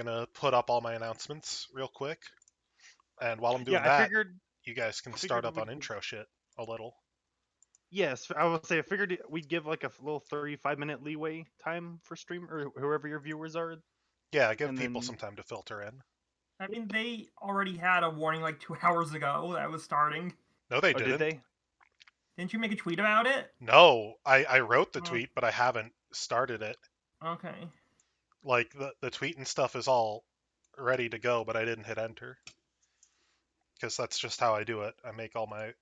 gonna put up all my announcements real quick. And while I'm doing Yeah, I that, figured. you guys can start up on intro shit a little. Yes, I would say I figured we'd give like a little 35-minute leeway time for stream or whoever your viewers are. Yeah, give And people then- some time to filter in. I mean, they already had a warning like 2 hours ago that was starting. No, they Oh, didn't. did they? Didn't you make a tweet about it? No, I wrote the Oh. tweet, but I haven't started it. Okay. Like, the tweet and stuff is all ready to go, but I didn't hit enter. Because that's just how I do it. I make all my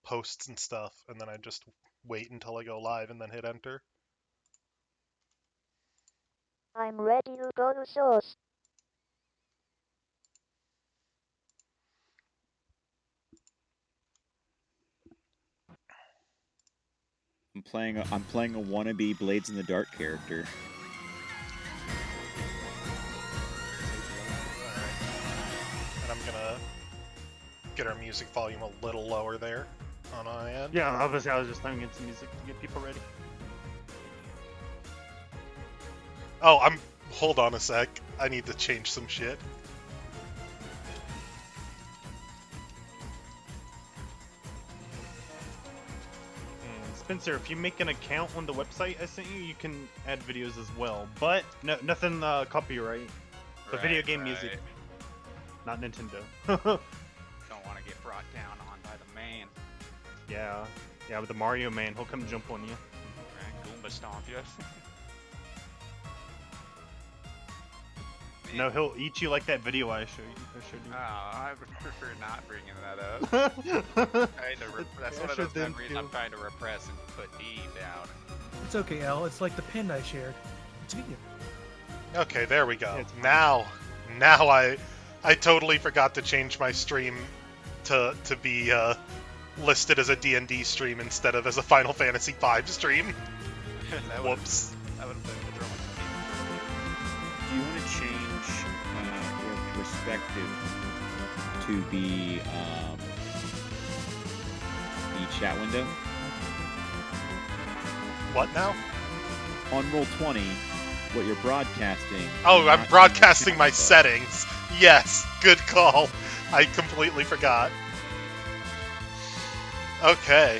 posts and stuff, and then I just wait until I go live and then hit enter. I'm ready to go to source. I'm playing a wannabe Blades in the Dark character. And I'm gonna get our music volume a little lower there on my end. Yeah, obviously I was just throwing in some music to get people ready. Oh, hold on a sec. I need to change some shit. Spencer, if you make an account on the website I sent you, you can add videos as well. But nothing copyright. The video game music, not Nintendo. Don't want to get brought down on by the man. Yeah, with the Mario Man, he'll come jump on you. Right, Goomba stomp you. No, he'll eat you like that video I showed you. Oh, I would prefer not bringing that up. That's one of those memories I'm trying to repress and put deep down. It's okay, Al. It's like the pin I shared. It's vegan. Okay, there we go. Yeah, Now I totally forgot to change my stream to be listed as a D&D stream instead of as a Final Fantasy V stream. Whoops. That would have been the drama. Do you want to change your perspective to be the chat window? What now? On Roll20, what you're broadcasting... Oh, I'm not broadcasting in the my chat settings. Yes, good call. I completely forgot. Okay.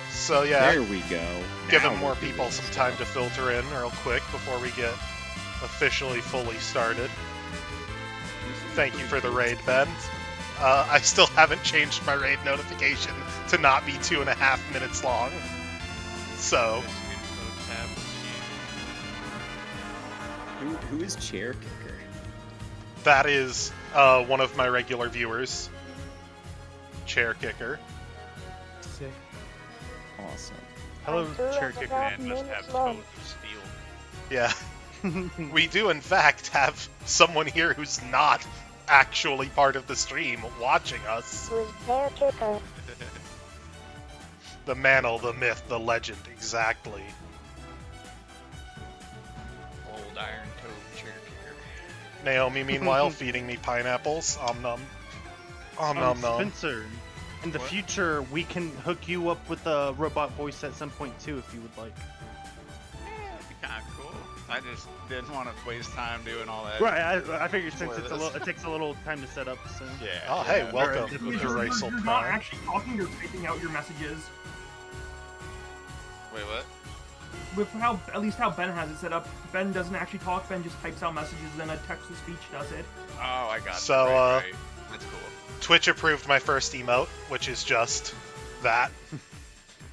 So yeah, There we go. giving Now more we're doing people some stuff. time to filter in real quick before we get officially fully started. Thank you for the raid, Ben. I still haven't changed my raid notification to not be 2.5 minutes long. So, Who is Chair Kicker? that is one of my regular viewers. Chair Kicker. Sick. Awesome. Hello, I'm 2 Chair and a Kicker. half Man must have minutes long. toes of steel. Yeah. We do, in fact, have someone here who's not actually part of the stream watching us. Who's their kicker? The mantle, the myth, the legend, exactly. Old iron toe chair kicker. Naomi, meanwhile, feeding me pineapples. Om nom. Om nom nom. Spencer, in the future, we can hook you up with a robot voice at some point too, if you would like. That'd be kind of cool. I just didn't want to waste time doing all that. Right, I figured since For it's this. it takes a little time to set up, so. Yeah. Oh, hey, yeah. welcome You're- to You're Racial not Prime. actually talking, you're typing out your messages. Wait, what? With how, at least how Ben has it set up, Ben doesn't actually talk, Ben just types out messages, then a text-to-speech does it. Oh, I got So, you. Right. That's cool. Twitch approved my first emote, which is just that.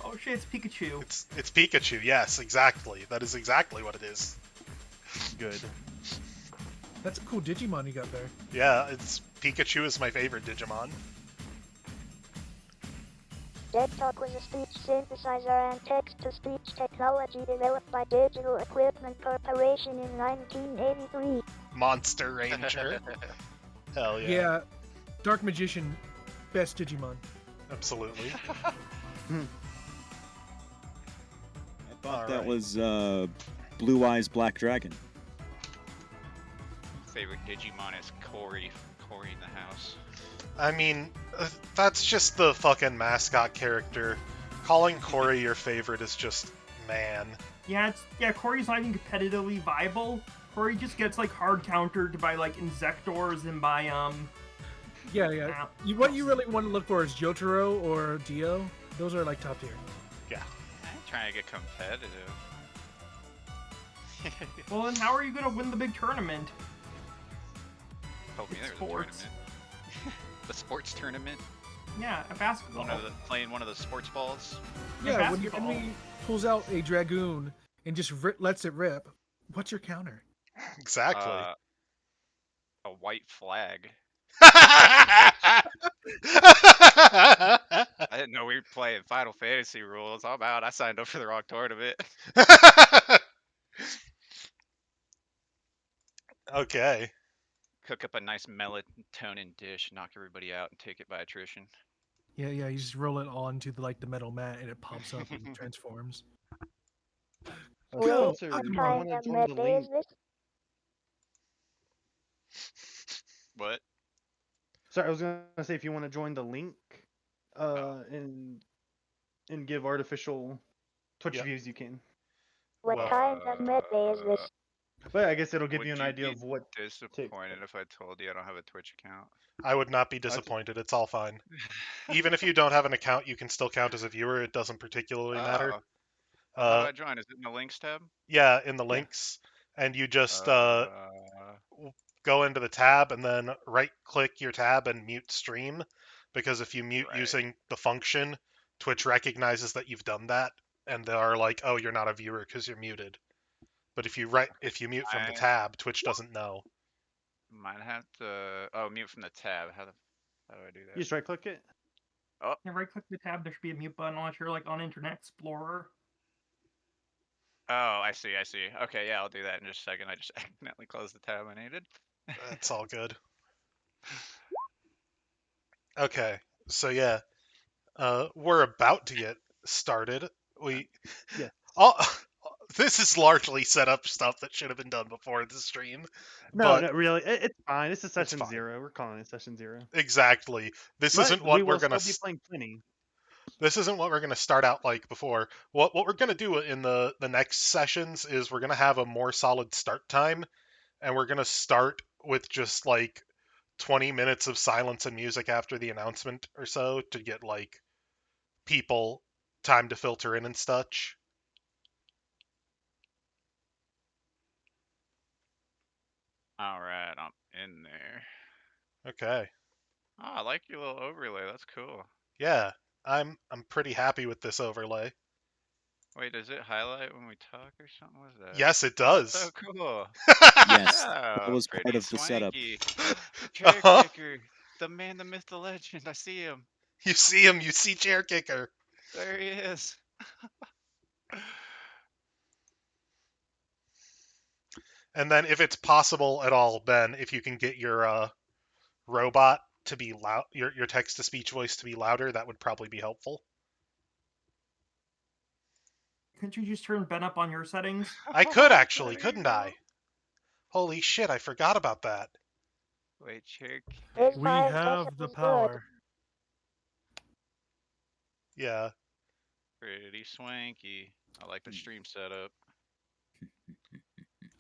Oh shit, it's Pikachu. It's Pikachu, yes, exactly. That is exactly what it is. Good. That's a cool Digimon you got there. Yeah, Pikachu is my favorite Digimon. Dead Talk was a speech synthesizer and text-to-speech technology developed by Digital Equipment Corporation in 1983. Monster Ranger. Hell yeah. Yeah. Dark Magician, best Digimon. Absolutely. I thought that Alright. was Blue Eyes Black Dragon. Favorite Digimon is Corey. Corey in the house. I mean, that's just the fucking mascot character. Calling Corey your favorite is just, man. Yeah, Corey's not even competitively viable. where he just gets like hard countered by like insectors and by Yeah. What you really want to look for is Jotaro or Dio. Those are like top tier. Yeah. I ain't trying to get competitive. Well, then how are you gonna win the big tournament? Told me there was a Sports. tournament. The sports tournament. Yeah, a basketball. Playing one of the sports balls. Yeah, when your enemy pulls out a Dragoon and just lets it rip, what's your counter? Exactly. A white flag. I I didn't know we were playing Final Fantasy rules. I'm out. I signed up for the wrong tournament. Okay. Cook up a nice melatonin dish, knock everybody out, and take it by attrition. Yeah, you just roll it onto the metal mat and it pops up and transforms. Well, What you kind want to of join map the link? is this? What? Sorry, I was gonna say if you want to join the link, and give artificial Twitch Yep. views, you can. What Well, kind of map is this? But I guess it'll give Would you an you idea be of what. disappointed if I told you I don't have a Twitch account? I would not be disappointed. It's all fine. Even if you don't have an account, you can still count as a viewer. It doesn't particularly matter. How do I join? Is it in the links tab? Yeah, in the links, and you just go into the tab and then right-click your tab and mute stream, because if you mute using the function, Twitch recognizes that you've done that, and they are like, "Oh, you're not a viewer because you're muted." But if you mute from the tab, Twitch doesn't know. Might have to mute from the tab. How do I do that? You just right click it. Oh, Yeah, right click the tab, there should be a mute button unless you're like on Internet Explorer. oh, I see. Okay, yeah, I'll do that in just a second. I just accidentally closed the tab I needed. That's all good. Okay, so yeah, we're about to get started. This is largely set up stuff that should have been done before the stream. No, really, it's fine. This is session fine. 0. We're calling it session 0. Exactly. This But isn't what we we're will gonna. still be playing plenty. This isn't what we're gonna start out like before. What we're gonna do in the next sessions is we're gonna have a more solid start time, and we're gonna start with just like 20 minutes of silence and music after the announcement or so to get like people time to filter in and such. All right, I'm in there. Okay. Oh, I like your little overlay. That's cool. Yeah, I'm pretty happy with this overlay. Wait, does it highlight when we talk or something? What is that? Yes, it does. So cool. Yes, Oh, that was part of the setup. Chair kicker, the man, the myth, the legend. I see him. You see him. You see Chair Kicker. There he is. And then, if it's possible at all, Ben, if you can get your robot to be loud, your text-to-speech voice to be louder, that would probably be helpful. Couldn't you just turn Ben up on your settings? I could actually, couldn't I? Holy shit, I forgot about that. Wait, Chair This We time have session the is good. power. Yeah. Pretty swanky. I like the stream setup.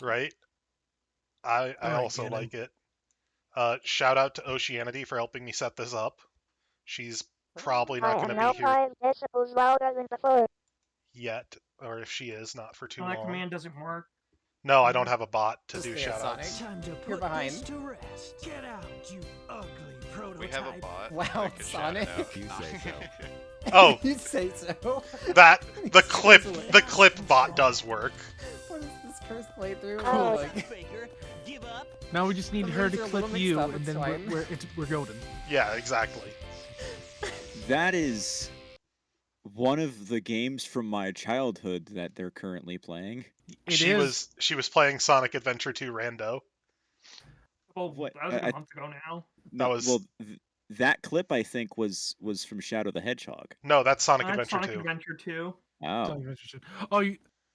Right? I Alright, also Gannon. like it. Shout out to Oceanity for helping me set this up. She's probably not I going am to now be here 5 decibels louder than before. yet, or if she is, not for too That long. command doesn't work. No, I don't have a bot to Just do stay at shoutouts. Sonic. Time to You're put behind. this to rest. Get out, you ugly prototype. We have a bot. Wow, I could shout it Sonic. out. You say so. Oh, You say so. that the clip bot does work. What is this cursed playthrough? Oh. Like, Baker, give up. Now we just need her to Sometimes click they're a little you, mixed up, and it's then fine. we're golden. Yeah, exactly. That is one of the games from my childhood that they're currently playing. She was playing Sonic Adventure 2 Rando. Well, What? that was like a month ago now. That clip I think was from Shadow the Hedgehog. No, that's Sonic That's Adventure Sonic 2. Adventure 2. Oh, Oh,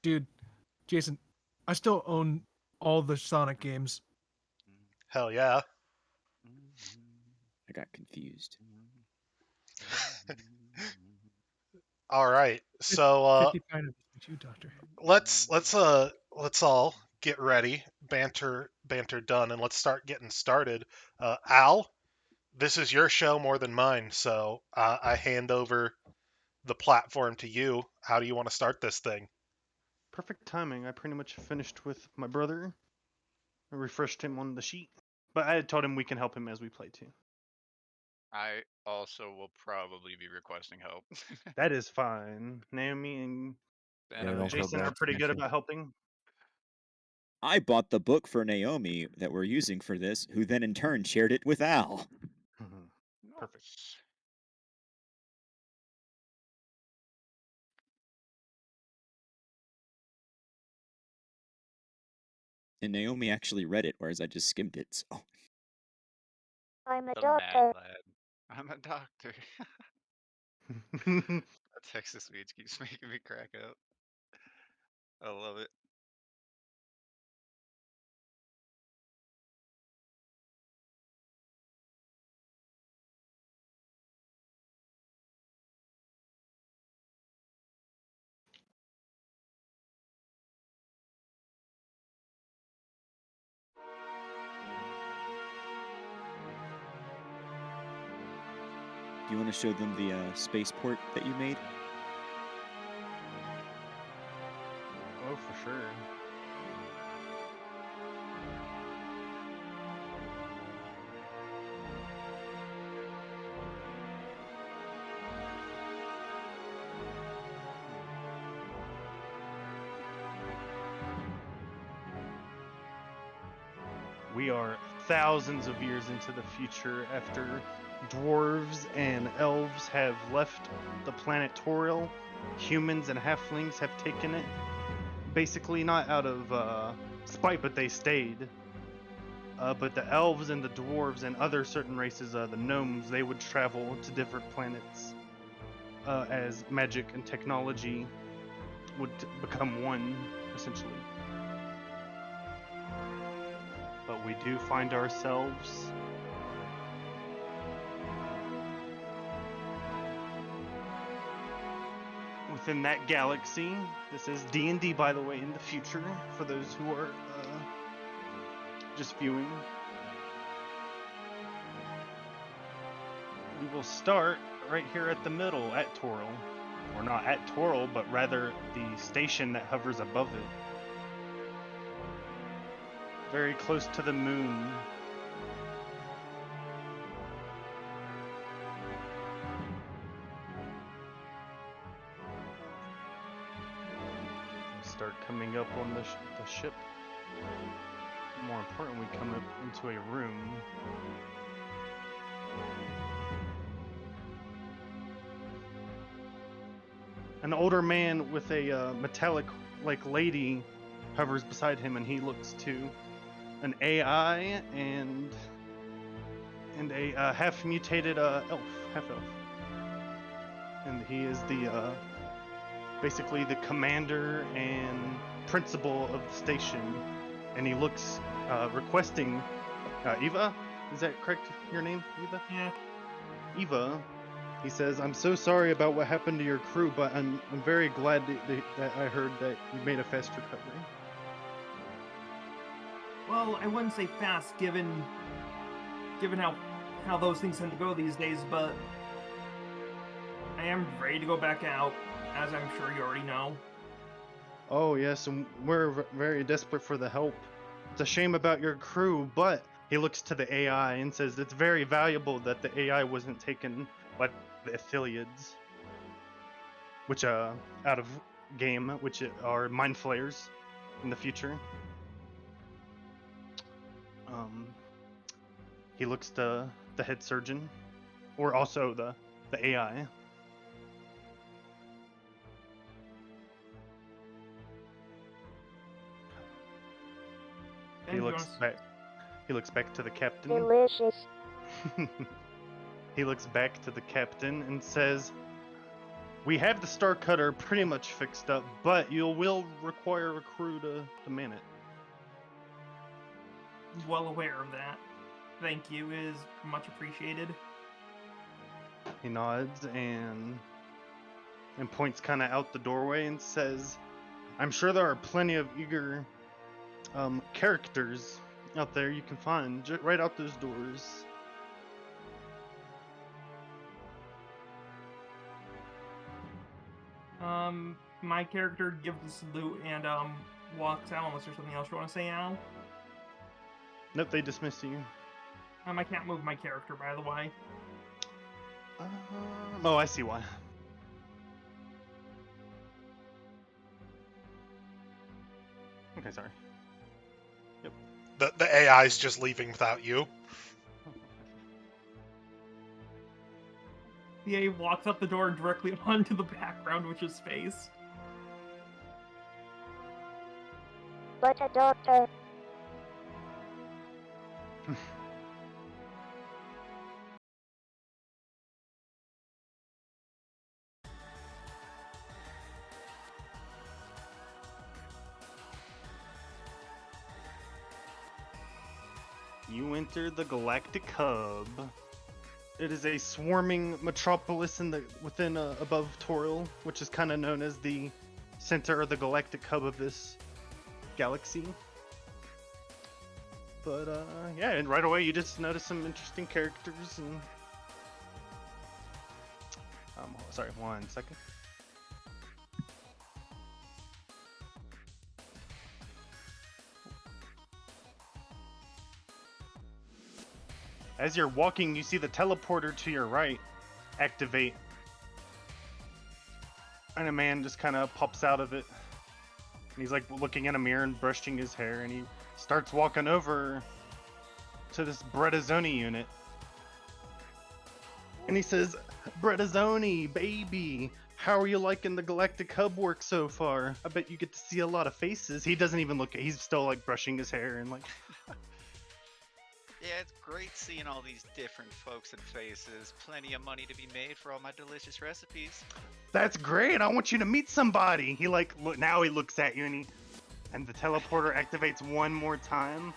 dude, Jason, I still own all the Sonic games. Hell yeah. I got confused. All right. So 55 of you, Doctor. let's all get ready. Banter done, and let's start getting started. Al, this is your show more than mine, so I hand over the platform to you. How do you want to start this thing? Perfect timing. I pretty much finished with my brother. I refreshed him on the sheet. But I told him we can help him as we play too. I also will probably be requesting help. That is fine. Naomi and And Jason are pretty good about helping. I bought the book for Naomi that we're using for this, who then in turn shared it with Al. Perfect. And Naomi actually read it, whereas I just skimmed it, so. I'm a The doctor. mad lad. I'm a doctor. That Texas speech keeps making me crack up. I love it. Do you want to show them the spaceport that you made? Oh, for sure. We are thousands of years into the future after dwarves and elves have left the planet Toril. Humans and halflings have taken it. Basically, not out of spite, but they stayed. But the elves and the dwarves and other certain races, the gnomes, they would travel to different planets as magic and technology would become one, essentially. But we do find ourselves within that galaxy. This is D&D, by the way, in the future, for those who are just viewing. We will start right here at the middle, at Toril. Or not at Toril, but rather the station that hovers above it. Very close to the moon. We start coming up on the ship. More important, we come up into a room. An older man with a metallic lady hovers beside him, and he looks to an AI and a half mutated half elf, and he is the basically the commander and principal of the station, and he looks requesting Eva. Is that correct? Your name, Eva? Yeah. Eva. He says, "I'm so sorry about what happened to your crew, but I'm very glad that I heard that you made a fast recovery." Well, I wouldn't say fast, given how those things tend to go these days, but I am ready to go back out, as I'm sure you already know. Oh yes, and we're very desperate for the help. It's a shame about your crew, but he looks to the AI and says it's very valuable that the AI wasn't taken by the Ithiliids, which out of game, which are mind flayers in the future. He looks to the head surgeon, or also the AI. He looks back. He looks back to the captain. Delicious. He looks back to the captain and says, "We have the Star Cutter pretty much fixed up, but you will require a crew to man it." Well aware of that. Thank you, is much appreciated. He nods and points kind of out the doorway and says, "I'm sure there are plenty of eager characters out there you can find right out those doors. My character gives the salute and walks out unless there's something else you want to say, Al. Nope, they dismiss you. I can't move my character, by the way. Oh, I see why. Okay, sorry. Yep. The AI's just leaving without you. The AI walks out the door directly onto the background, which is space. But a doctor. You enter the Galactic Hub. It is a swarming metropolis within above Toril, which is kind of known as the center of the galactic hub of this galaxy. But yeah, and right away you just notice some interesting characters and sorry, 1 second. As you're walking, you see the teleporter to your right activate. And a man just kind of pops out of it. And he's like looking in a mirror and brushing his hair. And he starts walking over to this Brettazzoni unit. And he says, Brettazzoni, baby, how are you liking the Galactic Hub work so far? I bet you get to see a lot of faces. He doesn't even look, he's still like brushing his hair and like... Yeah, it's great seeing all these different folks and faces. Plenty of money to be made for all my delicious recipes. That's great. I want you to meet somebody. He like now he looks at you and the teleporter activates one more time.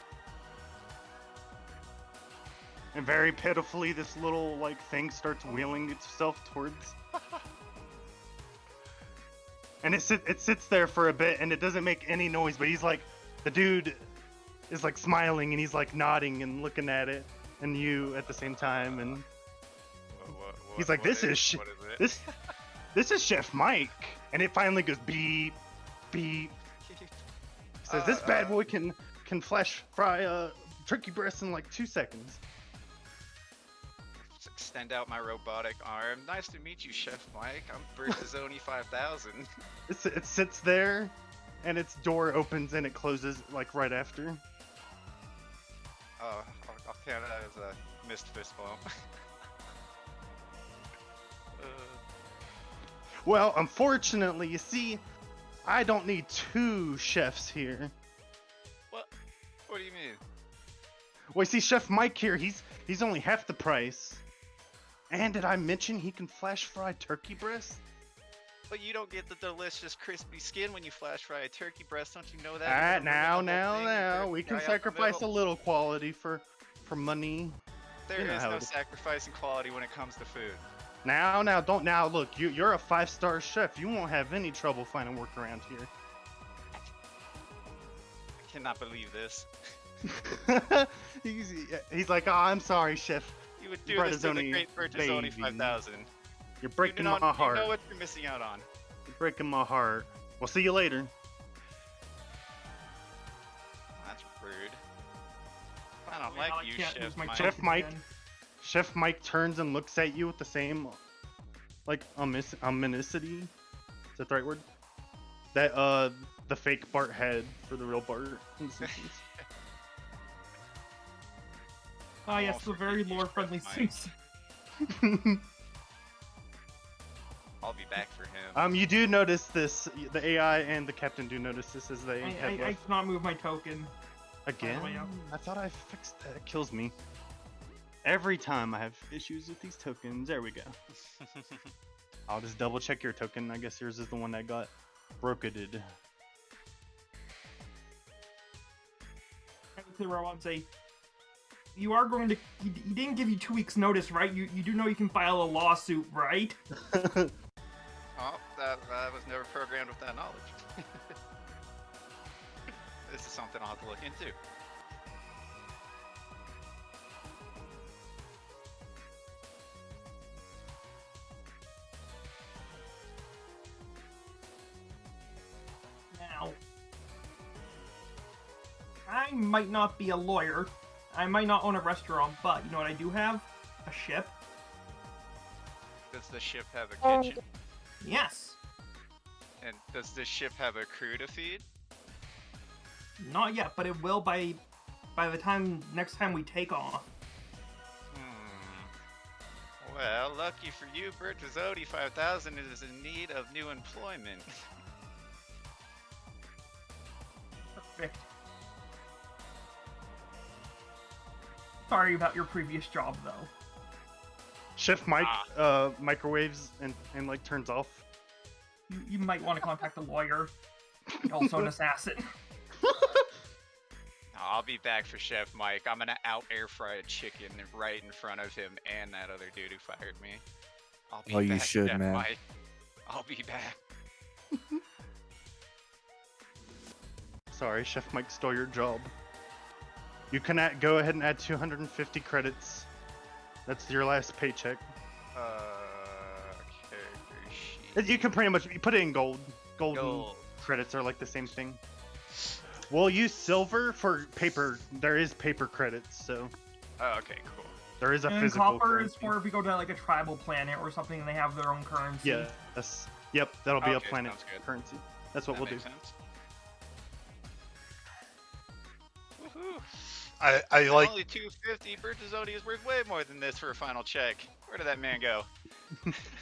And very pitifully, this little like thing starts wheeling itself towards. And it sits there for a bit and it doesn't make any noise. But he's like, the dude is like smiling and he's like nodding and looking at it and you at the same time and he's like, this is Chef Mike, and it finally goes beep beep. He says this bad boy can flash fry turkey breast in like 2 seconds. Let's extend out my robotic arm. Nice to meet you, Chef Mike. I'm Bertazzoni 5000. It sits there and its door opens and it closes like right after. I'll count it as a missed fist bump. Well, unfortunately, you see, I don't need 2 chefs here. What? What do you mean? Well, you see, Chef Mike here, he's only half the price. And did I mention he can flash fry turkey breast? But you don't get the delicious crispy skin when you flash fry a turkey breast, don't you know that? Now, we can sacrifice a little quality for money. There is no sacrifice in quality when it comes to food. Now, look, you're a 5-star chef. You won't have any trouble finding work around here. I cannot believe this. he's like, oh, I'm sorry, Chef. You would do this to the great Bertazzoni 5000. You're breaking my heart. You know what you're missing out on. You're breaking my heart. We'll see you later. That's rude. I don't like you, Chef Mike. Chef Mike turns and looks at you with the same, like, ominousity. Is that the right word? That, the fake Bart had for the real Bart in The Simpsons. Ah, yes, the very lore-friendly Simpsons. I'll be back for him. You do notice this, the AI and the captain do notice this as they I cannot move my token. Again? I thought I fixed that. It kills me. Every time I have issues with these tokens. There we go. I'll just double check your token. I guess yours is the one that got broketed. Clear where I want to say, you are going to. He didn't give you 2 weeks' notice, right? You do know you can file a lawsuit, right? Oh, that was never programmed with that knowledge. This is something I'll have to look into. Now, I might not be a lawyer. I might not own a restaurant, but you know what I do have? A ship. Does the ship have a kitchen? Yes. And does this ship have a crew to feed? Not yet, but it will by the time next time we take off. Well, lucky for you, Bertazzotti 5000 is in need of new employment. Perfect. Sorry about your previous job, though. Chef Mike microwaves and like turns off. You might want to contact a lawyer. Also an assassin. I'll be back for Chef Mike. I'm gonna out air fry a chicken right in front of him and that other dude who fired me. I'll be Oh, back, you should, Chef man. Mike. I'll be back. Sorry, Chef Mike stole your job. You can go ahead and add 250 credits. That's your last paycheck. Character sheet. You can pretty much you put it in gold. Golden credits are like the same thing. We'll use silver for paper. There is paper credits, so. Oh, okay, cool. There is a And physical copper currency. is for if we go to like a tribal planet or something and they have their own currency. Yeah. Yep. That'll be a Okay, planet sounds good. currency. That's what That we'll do. makes sense. Woohoo! I like. Only 250. Bertazzotti is worth way more than this for a final check. Where did that man go?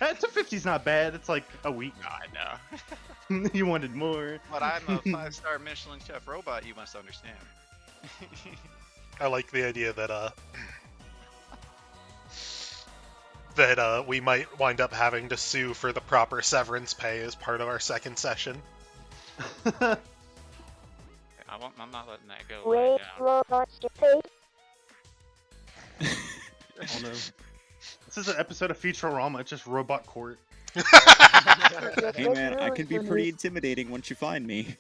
250's not bad. It's like a week. No, I know. You wanted more. But I'm a 5-star Michelin chef robot, you must understand. I like the idea that we might wind up having to sue for the proper severance pay as part of our second session. I'm not letting that go. Wait, robots get paid? Oh no. This is an episode of Futurama. It's just Robot Court. Hey man, I can be pretty intimidating once you find me.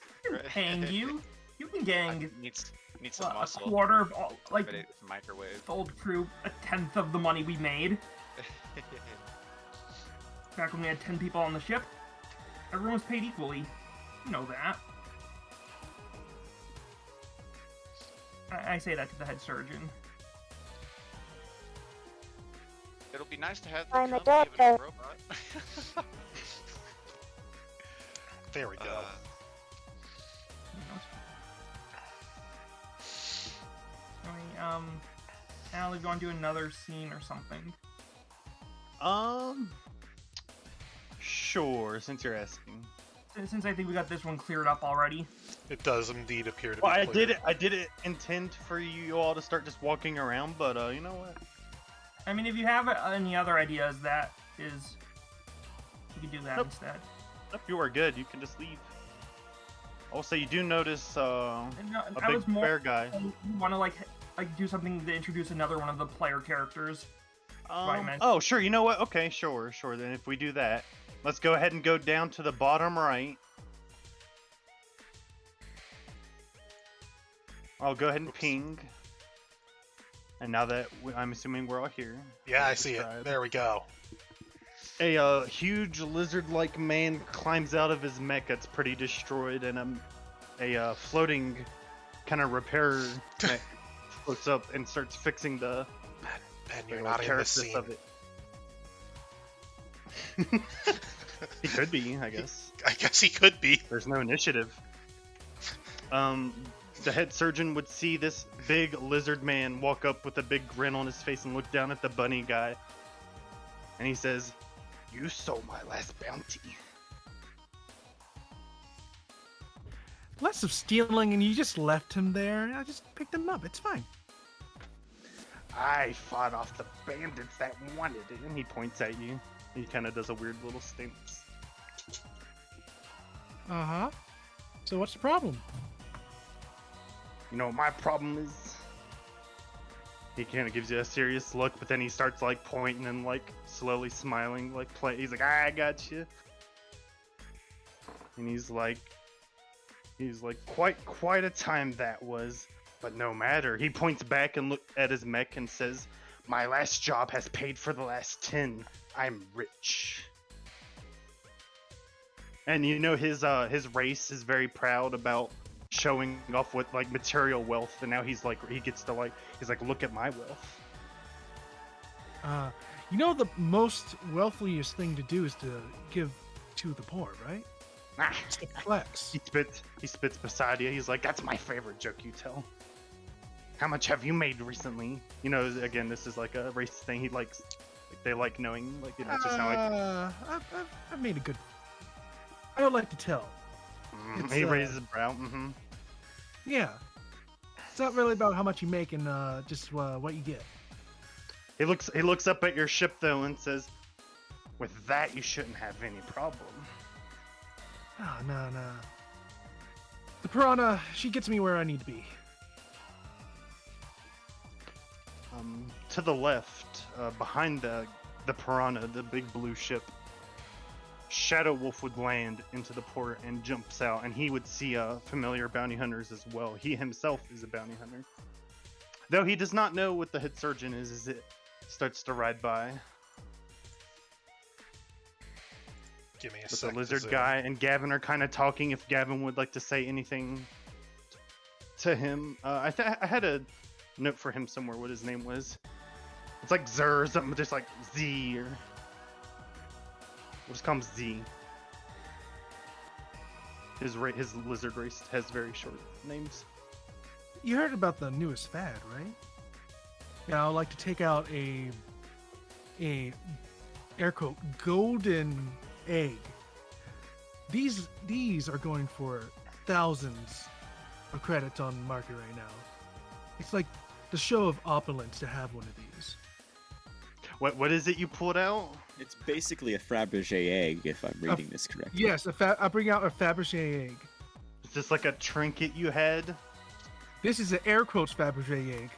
Paying you, you can gang Needs some a muscle. quarter of all, like But it's microwave. the old crew, a tenth of the money we made back when we had 10 people on the ship. Everyone was paid equally. You know that. I say that to the head surgeon. It'll be nice to have the I'm a company of a doctor. robot. There we go. Allie, you want to do another scene or something? Sure, since you're asking. Since I think we got this one cleared up already. It does indeed appear to Well, be I clear. did intend for you all to start just walking around, but you know what? I mean, if you have any other ideas, that is, you can do that Nope. instead. If you are good, you can just leave. Also, you do notice a I was big more bear guy. you want to like do something to introduce another one of the player characters. I meant. Oh, sure. You know what? Okay, sure. Then if we do that, let's go ahead and go down to the bottom right. I'll go ahead and ping. And now that I'm assuming we're all here. Yeah, I see it. There we go. A huge lizard-like man climbs out of his mech that's pretty destroyed, and a floating kind of repair mech floats up and starts fixing the Ben, you're not in this scene. of it. He could be, I guess. I guess he could be. There's no initiative. The head surgeon would see this big lizard man walk up with a big grin on his face and look down at the bunny guy. And he says, "You stole my last bounty." Less of stealing, and you just left him there. I just picked him up. It's fine. "I fought off the bandits that wanted it." And he points at you. He kind of does a weird little stance. Uh-huh. So what's the problem? You know what my problem is? He kind of gives you a serious look, but then he starts like pointing and like slowly smiling, like he's like, "I got you." And he's like, He's like, quite a time that was, but no matter. He points back and look at his mech and says, "My last job has paid for the last 10. I'm rich." And you know his race is very proud about showing off with like material wealth, and now he's like he gets to like he's like, "Look at my wealth." You know the most wealthiest thing to do is to give to the poor, right? Ah. It's a flex. He spits beside you. He's like, "That's my favorite joke you tell. How much have you made recently?" You know, again, this is like a race thing. He likes, like, they like knowing, like, you know, it's just how like. I've made a good. I don't like to tell. He raises his brow. Mm-hmm. Yeah, it's not really about how much you make and just what you get. He looks up at your ship though and says, "With that, you shouldn't have any problem." Oh, no. The piranha, she gets me where I need to be. To the left, behind the piranha, the big blue ship, Shadow Wolf would land into the port and jumps out, and he would see familiar bounty hunters as well. He himself is a bounty hunter, though he does not know what the hit surgeon is as it starts to ride by. Give me a But sec. the lizard guy and Gavin are kind of talking. If Gavin would like to say anything to him, I had a note for him somewhere. What his name was? It's like Zer or something, just like Z or we'll just call him Z. His lizard race has very short names. You heard about the newest fad, right? Yeah, I would like to take out a air quote golden egg. These are going for thousands of credits on the market right now. It's like the show of opulence to have one of these. What is it you pulled out? It's basically a Fabergé egg, if I'm reading this correctly. Yes, I bring out a Fabergé egg. Is this like a trinket you had? This is an air quotes Fabergé egg.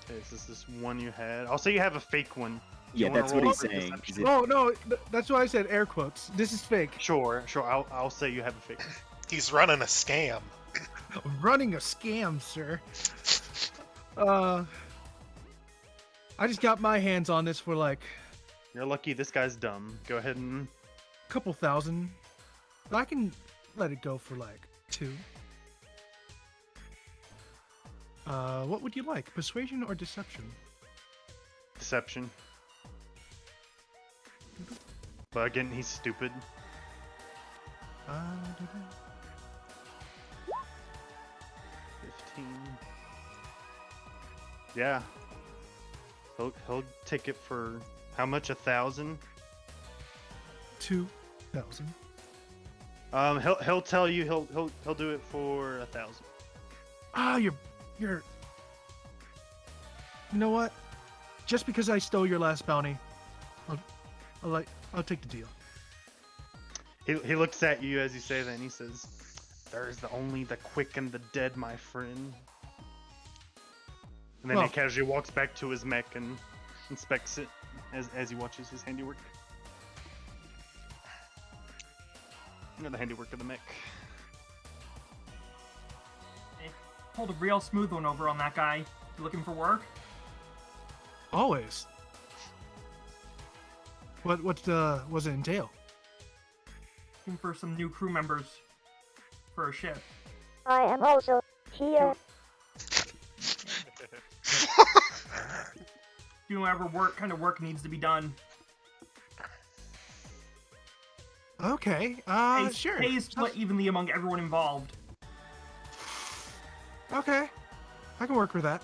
Okay, is this one you had? I'll say you have a fake one. Yeah, that's what he's saying. Oh no, that's why I said air quotes. This is fake. Sure. I'll say you have a fake one. He's running a scam. I'm running a scam, sir. I just got my hands on this for like You're lucky this guy's dumb. Go ahead and... a couple thousand. I can let it go for like 2. What would you like? Persuasion or deception? Deception. But again, he's stupid. 15. Yeah. He'll take it for how much? 1,000? 2,000. He'll tell you he'll do it for 1,000. Ah, you're. You know what? Just because I stole your last bounty, I'll take the deal. He looks at you as you say that, and he says, "There's only the quick and the dead, my friend." And then he casually walks back to his mech and inspects it as he watches his handiwork. You know, the handiwork of the mech. Hey, pulled a real smooth one over on that guy. You looking for work? Always. What was it entail? Looking for some new crew members for a ship. I am also here. Do whatever kind of work needs to be done. Okay. Sure. Pay is split evenly among everyone involved. Okay. I can work with that.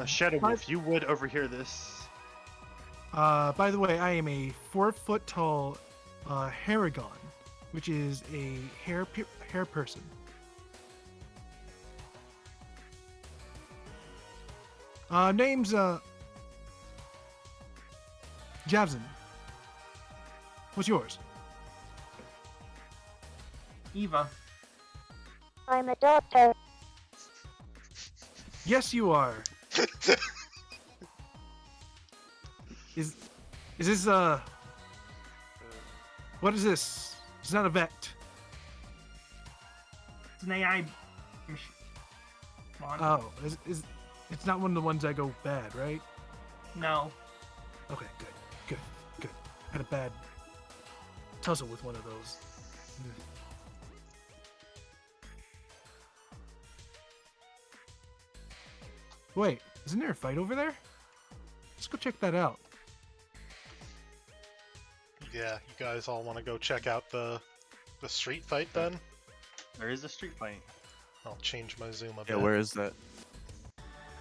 Shadow Wolf, you would overhear this. By the way, I am a 4-foot tall Haragon, which is a hair person. Name's Javzin. What's yours? Eva. I'm a doctor. Yes, you are. Is this what is this? It's not a vet. It's an AI machine. Come on. Oh, is it's not one of the ones that go bad, right? No. Okay, good. Had a bad tussle with one of those. Wait, isn't there a fight over there? Let's go check that out. Yeah, you guys all want to go check out the street fight then? There is a street fight. I'll change my zoom a bit. Yeah, where is that?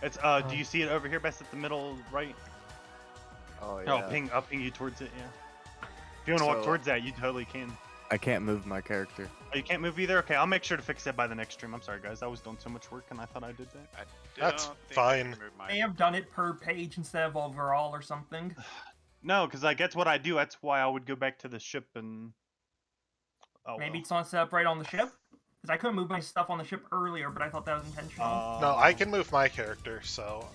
It's do you see it over here, best at the middle right? Oh No, I'll ping you towards it, yeah. If you want to walk towards that, you totally can. I can't move my character. Oh, you can't move either? Okay, I'll make sure to fix that by the next stream. I'm sorry, guys. I was doing so much work, and I thought I did that. That's fine. They have done it per page instead of overall or something. No, because like that's what I do. That's why I would go back to the ship and. Oh, Maybe it's not set up right on the ship? Because I couldn't move my stuff on the ship earlier, but I thought that was intentional. No, I can move my character, so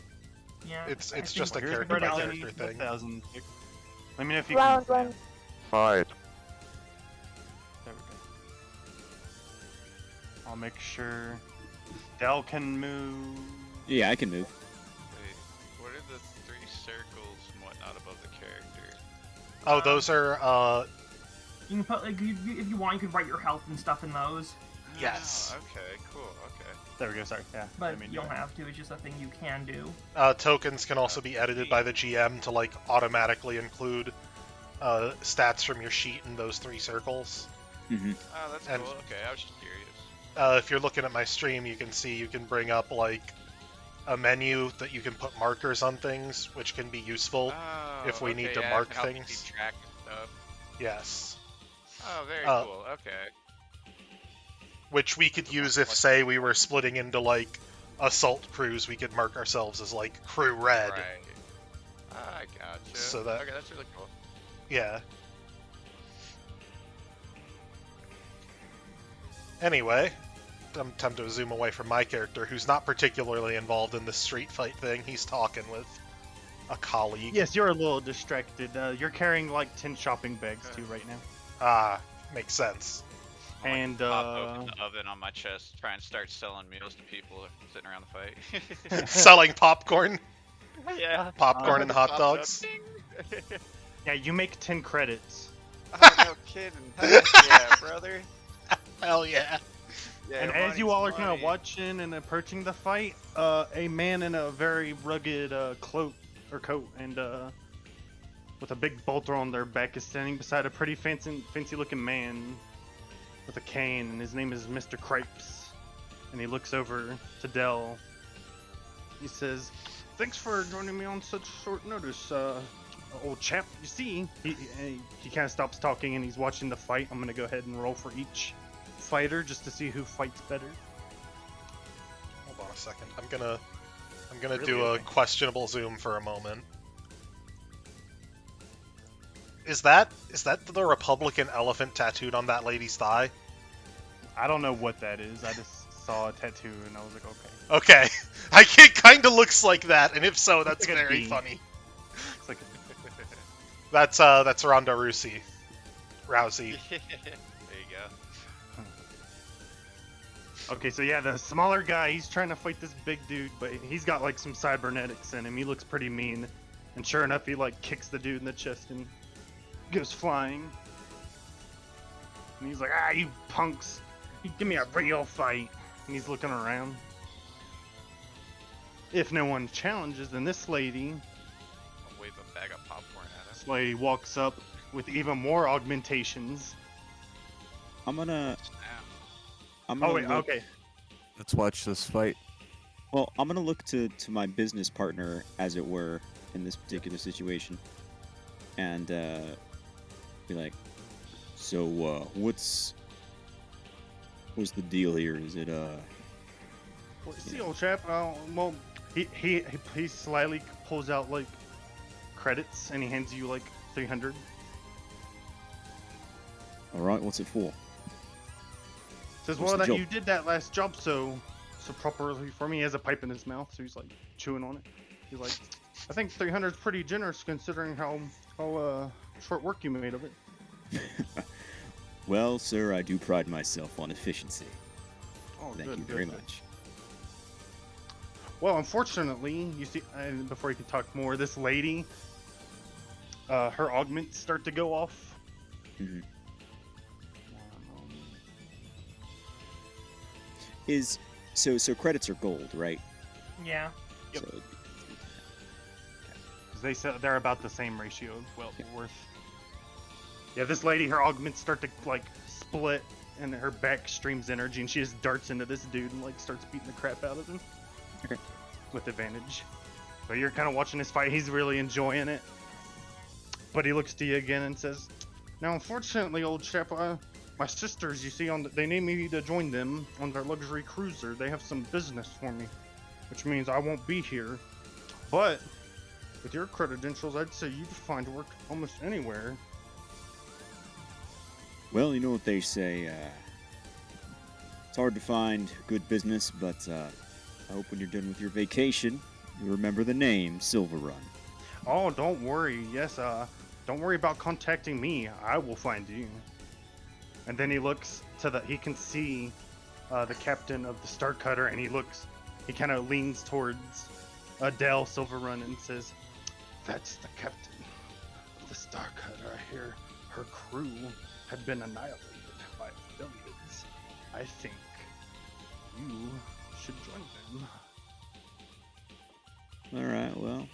Yeah. it's I think just a Here's character by Fidelity, character thing. 1000. Let me know if you Round can. one. Fight. There we go. I'll make sure Dell can move. Yeah, I can move. Wait, what are the 3 circles and whatnot above the character? Oh, those are You can put, like, if you want, you can write your health and stuff in those. Yes. Oh, okay, cool, okay. There we go. Sorry. Yeah. But I mean, you don't have to, it's just a thing you can do. tokens can also be edited by the GM to like automatically include stats from your sheet in those 3 circles. Mm-hmm. Oh, that's And- cool, okay, I was just curious. If you're looking at my stream, you can see you can bring up like a menu that you can put markers on things, which can be useful. Oh, if we okay, need to yeah, mark it helps things. keep track of stuff. Yes. Oh, very Uh, cool, okay. Which we could use if, say, we were splitting into like assault crews. We could mark ourselves as like crew red. Right. Ah, I gotcha. So that- Okay, that's really cool. Yeah. Anyway, I'm tempted to zoom away from my character, who's not particularly involved in this street fight thing. He's talking with a colleague. Yes, you're a little distracted. You're carrying like 10 shopping bags too right now. Ah, makes sense. And Pop open the oven on my chest, try and start selling meals to people sitting around the fight. Selling popcorn, Yeah. popcorn and hot Pops dogs. up, ding. yeah, you make 10 credits. Oh, no kidding. Heck yeah, brother. Hell yeah. Yeah, And as you money's all are kind of money. watching and approaching the fight, a man in a very rugged cloak or coat and with a big bolter on their back is standing beside a pretty fancy looking man with a cane, and his name is Mr. Cripes. And he looks over to Dell. He says, "Thanks for joining me on such short notice, old chap. You see," he kind of stops talking and he's watching the fight. I'm gonna go ahead and roll for each fighter just to see who fights better. Hold on a second. I'm gonna Really? do a questionable zoom for a moment. Is that the Republican elephant tattooed on that lady's thigh? I don't know what that is. I just saw a tattoo and I was like, okay. Okay, it kind of looks like that, and if so, that's like a very D. funny. It's like That's Ronda Rousey. There you go. okay, so yeah, the smaller guy, he's trying to fight this big dude, but he's got like some cybernetics in him. He looks pretty mean, and sure enough, he like kicks the dude in the chest and goes flying. And he's like, "Ah, you punks! Give me a real fight!" And he's looking around. If no one challenges, then this lady, I'll wave a bag of popcorn at us. this lady walks up with even more augmentations. I'm gonna Oh wait, look, okay. Let's watch this fight. Well, I'm gonna look to my business partner, as it were, in this particular situation, and be like, "So, what's the deal here? Is it Well, see, old chap. Well, he slyly pulls out like credits and he hands you like 300. all right? What's it for?" Says, What's "Well, the that job? you did that last job so properly for me." He has a pipe in his mouth, so he's like chewing on it. He's like, "I think 300 is pretty generous considering how short work you made of it." Well, sir, I do pride myself on efficiency. Oh, Thank good, you good, very good. much. Well, unfortunately, you see, and before you can talk more, this lady, her augments start to go off. Hmm. Is so credits are gold, right? Yeah. Yep. So, They said they're about the same ratio worth. Yeah, this lady, her augments start to like split, and her back streams energy, and she just darts into this dude and like starts beating the crap out of him. Okay. With advantage. But you're kind of watching this fight. He's really enjoying it. But he looks to you again and says, "Now, unfortunately, old chap, my sisters, you see, they need me to join them on their luxury cruiser. They have some business for me, which means I won't be here. But with your credentials, I'd say you'd find work almost anywhere." well, you know what they say. It's hard to find good business, but I hope when you're done with your vacation, you remember the name Silver Run. "Oh, don't worry. Yes, don't worry about contacting me. I will find you." And then he looks he can see the captain of the Star Cutter, and he kind of leans towards Adele Silverrun and says, "That's the captain of the Star Cutter. I hear her crew had been annihilated by affiliates. I think you should join them." All right, well.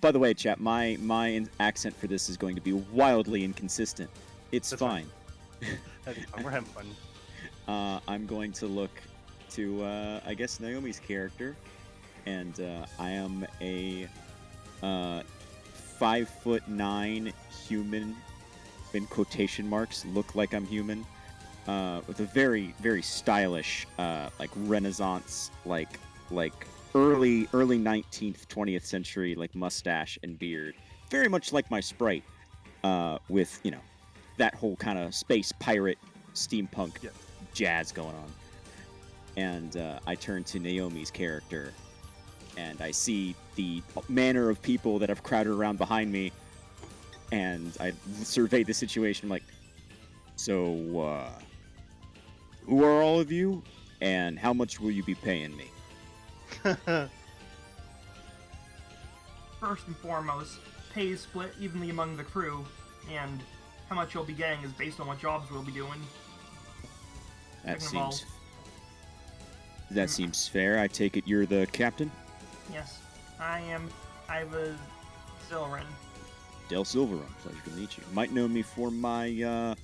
By the way, chat, my accent for this is going to be wildly inconsistent. It's That's fine. That's fine. We're having fun. I'm going to look to, I guess, Naomi's character, and I am a 5'9" human, in quotation marks, look like I'm human, with a very, very stylish, like Renaissance, like early 19th, 20th century, like mustache and beard, very much like my sprite, with that whole kind of space pirate steampunk jazz going on. And I turn to Naomi's character, and I see the manner of people that have crowded around behind me, and I survey the situation like, so, who are all of you, and how much will you be paying me? First and foremost, pay is split evenly among the crew, and how much you'll be getting is based on what jobs we'll be doing. That seems fair. I take it you're the captain? Yes, I am Iva Zilrin. Del Silverrun, pleasure to meet you. Might know me for my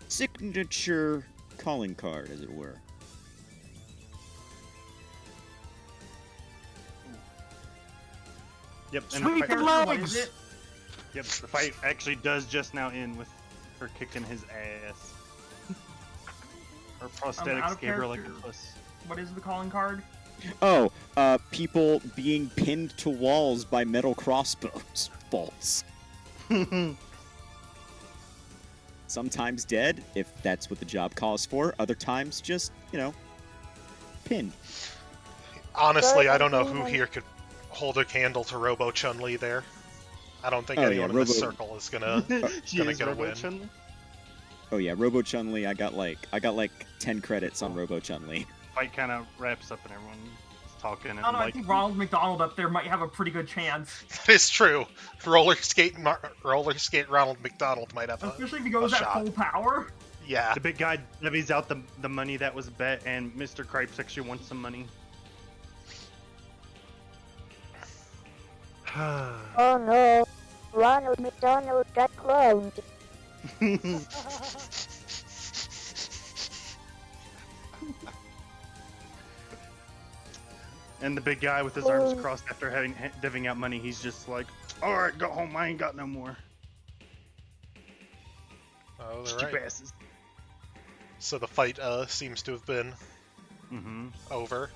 signature calling card, as it were. Yep. Sweet and legs! Yep, the fight actually does just now end with her kicking his ass. Her prosthetics gave her like a puss. What is the calling card? Oh, people being pinned to walls by metal crossbows bolts. Sometimes dead, if that's what the job calls for. Other times just, pinned. Honestly, I don't know who here could hold a candle to Robo Chun-Li there. I don't think anyone in this circle is gonna get a win. Chun-Li? Oh yeah, Robo Chun-Li. I got like 10 credits on Robo Chun-Li. Fight kind of wraps up and everyone's talking. And I don't know, I think Ronald McDonald up there might have a pretty good chance. That is true. Roller skate Ronald McDonald might have especially if he goes at full power. Yeah. The big guy levies out the money that was bet, and Mr. Cripes actually wants some money. Oh no, Ronald McDonald got cloned. And the big guy with his arms crossed after divvying out money, he's just like, "Alright, go home, I ain't got no more." Oh, Cheap right. asses. So the fight seems to have been over.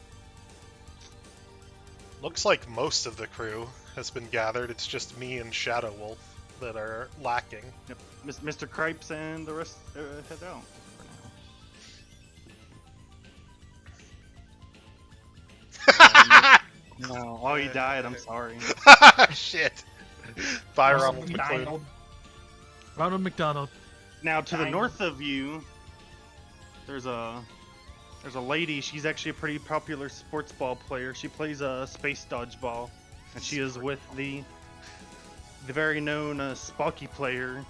Looks like most of the crew has been gathered. It's just me and Shadow Wolf that are lacking. Yep. Mr. Cripes and the rest head out for now. No, oh, he died. I'm sorry. Shit. Bye, Ronald McLeod. Ronald McDonald. Now, to the north of you, there's a There's a lady. She's actually a pretty popular sports ball player. She plays a space dodgeball, and she is with the very known Spocky player.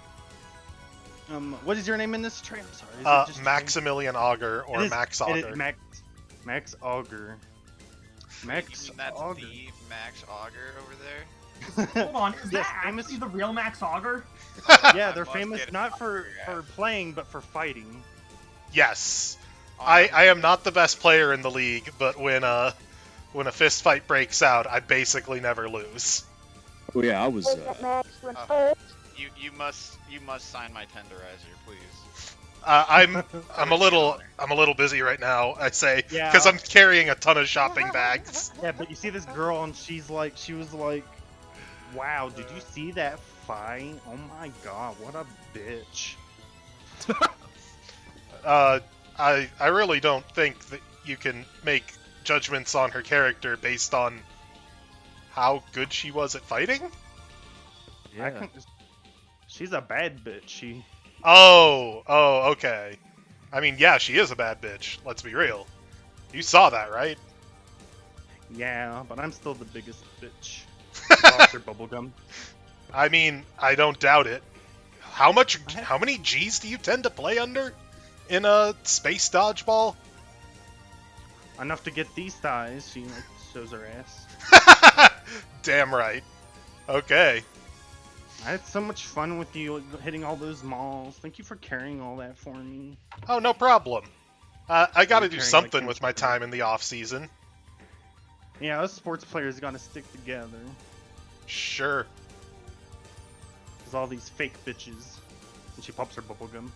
What is your name in this, Trey? I'm sorry. Is it just Trey? Maximilian Augur or It is- Max it Augur. is Max Augur. Max You mean that's Augur. the Max Augur over there? Hold on, is Yes, that famous- actually the real Max Augur? Yeah, they're must famous get not for autograph. playing, but for fighting. Yes. Oh, I am not the best player in the league, but when a fist fight breaks out, I basically never lose. Oh yeah, I was. Is it Max when Oh. first? You must sign my tenderizer, please. I'm a little busy right now. I say Yeah. because I'm carrying a ton of shopping bags. Yeah, but you see this girl, and she was like, "Wow, did you see that fight? Oh my god, what a bitch!" I really don't think that you can make judgments on her character based on how good she was at fighting. Yeah. She's a bad bitch. She. Oh, okay. I mean, yeah, she is a bad bitch. Let's be real. You saw that, right? Yeah, but I'm still the biggest bitch. Foster bubblegum. I mean, I don't doubt it. How many G's do you tend to play under in a space dodgeball? Enough to get these thighs. She like, shows her ass. Damn right. Okay. I had so much fun with you hitting all those malls. Thank you for carrying all that for me. Oh, no problem. I gotta do carrying, something like, with my time in the off season. Yeah, us sports players gotta stick together. Sure. There's all these fake bitches. And she pops her bubblegum.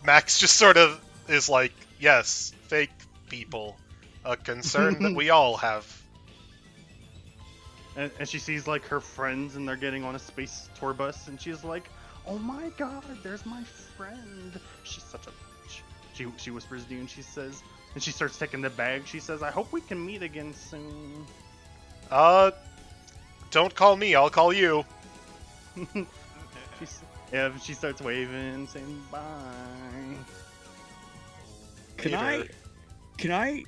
Max just sort of is like, yes, fake people. A concern that we all have. And she sees like her friends and they're getting on a space tour bus and she's like, "Oh my god, there's my friend." She's such a bitch. She whispers to you and she says, and she starts taking the bag. She says, "I hope we can meet again soon." Don't call me, I'll call you. She starts waving, saying bye. Can I?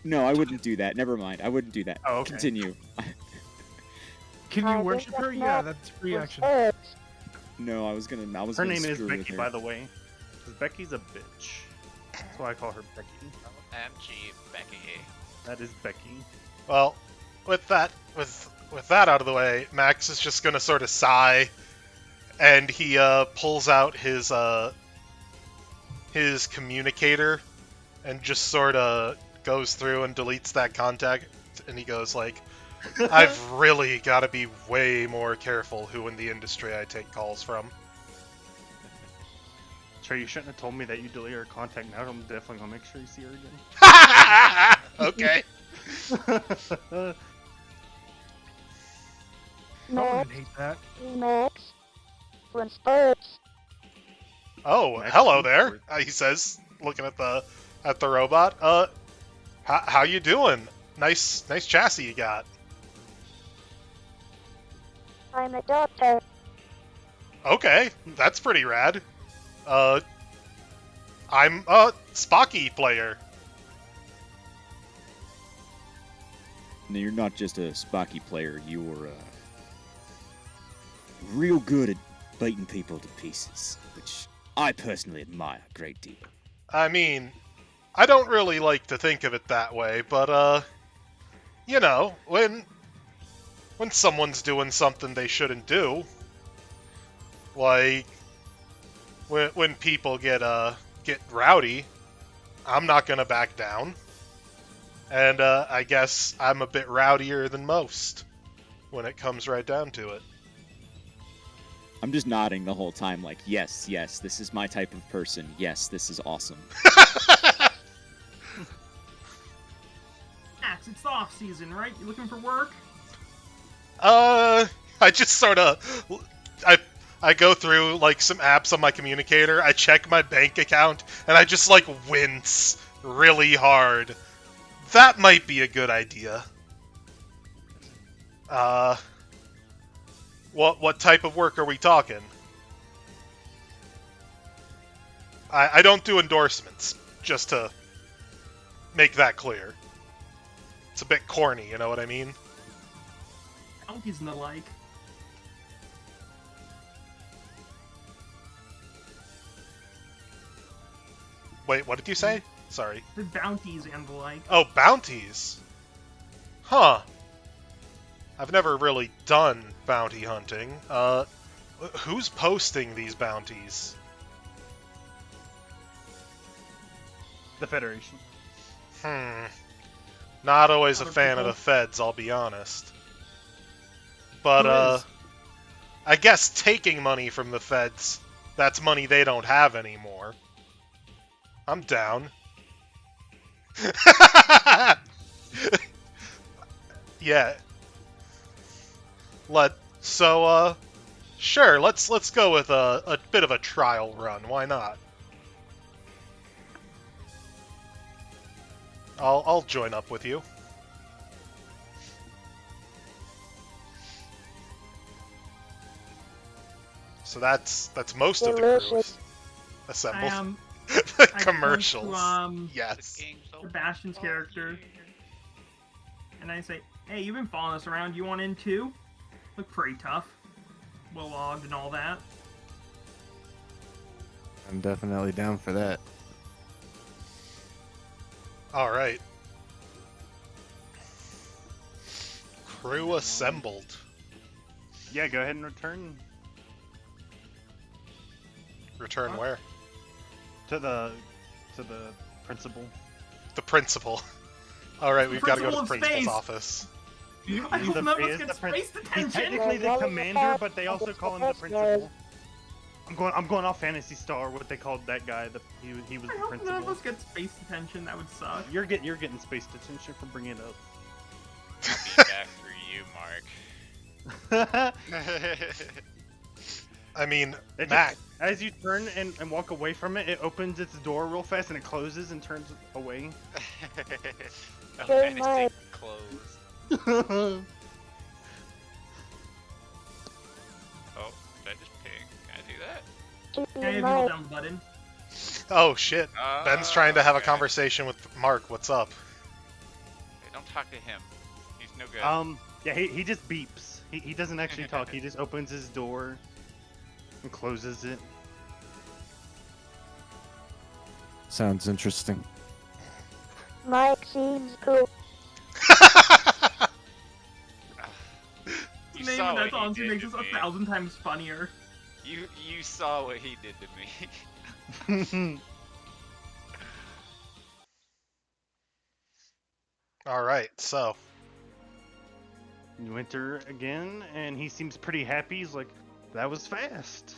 No, I wouldn't do that. Never mind. I wouldn't do that. Oh, okay. Continue. Can you worship her? Yeah, that's free action. No, I was Her gonna name is screw with Becky, her. by the way. Because Becky's a bitch. That's why I call her Becky. MG Becky. That is Becky. Well, with that out of the way, Max is just gonna sort of sigh, and he pulls out his communicator, and just sort of goes through and deletes that contact, and he goes like, "I've really got to be way more careful who in the industry I take calls from." Trey, you shouldn't have told me that you delete her contact. Now I'm definitely gonna make sure you see her again. Okay. I would hate that. Max from sports. Oh, Max hello from there. Ford. He says, looking at the robot. How you doing? Nice chassis you got. I'm a doctor. Okay, that's pretty rad. I'm a Spocky player. No, you're not just a Spocky player. You're real good at biting people to pieces, which I personally admire a great deal. I mean, I don't really like to think of it that way, but you know, when someone's doing something they shouldn't do, like when people get rowdy, I'm not gonna back down. And I guess I'm a bit rowdier than most when it comes right down to it. I'm just nodding the whole time, like, yes, this is my type of person. Yes, this is awesome. Max, it's the off season, right? You looking for work? I just sort of, I go through like some apps on my communicator. I check my bank account, and I just like wince really hard. That might be a good idea. What type of work are we talking? I don't do endorsements, just to make that clear. It's a bit corny, you know what I mean? Bounties and the like. Wait, what did you say? Sorry. The bounties and the like. Oh, bounties. Huh. I've never really done bounty hunting. Who's posting these bounties? The Federation. Not always a Other fan of people? the feds, I'll be honest. But, Who is? I guess taking money from the feds, that's money they don't have anymore. I'm down. Yeah. Sure, let's go with a bit of a trial run. Why not? I'll join up with you. So that's most of the crew Delicious. assembled. I The I commercials. come Yes. to Sebastian's character, and I say, "Hey, you've been following us around. You want in too? Look pretty tough, well logged and all that." I'm definitely down for that. All right. Crew assembled. Yeah, go ahead and return Return Huh? where? to the principal. The principal. All right, we've got to go to the Principal in principal's space. office. I He's hope the- none of he us is get the prin- space He's detention. technically the commander, but they also call him the principal. I'm going off Fantasy Star, what they called that guy. He was I the hope none of principal. us get space detention. That would suck. You're getting space detention for bringing it I'll be back for you, up. Mark. I mean, It Mac. As you turn and walk away from it, it opens its door real fast and it closes and turns away. Oh, Very fantasy nice. clothes. Oh, did I just ping? Can I do that? Keep Can I in have you hold mind, down the button? Oh shit. Ben's trying to have a Okay. conversation with Mark. What's up? Hey, don't talk to him. He's no good. Yeah, he just beeps. He doesn't actually talk. He just opens his door and closes it. Sounds interesting. Mike seems cool. You Name saw of what that he honestly did makes to us a me. 1,000 times funnier. You saw what he did to me. All right, so You enter again, and he seems pretty happy. He's like, "That was fast."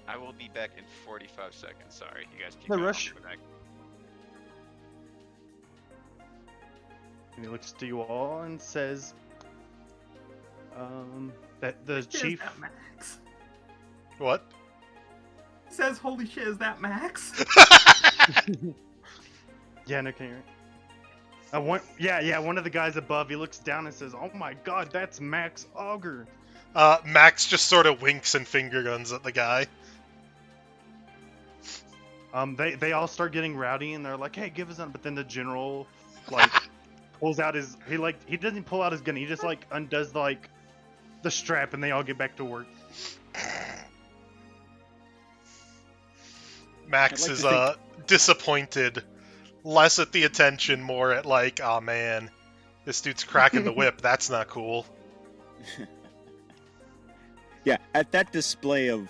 I will be back in 45 seconds. Sorry, you guys keep No going. rush. I'll be back. And he looks to you all and says, that the Shit, is chief. that Max? what? Says, "Holy shit, is that Max?" Yeah, no, can you? One of the guys above. He looks down and says, "Oh my God, that's Max Auger." Max just sort of winks and finger guns at the guy. They all start getting rowdy and they're like, "Hey, give us on!" But then the general, like, pulls out his he doesn't pull out his gun. He just like undoes the strap and they all get back to work. Max I'd like is to disappointed, less at the attention, more at like, oh man, this dude's cracking the whip. That's not cool. Yeah, at that display of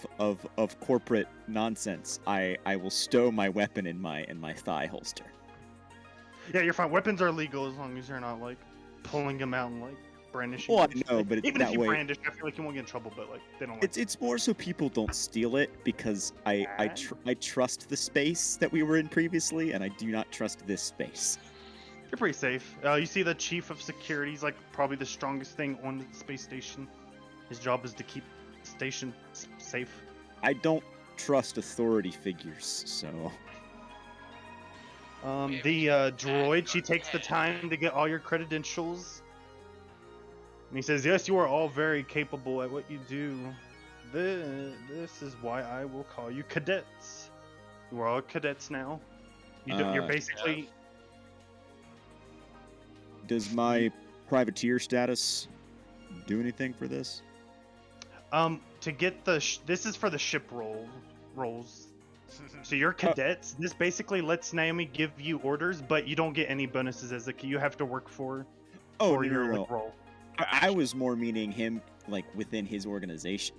corporate nonsense, I will stow my weapon in my thigh holster. Yeah, you're fine. Weapons are legal as long as you're not like pulling them out and like brandishing. Well, I them. know, but even that if you way- brandish, I feel like you won't get in trouble. But like they don't. Like It's more so people don't steal it because I trust the space that we were in previously, and I do not trust this space. You're pretty safe. You see the chief of security. He's like probably the strongest thing on the space station. His job is to keep the station safe. I don't trust authority figures, so The droid, she takes the time to get all your credentials. And he says, "Yes, you are all very capable at what you do. This is why I will call you cadets. We're all cadets now. You're basically. Does my privateer status do anything for this? To get the this is for the ship rolls. So you're cadets. This basically lets Naomi give you orders, but you don't get any bonuses as you have to work for. Oh, for no, your no. role. I was more meaning him like within his organization.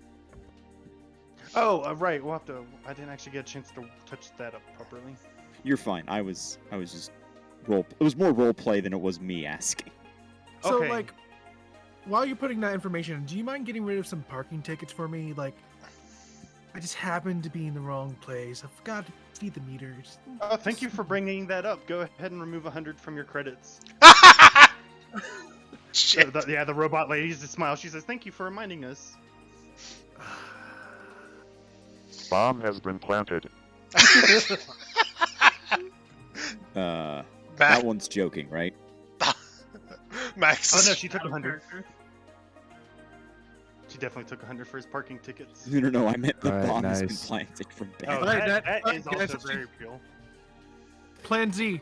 Oh, right. We'll have to. I didn't actually get a chance to touch that up properly. You're fine. I was just role. It was more role play than it was me asking. So, Okay. like, while you're putting that information in, do you mind getting rid of some parking tickets for me? Like, I just happened to be in the wrong place. I forgot to feed the meters. Oh, thank you for bringing that up. Go ahead and remove 100 from your credits. Shit. The robot lady just smiles. She says, "Thank you for reminding us." Bomb has been planted. That one's joking, right? Max. Oh no, she took 100. She definitely took 100 for his parking tickets. No. I meant the Alright, bomb has been nice. planted from Oh, back. that is that's also actually- very real. Plan Z.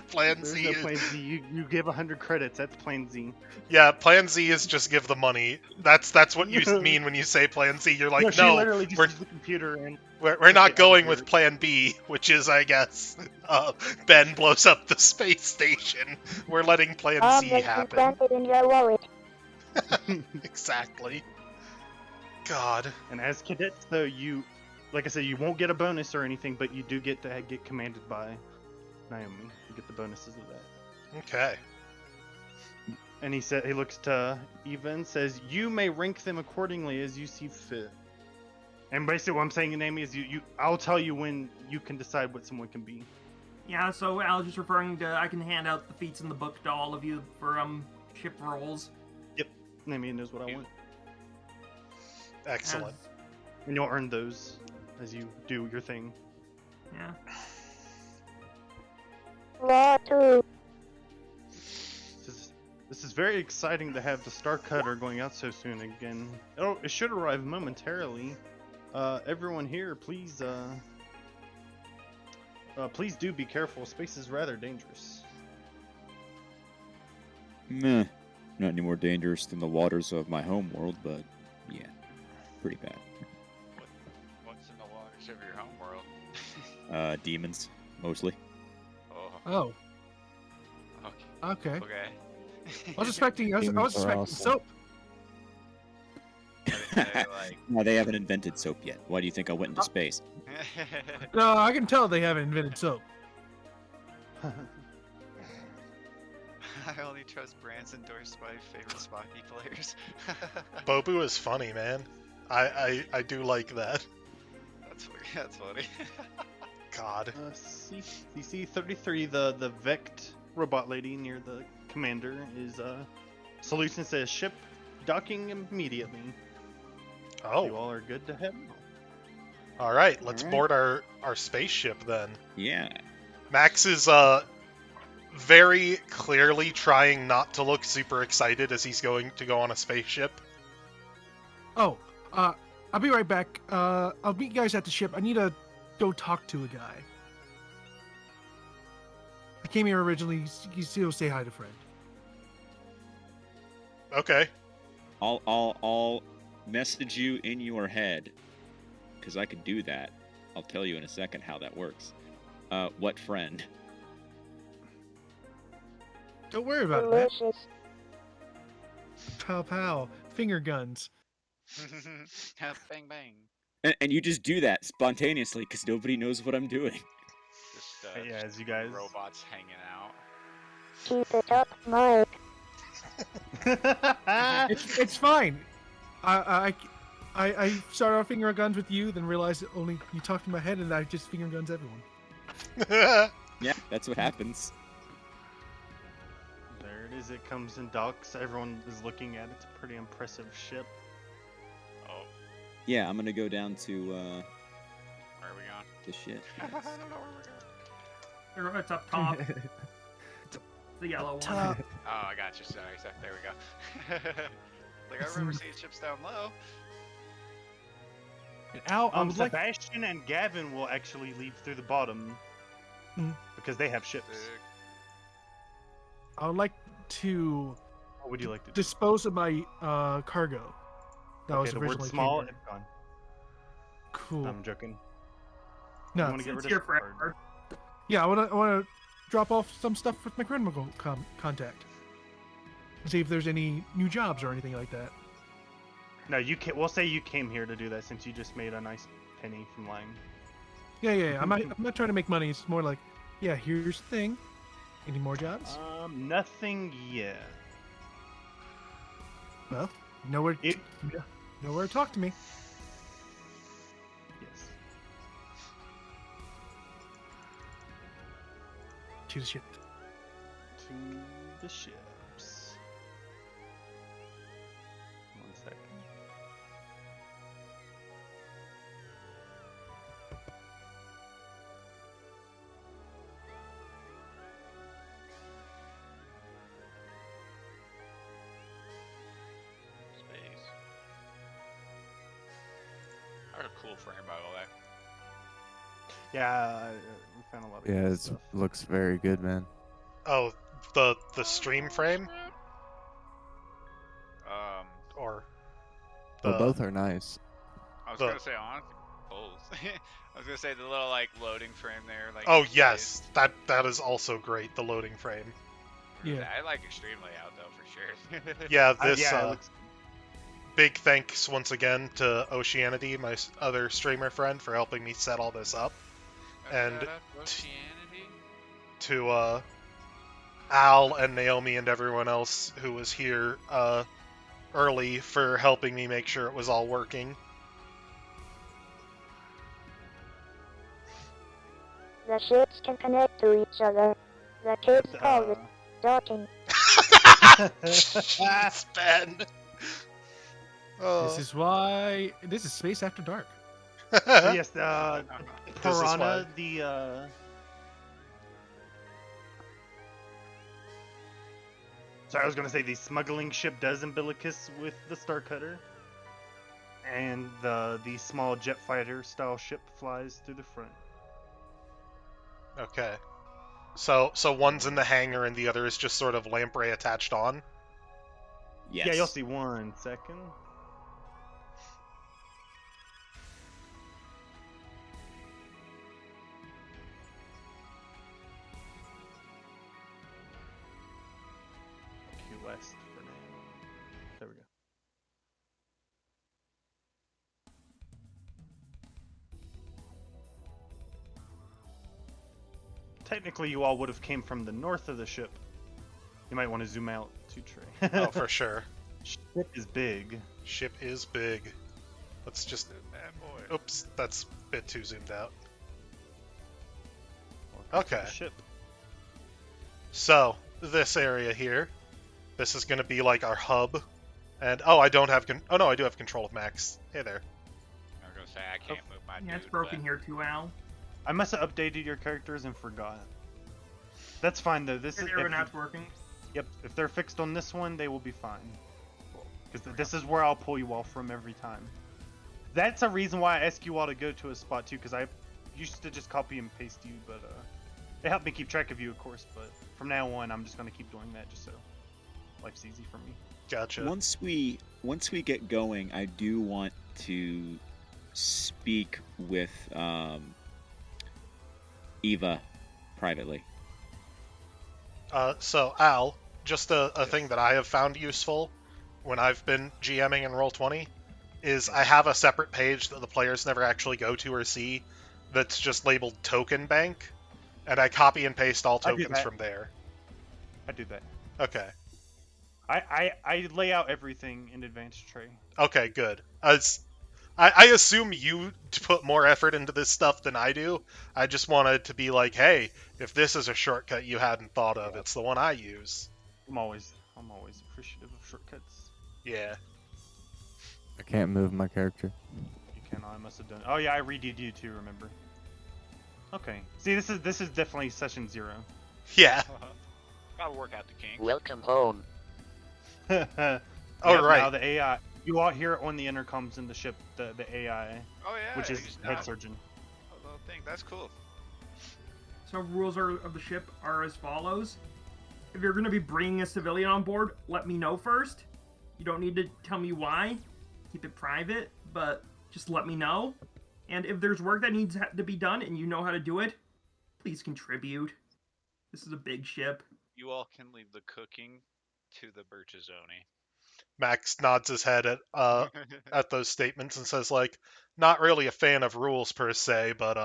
Plan There's Z. no Plan Z. You give 100 credits. That's Plan Z. Yeah, Plan Z is just give the money. That's what you mean when you say Plan Z. You're like, She no, literally just we're used the computer and. we're not Okay, going I'll with do it. Plan B, which is, I guess, Ben blows up the space station. We're letting Plan Bomb Z has been happen. planted in your wallet. Exactly. God. And as cadets, though, you, like I said, you won't get a bonus or anything, but you do get to get commanded by Naomi. You get the bonuses of that. Okay. And he looks to Eva and says, "You may rank them accordingly as you see fit." And basically, what I'm saying, Naomi, is I'll tell you when you can decide what someone can be. Yeah, so Al just referring to I can hand out the feats in the book to all of you for ship rolls. Naomi knows what I want, Excellent. and you'll earn those as you do your thing. Yeah. Law 2. This is very exciting to have the Star Cutter going out so soon again. It should arrive momentarily. Everyone here, please do be careful. Space is rather dangerous. Meh. Not any more dangerous than the waters of my home world, but yeah, pretty bad. What's in the waters of your home world? Demons, mostly. Oh, Oh, okay. okay. I was expecting Demons are awesome. soap. No, they haven't invented soap yet. Why do you think I went into space? No, I can tell they haven't invented soap. I only trust brands endorsed by favorite Spocky players. Bobu is funny, man. I do like that. That's funny. God. CC-33, the Vect robot lady near the commander is solution says ship docking immediately. You Oh, all are good to have. all right. Let's Alright. board our spaceship then. Yeah. Max is very clearly trying not to look super excited as he's going to go on a spaceship. Oh, I'll be right back. I'll meet you guys at the ship. I need to go talk to a guy. I came here originally to say hi to friend. Okay. I'll message you in your head, because I can do that. I'll tell you in a second how that works. What friend? Don't worry about it, man. Delicious. Pow pow. Finger guns. Bang bang. And you just do that spontaneously, because nobody knows what I'm doing. Just Yeah, as you guys. robots hanging out. Keep it up, Mark. It's fine. I started off finger guns with you, then realized that only you talked in my head, and I just finger guns everyone. Yeah, that's what happens. There it is. It comes in docks. Everyone is looking at it. It's a pretty impressive ship. Oh, Yeah, I'm gonna go down to where are we going? the shit. I Yes. don't know where we're going. It's up top. The yellow one. Top. Oh, I got you. Sorry. There we go. Like I remember seeing ships down low. And Al, I would like. Sebastian and Gavin will actually leave through the bottom because they have ships. I would like to. What would you like to do? Dispose of my cargo. That was the word originally small came and gone. Cool. I'm joking. No, You want to get rid It's of your some friend. card. yeah, I want to drop off some stuff with my criminal contact. See if there's any new jobs or anything like that. No, you can. We'll say you came here to do that since you just made a nice penny from lying. Yeah. I'm not trying to make money. It's more like, yeah, here's the thing. Any more jobs? Nothing yet. Well, nowhere to talk to me. Yes. To the ship. To the ships. 1 second. Space. That's a cool frame, by the way. Yeah, we found a lot of Yeah, good it stuff. looks very good, man. Oh, the stream frame, or Well, both are nice. I was gonna say honestly, both. I was gonna say the little like loading frame there. Like. Oh yes, that is also great. The loading frame. Yeah. I like extreme layout though for sure. Yeah, this yeah, it looks... big thanks once again to Oceanity, my other streamer friend, for helping me set all this up, and to Al and Naomi and everyone else who was here early for helping me make sure it was all working. The ships can connect to each other. The kids call it docking. Jeez, Ben. This is why this is Space After Dark. So yes, Piranha, Sorry, I was gonna say the smuggling ship does umbilicus with the Star Cutter, and the small jet fighter style ship flies through the front. Okay. So one's in the hangar and the other is just sort of lamprey attached on? Yes. Yeah, you'll see 1 second. Q West for now. There we go. Technically, you all would have came from the north of the ship. You might want to zoom out to Trey. Oh, for sure. Ship is big. Ship is big. Let's just... Oops, that's a bit too zoomed out. Okay. Ship. So, this area here, this is going to be like our hub. And, oh, I don't have... oh, no, I do have control of Max. Hey there. I was gonna say, I can't move my Yeah, it's dude, broken but... here too, Al. I must have updated your characters and forgot. That's fine though. This is That's working. Yep. If they're fixed on this one, they will be fine. Because this is where I'll pull you all from every time. That's a reason why I ask you all to go to a spot too, because I used to just copy and paste you, but it helped me keep track of you, of course. But from now on, I'm just gonna keep doing that just so life's easy for me. Gotcha. Once we get going, I do want to speak with Eva privately. So, Al, just a thing that I have found useful when I've been GMing in Roll20 is I have a separate page that the players never actually go to or see that's just labeled Token Bank, and I copy and paste all tokens from there. I do that. Okay. I lay out everything in advance, Trey. Okay, good. I assume you put more effort into this stuff than I do. I just wanted to be like, hey, if this is a shortcut you hadn't thought of, it's the one I use. I'm always appreciative of shortcuts. Yeah. I can't move my character. You can. I must have done. Oh yeah, I redid you too. Remember? Okay. See, this is definitely session 0. Yeah. Gotta work out the kinks. Welcome home. Oh, right. Now the AI You all hear it on the intercoms in the ship, the AI, Oh yeah. which is he's head not- surgeon. Oh, little thing. That's cool. So rules of the ship are as follows. If you're going to be bringing a civilian on board, let me know first. You don't need to tell me why. Keep it private, but just let me know. And if there's work that needs to be done and you know how to do it, please contribute. This is a big ship. You all can leave the cooking to the Birchizoni. Max nods his head at those statements and says, like, not really a fan of rules per se, but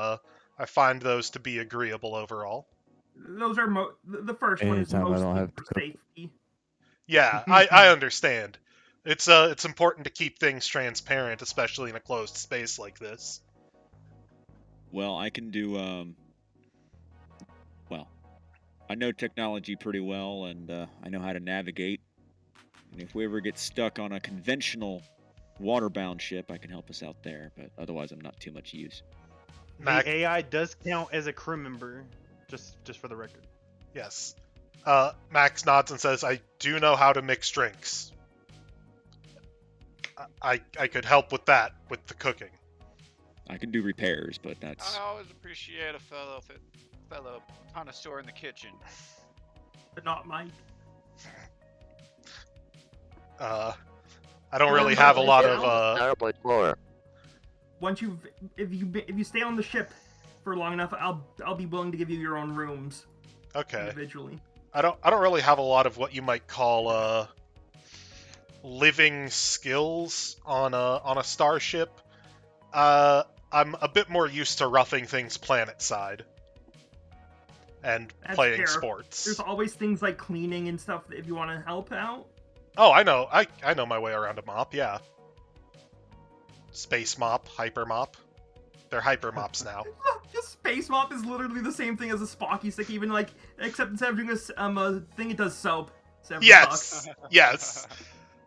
I find those to be agreeable overall. Those are the first one is Anytime I don't mostly have to for cook. safety. Yeah, I understand. It's important to keep things transparent, especially in a closed space like this. Well, I can do, well, I know technology pretty well, and I know how to navigate. And if we ever get stuck on a conventional waterbound ship, I can help us out there, but otherwise I'm not too much use. Mac- The AI does count as a crew member, just for the record. Yes. Max nods and says, I do know how to mix drinks. I could help with that, with the cooking. I can do repairs, but that's... I always appreciate a fellow connoisseur in the kitchen. But not Mike. I don't really have a lot of Terribly poor. Once if you stay on the ship for long enough, I'll be willing to give you your own rooms Okay. individually. I don't really have a lot of what you might call living skills on a starship. I'm a bit more used to roughing things planet side and That's playing fair. sports. There's always things like cleaning and stuff if you want to help out. Oh, I know. I know my way around a mop, yeah. Space mop, hyper mop. They're hyper mops now. Just space mop is literally the same thing as a Spocky stick, even like except instead of doing a thing, it does soap. Instead of Yes, bucks. yes.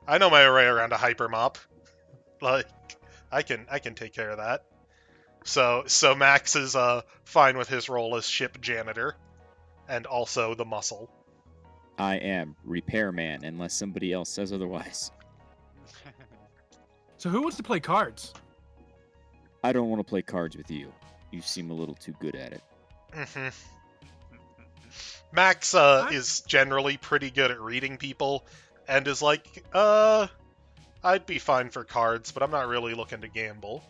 I know my way around a hyper mop. Like, I can take care of that. So Max is fine with his role as ship janitor, and also the muscle. I am repairman, unless somebody else says otherwise. So who wants to play cards? I don't want to play cards with you. You seem a little too good at it. Mm-hmm. Max is generally pretty good at reading people, and is like, I'd be fine for cards, but I'm not really looking to gamble.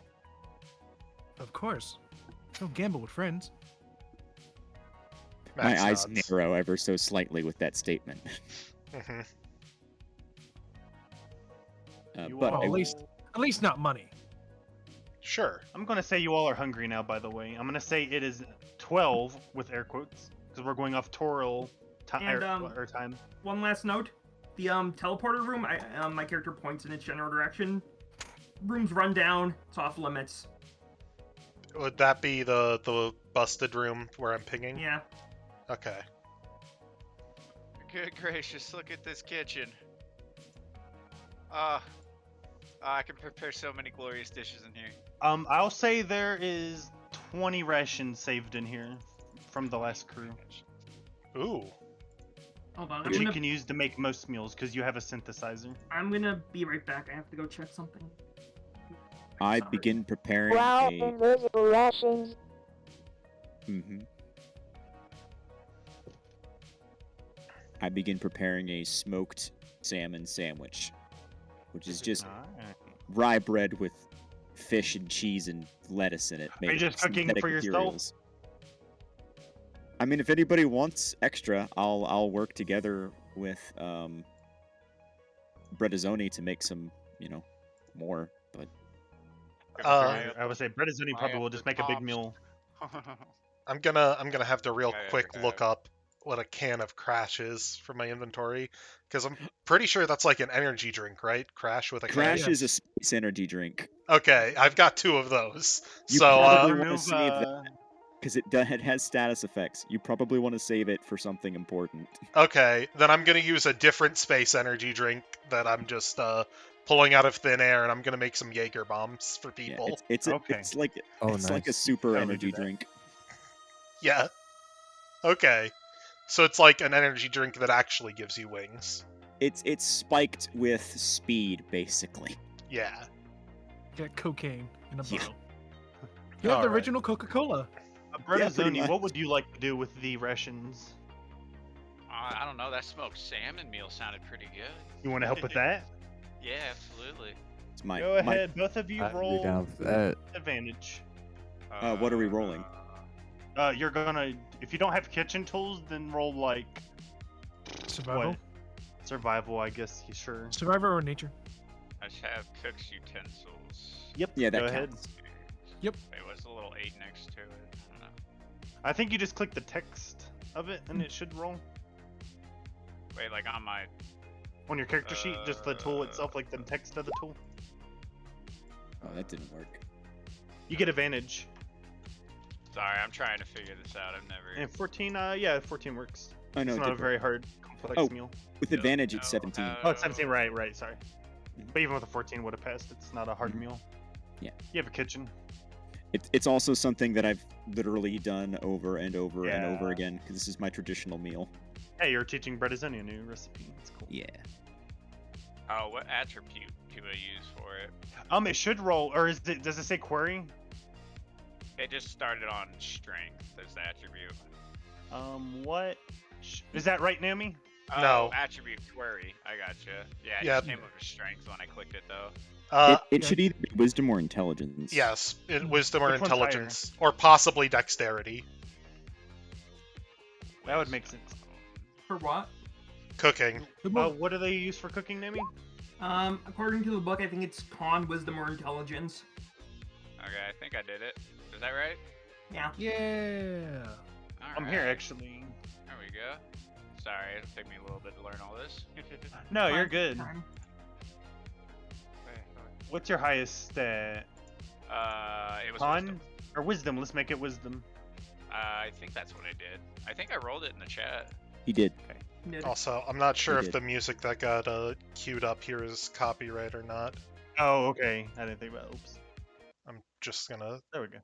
Of course. Don't gamble with friends. Max My eyes nods. narrow ever so slightly with that statement. Mm-hmm. But Well, I, at least not money. Sure. I'm gonna say you all are hungry now. By the way, I'm gonna say it is 12 with air quotes because we're going off Toral And, time. One last note: the teleporter room. My character points in its general direction. Room's run down. It's off limits. Would that be the busted room where I'm pinging? Yeah. Okay. Good gracious, look at this kitchen. I can prepare so many glorious dishes in here. I'll say there is 20 rations saved in here from the last crew, Ooh. Hold on. which you can use to make most meals because you have a synthesizer. I'm gonna be right back. I have to go check something. I Sorry. begin preparing Wow, a... invisible rations. I begin preparing a smoked salmon sandwich, which is just rye bread with fish and cheese and lettuce in it. Are you made of just cooking synthetic for yourself? materials. I mean, if anybody wants extra, I'll work together with Brettazzoni to make some, more. But I would say Brettazzoni probably will just make a big meal. I'm gonna have to real quick look up what a can of Crash is from my inventory, because I'm pretty sure that's like an energy drink, right? Crash with a K. Crash is a space energy drink. Okay, I've got 2 of those. You So probably want to save that because it has status effects. You probably want to save it for something important. okay, then I'm gonna use a different space energy drink that I'm just pulling out of thin air, and I'm gonna make some Jaeger bombs for Yeah, people. it's like a super energy drink. Yeah. Okay. So it's like an energy drink that actually gives you wings. It's spiked with speed, basically. Yeah. Get cocaine in a Yeah. bottle. You have the Alright. original Coca-Cola. Yeah, pretty Bredazoni, much. what would you like to do with the rations? I don't know. That smoked salmon meal sounded pretty good. You want to help with that? Yeah, absolutely. It's my, Go my ahead, both of you I'd be roll down for that. advantage. what are we rolling? You're gonna, if you don't have kitchen tools, then roll like Survival. what? Survival, I guess. Sure. Survivor or nature. I just have cook's utensils. Yep. Yeah, that go ahead. counts. Yep. Wait, what's the little 8 next to it? I don't know. I think you just click the text of it, and it should roll Wait, like on my. on your character sheet. Just the tool itself, like the text of the tool. Oh, that didn't work. You get advantage. Sorry, I'm trying to figure this out. I've never. And 14, yeah, 14 works. Oh no, It's it not a did very work. hard, complex Oh. meal. With advantage, it's No, 17. Oh, it's 17, right, sorry. But even with a 14 would have passed. It's not a hard Mhm. meal. Yeah. You have a kitchen. It's also something that I've literally done over and over and over Yeah. again because this is my traditional meal. Hey, you're teaching Bredazoni a new recipe. That's cool. Yeah. Oh, what attribute do I use for it? It should roll, or does it say query? It just started on strength as the attribute. What? Is that right, Naomi? No. Oh, attribute query. I gotcha. Yeah, it Yeah. just came with a strength when I clicked it though. It should either be wisdom or intelligence. Yes, wisdom or Which one's higher? intelligence, or possibly dexterity. That would make sense. For what? Cooking. What do they use for cooking, Naomi? According to the book, I think it's con, wisdom, or intelligence. Okay, I think I did it. Is that right? Yeah. Yeah. I'm here, actually. There we go. Sorry, it took me a little bit to learn all this. No, you're Fine, good. fine. What's your highest stat? It was Con wisdom. or wisdom? Let's make it wisdom. I think that's what I did. I think I rolled it in the chat. He did. Did. Also, I'm not sure He if did. the music that got queued up here is copyright or not. Oh, okay. I didn't think about it. Oops. I'm just gonna There we go.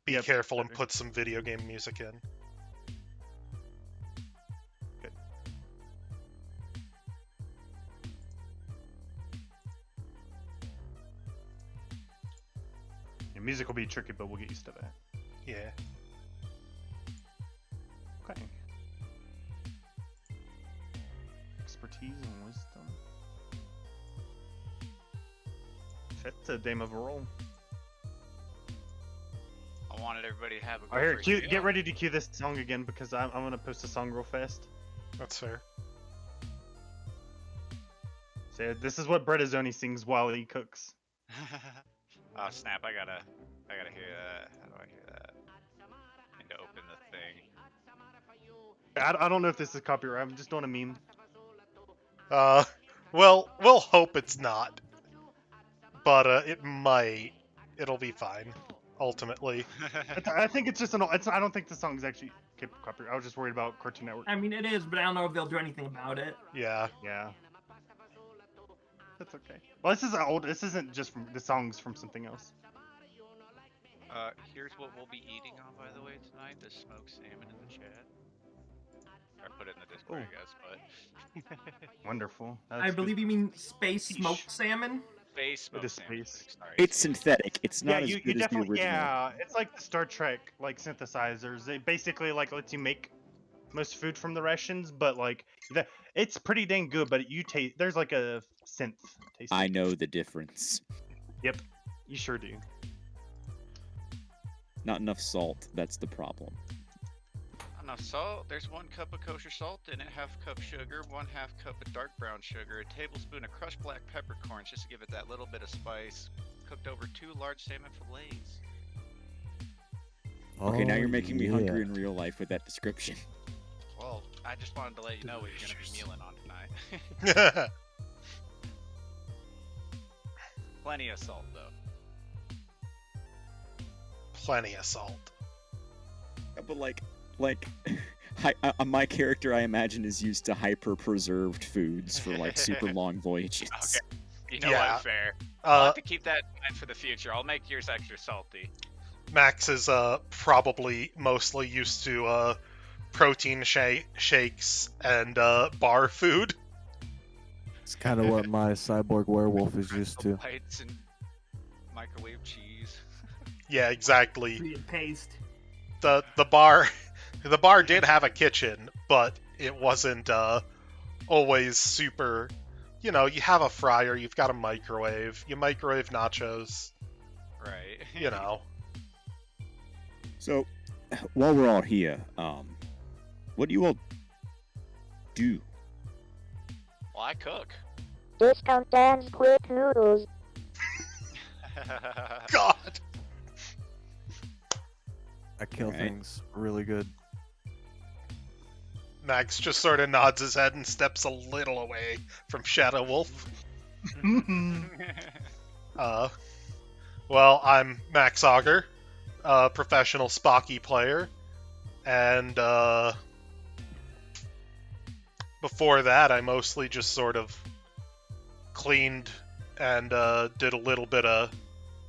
be Yep, careful and perfect. put some video game music in. Good. Your music will be tricky, but we'll get used to that. Yeah. Okay. Expertise and wisdom. That's a damn of a roll. I wanted everybody to have a All right, here, great cue, meal. get ready to cue this song again because I'm gonna post a song real fast. That's fair. So this is what Bredazoni sings while he cooks. Oh snap! I gotta hear that. How do I hear that? I need to open the thing. I don't know if this is copyright. I'm just doing a meme. Well, we'll hope it's not. But it might. It'll be fine. Ultimately. I think it's just an. I don't think the song's actually copyright. I was just worried about Cartoon Network. I mean, it is, but I don't know if they'll do anything about it. Yeah. Yeah. That's okay. Well, this is old. This isn't just from the songs from something else. Here's what we'll be eating on, by the way, tonight. The smoked salmon in the chat. Or put it in the Discord, I guess, but... Wonderful. I That's believe good. you mean space smoked salmon? Space smoked It is salmon. space. Sorry. It's synthetic. It's not Yeah, as you good as the definitely. original. Yeah, it's like the Star Trek like synthesizers. It basically like lets you make most food from the rations, but like it's pretty dang good. But you taste there's like a synth taste. I know the difference. Yep, you sure do. Not enough salt. That's the problem. Enough salt. There's 1 cup of kosher salt in it, half cup sugar, 1/2 cup of dark brown sugar, a tablespoon of crushed black peppercorns just to give it that little bit of spice. Cooked over 2 large salmon fillets. Okay, now Oh, you're making me yeah. hungry in real life with that description. Well, I just wanted to let you know what you're gonna be mealing on tonight. Plenty of salt though. Plenty of salt. But like, my character, I imagine, is used to hyper preserved foods for like super long voyages. Okay. You know Yeah. what? Fair. I'll Uh, have to keep that in mind for the future. I'll make yours extra salty. Max is probably mostly used to protein shakes and bar food. It's kind of what my cyborg werewolf is used to. Lights and microwave cheese. Yeah, exactly. Read and paste. The bar did have a kitchen, but it wasn't always super. You know, you have a fryer, you've got a microwave, you microwave nachos. Right. You know. So, while we're all here, what do you all do? Well, I cook. Discount Dan's quick noodles. God. I kill Alright. things really good. Max just sort of nods his head and steps a little away from Shadow Wolf. Well, I'm Max Auger, a professional Spocky player, and before that, I mostly just sort of cleaned and did a little bit of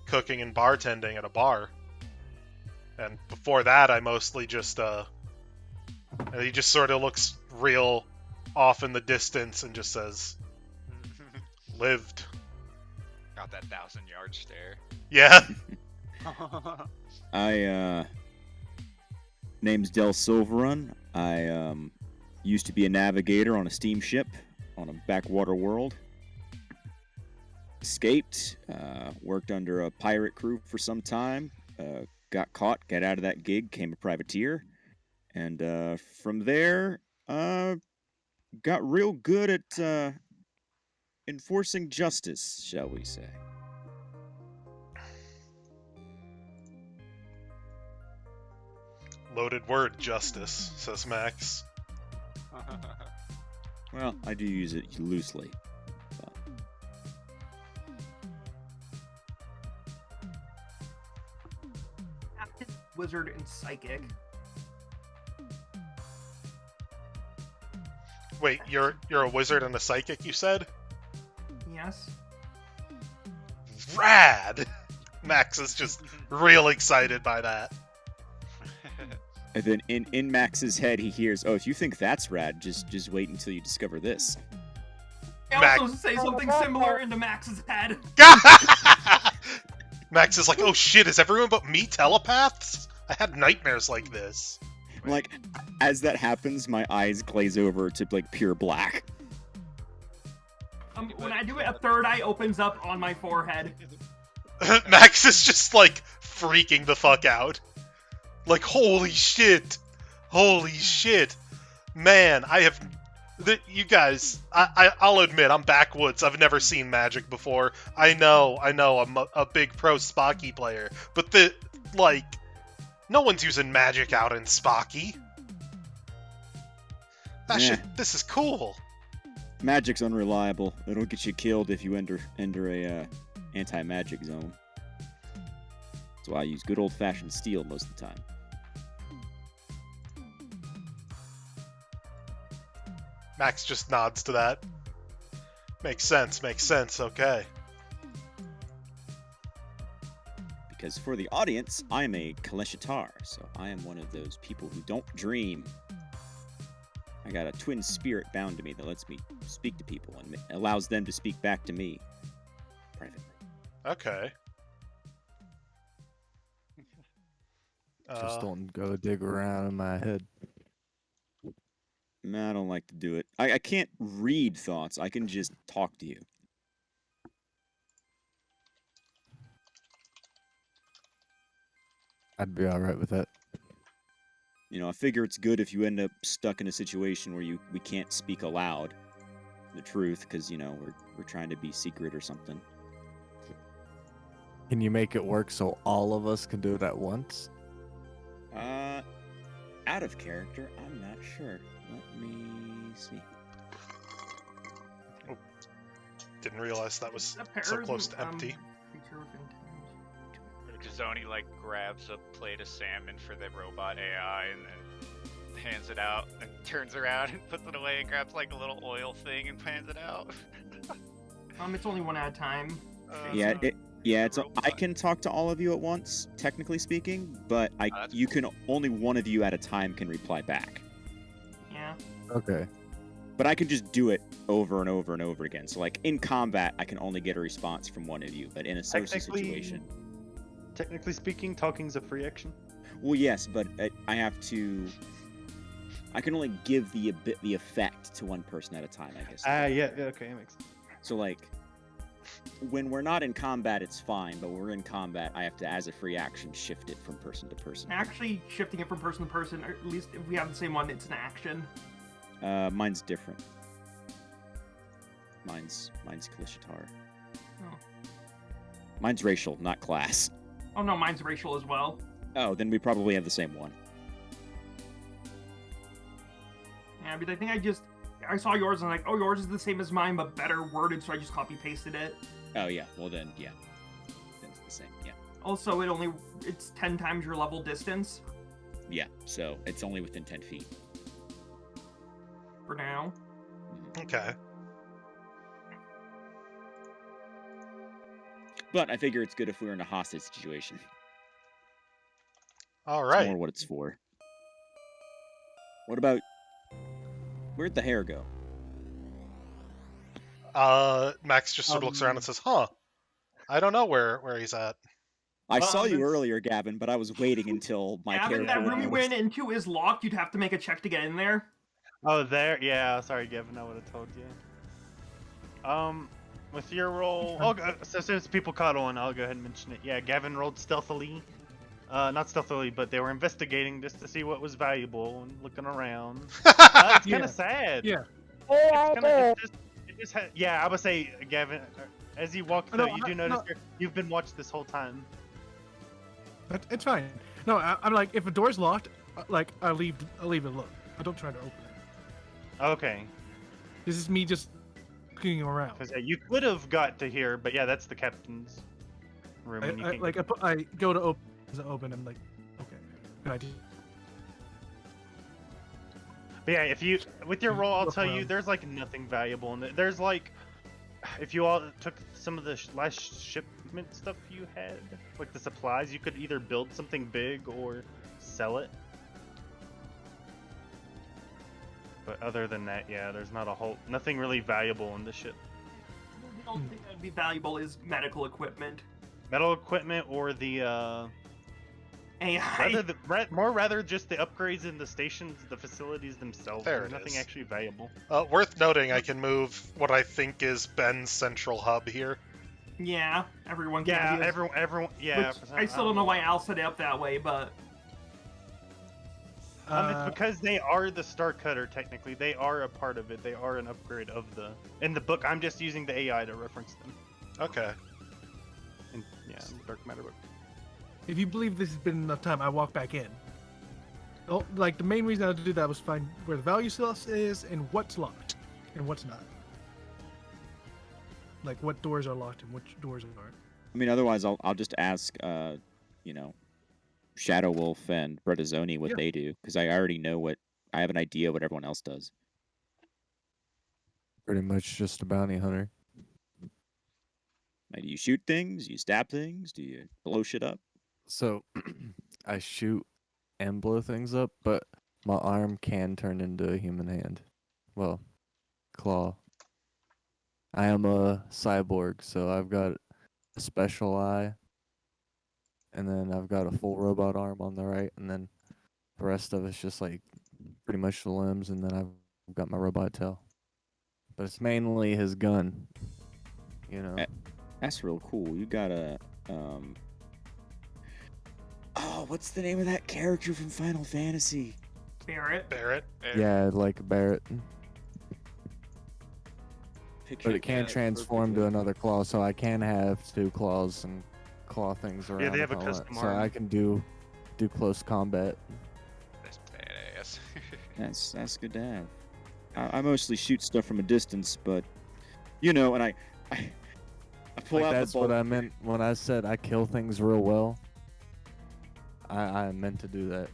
cooking and bartending at a bar. And before that, I mostly just and he just sort of looks real off in the distance and just says, lived. Got that 1,000-yard stare. Yeah. Name's Del Silverun. I used to be a navigator on a steamship on a backwater world. Escaped, worked under a pirate crew for some time, got caught, got out of that gig, became a privateer, and from there, got real good at enforcing justice, shall we say. Loaded word, justice, says Max. Well, I do use it loosely. But... Wizard and psychic. Wait, you're a wizard and a psychic, you said? Yes. Rad! Max is just real excited by that. And then in Max's head, he hears, "Oh, if you think that's rad, just wait until you discover this." I also say something similar into Max's head. Max is like, "Oh shit, is everyone but me telepaths? I had nightmares like this." Like, as that happens, my eyes glaze over to like pure black. When I do it, a third eye opens up on my forehead. Max is just like freaking the fuck out. Like, holy shit, man! You guys. I'll admit, I'm backwoods. I've never seen magic before. I know. I'm a big pro Spocky player, but no one's using magic out in Spocky. This is cool. Magic's unreliable. It'll get you killed if you enter a anti-magic zone. That's why I use good old-fashioned steel most of the time. Max just nods to that. Makes sense, okay. Because for the audience, I'm a Kaleshatar, so I am one of those people who don't dream. I got a twin spirit bound to me that lets me speak to people and allows them to speak back to me privately. Okay. Just don't go dig around in my head. I don't like to do it. I can't read thoughts. I can just talk to you. I'd be alright with that. You know, I figure it's good if you end up stuck in a situation where we can't speak aloud the truth because, you know, we're trying to be secret or something. Can you make it work so all of us can do it at once? Out of character, I'm not sure. Let me see. Oh, didn't realize that was so close to empty. Kazoni grabs a plate of salmon for the robot AI and then hands it out and turns around and puts it away and grabs a little oil thing and pans it out. It's only one at a time. I can talk to all of you at once, technically speaking, but only one of you at a time can reply back. Yeah. Okay. But I can just do it over and over and over again. So like in combat, I can only get a response from one of you, but in a social situation. Technically speaking, talking's a free action. Well, yes, but I have to. I can only give the effect to one person at a time, I guess. Yeah, okay, that makes sense. So like, when we're not in combat, it's fine, but when we're in combat, I have to, as a free action, shift it from person to person. Actually, shifting it from person to person, or at least if we have the same one, it's an action. Mine's different. Mine's Kalishatar. Oh. Mine's racial, not class. Oh no, mine's racial as well. Oh, then we probably have the same one. Yeah, but I think I saw yours and I'm like, oh, yours is the same as mine, but better worded, so I just copy pasted it. Oh yeah, well then, yeah. Then it's the same, yeah. Also, it's 10 times your level distance. Yeah, so it's only within 10 feet. For now. Okay. But I figure it's good if we're in a hostage situation. All It's right. more what it's for. What about... Where'd the hair go? Max just sort of looks around and says, "Huh, I don't know where he's at." I saw you earlier, Gavin, but I was waiting until my Gavin, character... that room you was- went into is locked. You'd have to make a check to get in there. Oh, there? Yeah, sorry, Gavin, I would have told you. With your roll... Oh, so since people caught on, I'll go ahead and mention it. Yeah, Gavin rolled stealthily. Not stealthily, but they were investigating just to see what was valuable and looking around. It's kind of sad. Yeah. Yeah, I would say, Gavin, as you walk through, you do notice you've been watched this whole time. It's fine. No, I'm like, if a door's locked, like I leave it alone. I don't try to open it. Okay. This is me just looking around. Because you could have got to here, but yeah, that's the captain's room. and you can't I go to open. I'm like, okay, good idea. But yeah, if you with your roll, I'll Look tell you, around. there's like nothing valuable in it. There's like, if you all took some of the last shipment stuff you had, like the supplies, you could either build something big or sell it. But other than that, yeah, there's nothing really valuable in the ship. The only thing that would be valuable is medical equipment. Metal equipment or the AI. rather just the upgrades in the stations, the facilities themselves. There There's it nothing is. actually valuable. Worth noting, I can move what I think is Ben's central hub here. Yeah, everyone can. Yeah, use- everyone. Yeah. Which I still don't know why Al set it up that way, but It's because they are the Star Cutter. Technically, they are a part of it. They are an upgrade of the. In the book, I'm just using the AI to reference them. Okay. In, yeah, in the Dark Matter book. If you believe this has been enough time, I walk back in. Oh, like the main reason I had to do that was find where the value source is and what's locked and what's not. Like what doors are locked and which doors aren't. I mean, otherwise, I'll just ask, Shadow Wolf and Bredazoni what they do, because I already know I have an idea what everyone else does. Pretty much just a bounty hunter. Like, do you shoot things? Do you stab things? Do you blow shit up? So, I shoot and blow things up, but my arm can turn into a human hand. Well, claw. I am a cyborg, so I've got a special eye, and then I've got a full robot arm on the right, and then the rest of it's just like pretty much the limbs, and then I've got my robot tail. But it's mainly his gun, you know. That's real cool. You got a, Oh, what's the name of that character from Final Fantasy? Barrett. Yeah, like a Barrett. Picture But it can that transform to another claw, so I can have two claws and claw things around. they have a if I want. custom So arm. I can do close combat. That's badass. That's good to have. I mostly shoot stuff from a distance, but and I pull Like out that's the what bolt. I meant when I said I kill things real well. I meant to do that.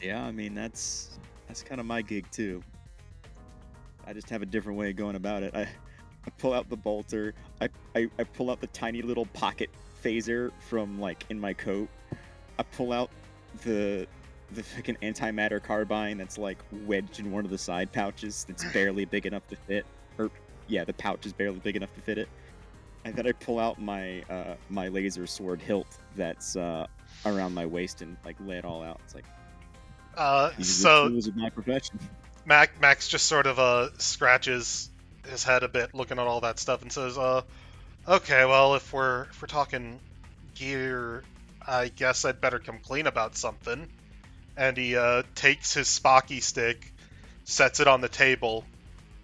Yeah, I mean that's kind of my gig too. I just have a different way of going about it. I pull out the bolter. I pull out the tiny little pocket phaser from like in my coat. I pull out the the fucking antimatter carbine that's like wedged in one of the side pouches that's barely big enough to fit. Or yeah, the pouch is barely big enough to fit it. And then I pull out my my laser sword hilt that's around my waist and like lay it all out. It's like these are the tools of my profession. Max just sort of scratches his head a bit, looking at all that stuff, and says, "Okay, well, if we're talking gear, I guess I'd better come clean about something." And he takes his Spocky stick, sets it on the table,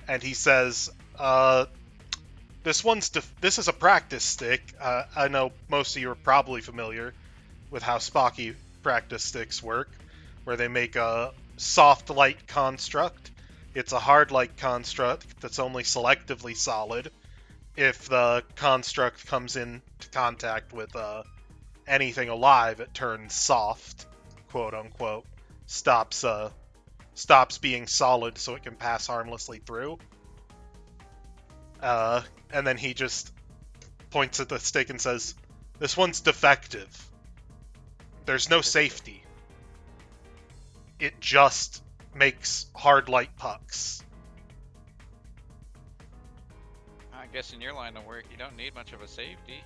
and he says, "This is a practice stick. I know most of you are probably familiar with how Spocky practice sticks work, where they make a soft light construct. It's a hard light construct that's only selectively solid. If the construct comes into contact with anything alive, it turns soft, quote unquote, stops being solid so it can pass harmlessly through." And then he just points at the stick and says, "This one's defective. There's no safety. It just makes hard light pucks." I guess in your line of work, you don't need much of a safety.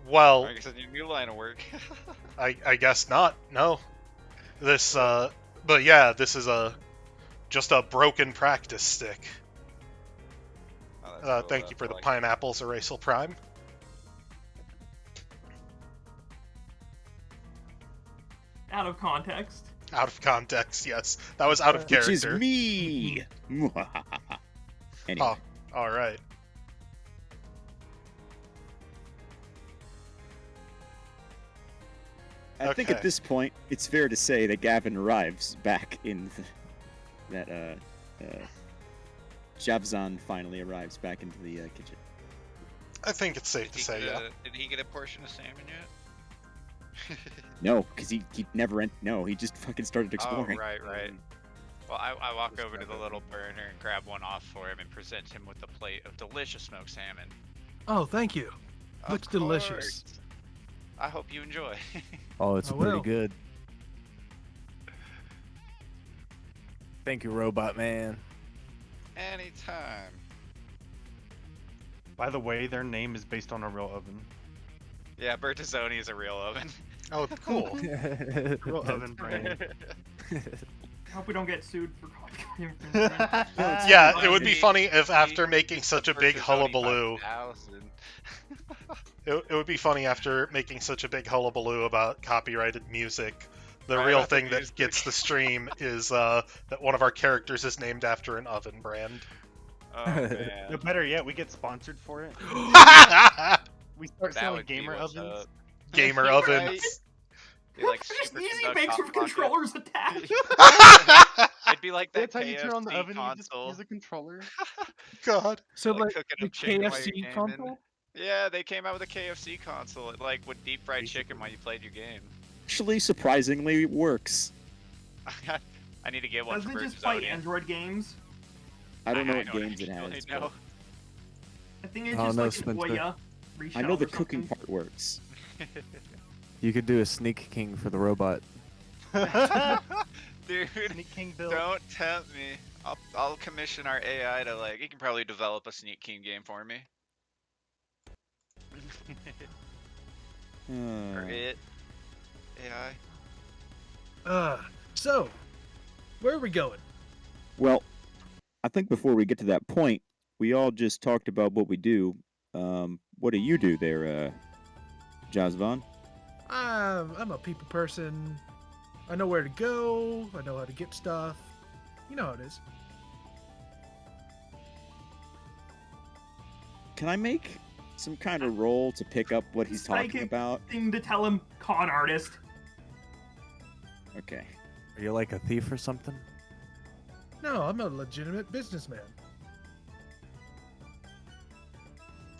Well, I guess in your new line of work. I guess not. No. This but yeah, this is just a broken practice stick. Oh, that's cool, Thank you for I the like it. pineapples, Erasal Prime. Out of context. Out of context, yes. That was out of character. Which is me. Anyway. Oh, all right. I think at Okay. this point, it's fair to say that Gavin arrives back in that Javzan finally arrives back into the kitchen. I think it's safe to say, yeah. Did he get a portion of salmon yet? No, because he never no, he just fucking started exploring. Oh, right. Well, I walk over to the little burner and grab one off for him and present him with a plate of delicious smoked salmon. Oh, thank you. Of Looks delicious. course. I hope you enjoy. Oh, it's I pretty will. good. Thank you, Robot Man. Anytime. By the way, their name is based on a real oven. Yeah, Bertazzoni is a real oven. Oh, cool. Real oven brand. I hope we don't get sued for copyright infringement. Yeah, it would be funny if after making such a big hullabaloo, 5000. it would be funny after making such a big hullabaloo about copyrighted music, the Right, real about the thing that music. gets the stream is that one of our characters is named after an oven brand. Oh man. No, better yet, we get sponsored for it. We start That selling would be gamer what's ovens. up. Gamer Right? ovens. Be like Just easy superconduct makes hot your pocket. controllers attached. It'd be like that That's how you turn on the KFC oven. You just console. use a controller. God. So Like like cooking the up chicken while KFC you're gaming. console? Yeah, they came out with a KFC console. It like would deep fry chicken while you played your game. Actually, surprisingly, it works. I need to get one Doesn't for it just play Bertazzoni. Android games? I don't know what don't games it actually has. know. but I think it's Oh, just no, like Spencer. an Ouya I know reshell the or cooking something. part works. You could do a Sneak King for the robot. Dude, Sneak King build. don't tempt me. I'll commission our AI to like. He can probably develop a Sneak King game for me. Or it. AI. So, where are we going? Well, I think before we get to that point, we all just talked about what we do. What do you do there, Jazvan? I'm a people person. I know where to go. I know how to get stuff. You know how it is. Can I make some kind of roll to pick up what he's talking Psychic about? thing to tell him, con artist. Okay. Are you like a thief or something? No, I'm a legitimate businessman.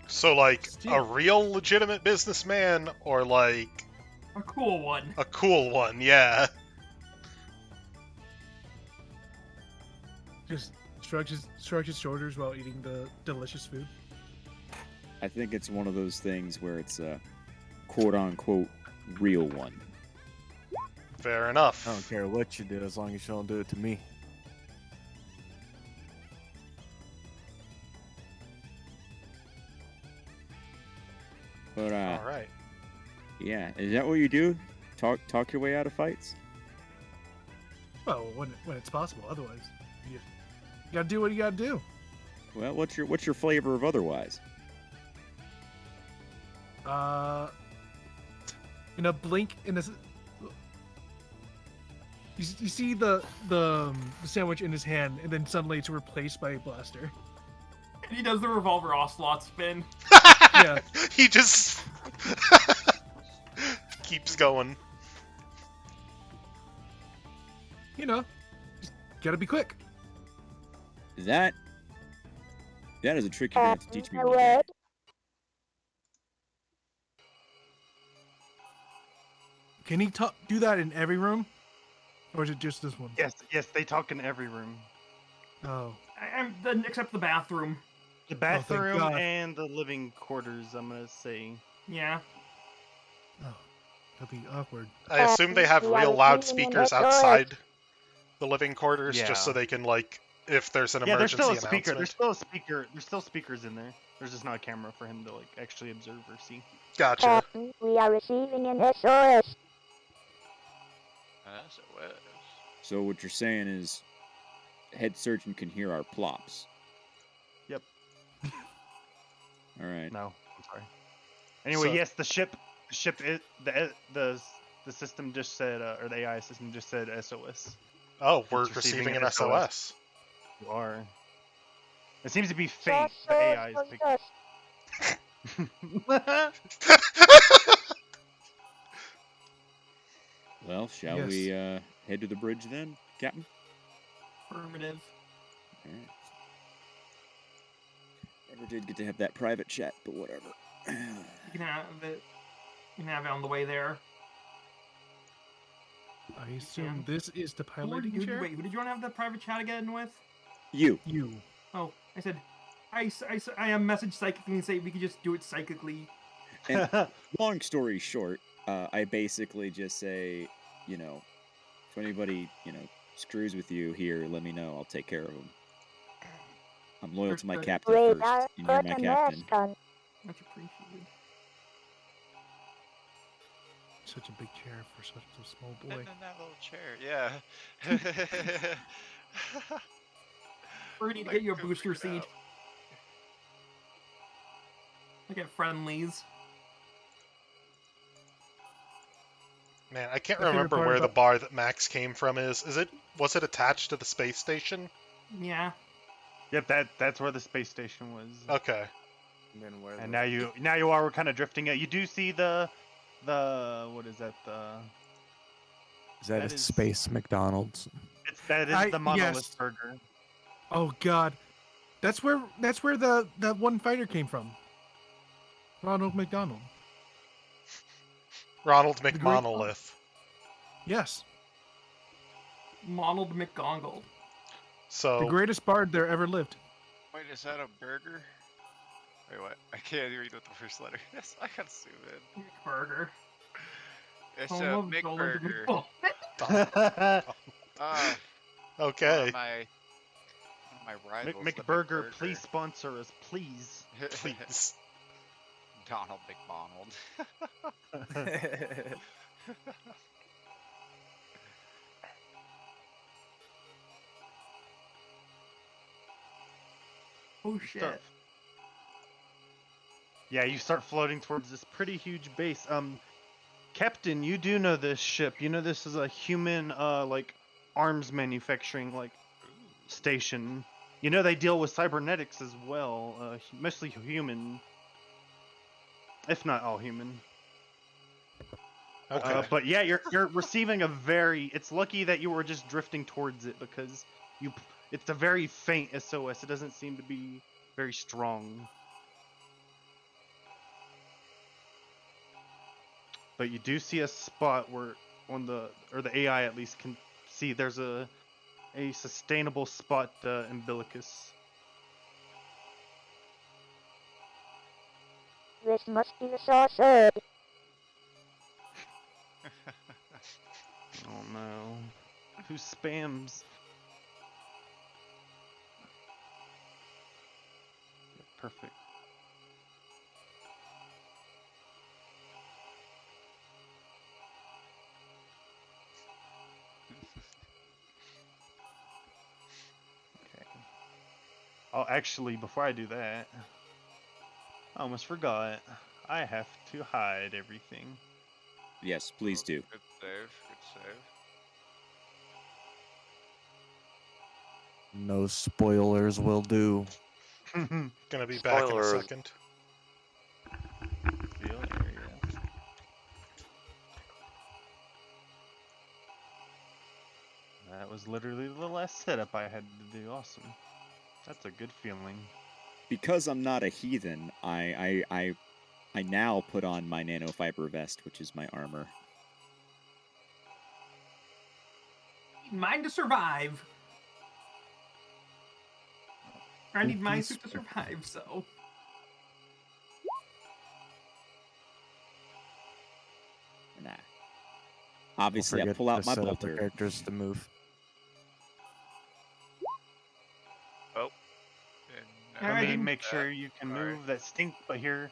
So, like, a Steal. real legitimate businessman, or like A cool one. a cool one? Yeah. Just shrugs his shoulders while eating the delicious food. I think it's one of those things where it's a quote-unquote real one. Fair enough. I don't care what you do as long as you don't do it to me. But All right. yeah, is that what you do? Talk your way out of fights? Well, when it's possible. Otherwise, you gotta do what you gotta do. Well, what's your flavor of otherwise? In a blink, you see the sandwich in his hand, and then suddenly it's replaced by a blaster. He does the revolver ocelot spin. Yeah. He just keeps going. You know, just gotta be quick. That is a trick you're gonna have to teach me one day. Can he do that in every room, or is it just this one? Yes, they talk in every room. Oh, Except the bathroom. The thank bathroom God. and the living quarters, I'm gonna say. Yeah. oh, that'll be awkward. I assume they have We are real receiving an loudspeakers SOS. outside the living quarters, Yeah. just so they can, like, if there's an Yeah, there's emergency still a speaker. There's announcement. still a speaker. There's still speakers in there. There's just not a camera for him to like actually observe or see. Gotcha. Captain, we are receiving an SOS. SOS. So what you're saying is, head surgeon can hear our plops. Yep. All right. No, I'm sorry. Anyway, So- yes, the system just said, or the AI system just said SOS. Oh, we're It's receiving an SOS. You are. It seems to be faint. The AI is big. Well, shall Yes. we head to the bridge then, Captain? Affirmative. All right. Never did get to have that private chat, but whatever. You can have it. You can have it on the way there. I assume Yeah. this is the piloting chair. Wait, who did you want to have the private chat again with? You. Oh, I said, I am message psychically and say we could just do it psychically. And long story short, I basically just say, you know, if anybody, screws with you here, let me know. I'll take care of them. I'm loyal to my captain first, Radar, and you're put my a captain. mask on. Much appreciated. Such a big chair for such a small And boy. then that little chair, yeah. We need to Like, get you a go booster figure it seat. out. Look at friendlies. Man, I can't My favorite remember part where the about- bar that Max came from is. Was it attached to the space station? Yeah. Yep, that's where the space station was. Okay. Then where And the- now you are kind of drifting it. You do see the what is that? Is that that a is- space McDonald's? That is the monolith yes. burger. Oh God, that's where that one fighter came from. Ronald McDonald. Ronald great- McMonolith. Yes, Ronald McGongle. So the greatest bard there ever lived. Wait, is that a burger? Wait, what? I can't read what the first letter is. I gotta zoom in. Burger. It's Home a of Dolan to McBurger. McDonald. Ah, okay. one of my rivals. the McBurger, McBurger. please sponsor us, please. Please. Donald McDonald. Oh shit. Start- Yeah, you start floating towards this pretty huge base. Captain, you do know this ship. You know this is a human, like, arms manufacturing, like, station. You know they deal with cybernetics as well, mostly human, if not all human. Okay. But yeah, you're receiving a very. It's lucky that you were just drifting towards it because it's a very faint SOS. It doesn't seem to be very strong. But you do see a spot where the AI at least can see there's a sustainable spot umbilicus. This must be the saucer. Oh no. Who spams? Yeah, perfect. Okay. Oh, actually, before I do that, I almost forgot. I have to hide everything. Yes, please do. Good save. Good save. No spoilers will do. Gonna be back in a Spoilers. second. Field area. That was literally the last setup I had to do. Awesome. That's a good feeling. Because I'm not a heathen, I now put on my nanofiber vest, which is my armor. Mine to survive. I need my Spooky suit to survive, so. Nah. Obviously, I Don't pull forget out to my set up the bolter. characters to move. Oh. And Alright, Let me then. make sure you can Sorry. move. That stink, but here.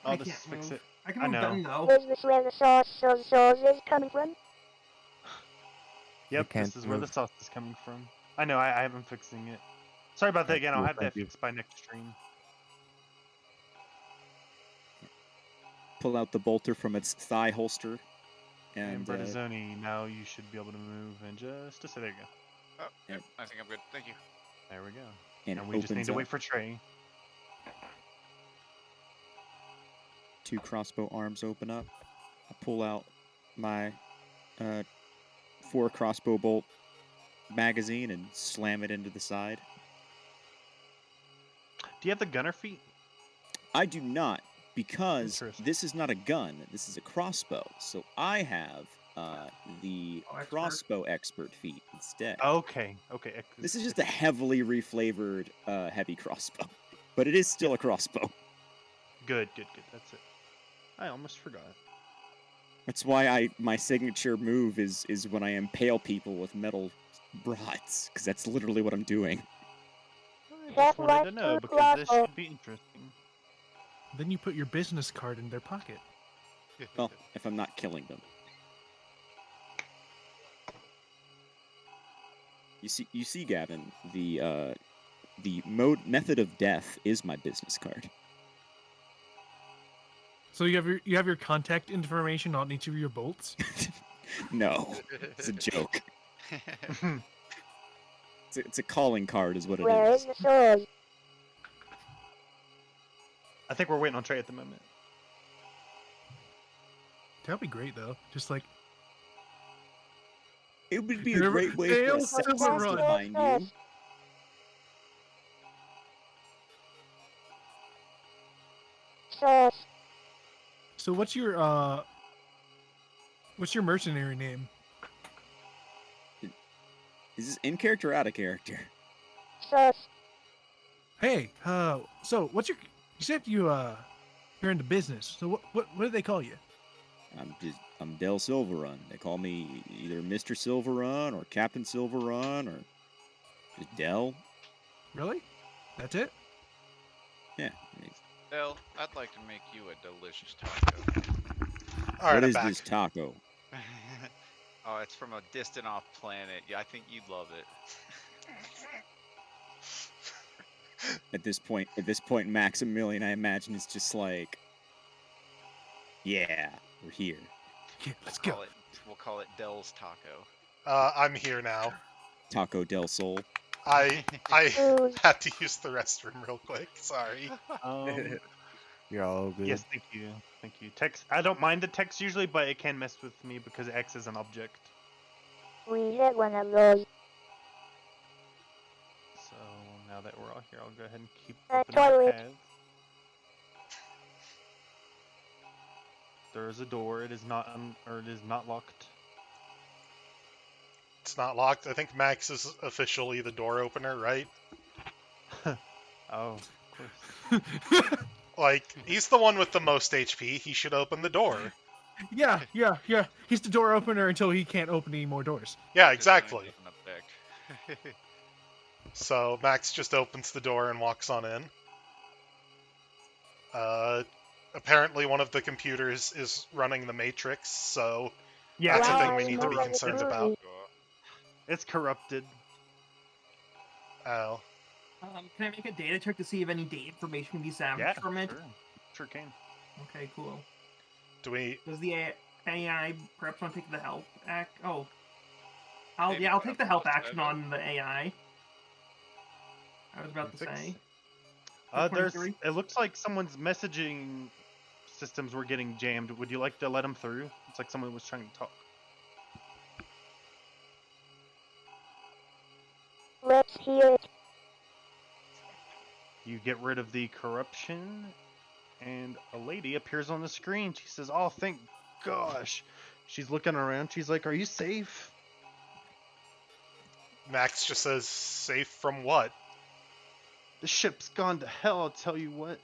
I I'll just can't fix move. it. I can I move know. them though. Is this where the sauce is coming from? Yep, can't this is where the move. sauce is coming from. I know, I am fixing it. Sorry about that Thank again. I'll you, have that thank you. fixed by next stream. Pull out the bolter from its thigh holster. And And Bertazzoni, now you should be able to move in just a second. There you go. Oh, yep, I think I'm good. Thank you. There we go. and And it we just need opens to up. wait for Trey. 2 crossbow arms open up. I pull out my 4 crossbow bolt magazine and slam it into the side. Do you have the gunner feet? I do not, because Interesting. this is not a gun. This is a crossbow. So I have the Oh, expert. crossbow expert feat instead. Okay, This is just a heavily reflavored heavy crossbow, but it is still a crossbow. Good. That's it. I almost forgot. That's why my signature move is when I impale people with metal rods, because that's literally what I'm doing. I That just wanted to was know too because this close. should be interesting. Then you put your business card in their pocket. Well, if I'm not killing them. You see, Gavin, the method of death is my business card. So you have your contact information on each of your bolts. No, it's a joke. It's a calling card, is what it Where is. is the sword? I think we're waiting on Trey at the moment. That'd be great though. Just like It would be a Remember- great way they for also assassins have a to run. find you. Sauce. so. What's your mercenary name? Is this in character or out of character? Sauce. Hey, so what's your? You said you're into business. So what do they call you? I'm Del Silverrun. They call me either Mr. Silverrun or Captain Silverrun or just Del. Really? That's it? Yeah. Del, I'd like to make you a delicious taco. All right, What I'm is back. this taco? Oh, it's from a distant off planet. Yeah, I think you'd love it. At this point, Maximilian, I imagine, is just like, yeah, we're here. Yeah, let's go. We'll call it Del's Taco. I'm here now. Taco del Sol. I Ooh. had to use the restroom real quick. Sorry. You're all good. Yes, thank you. Text. I don't mind the text usually, but it can mess with me because X is an object. We had one of those. So now that we're all here, I'll go ahead and keep A opening my toilet. paths. There is a door. It is not locked. It's not locked. I think Max is officially the door opener, right? Oh, of course. Like, he's the one with the most HP. He should open the door. Yeah. He's the door opener until he can't open any more doors. Yeah, Just don't exactly. open up deck. So Max just opens the door and walks on in. Apparently one of the computers is running the Matrix, so Yeah, that's a Wow, thing we I need to be love concerned it. about. it's corrupted. Oh. Can I make a data check to see if any data information can be salvaged Yeah, from it? sure can. Okay, cool. Do we... Does the AI perhaps want to take the help act? Oh. Maybe I'll take the help plus action 7. on the AI. I was about to Fix- say. There's. 23? It looks like someone's messaging systems were getting jammed. Would you like to let them through? It's like someone was trying to talk. Let's hear it. You get rid of the corruption, and a lady appears on the screen. She says, "Oh, thank gosh." She's looking around. She's like, "Are you safe?" Max just says, safe from what? The ship's gone to hell, I'll tell you what.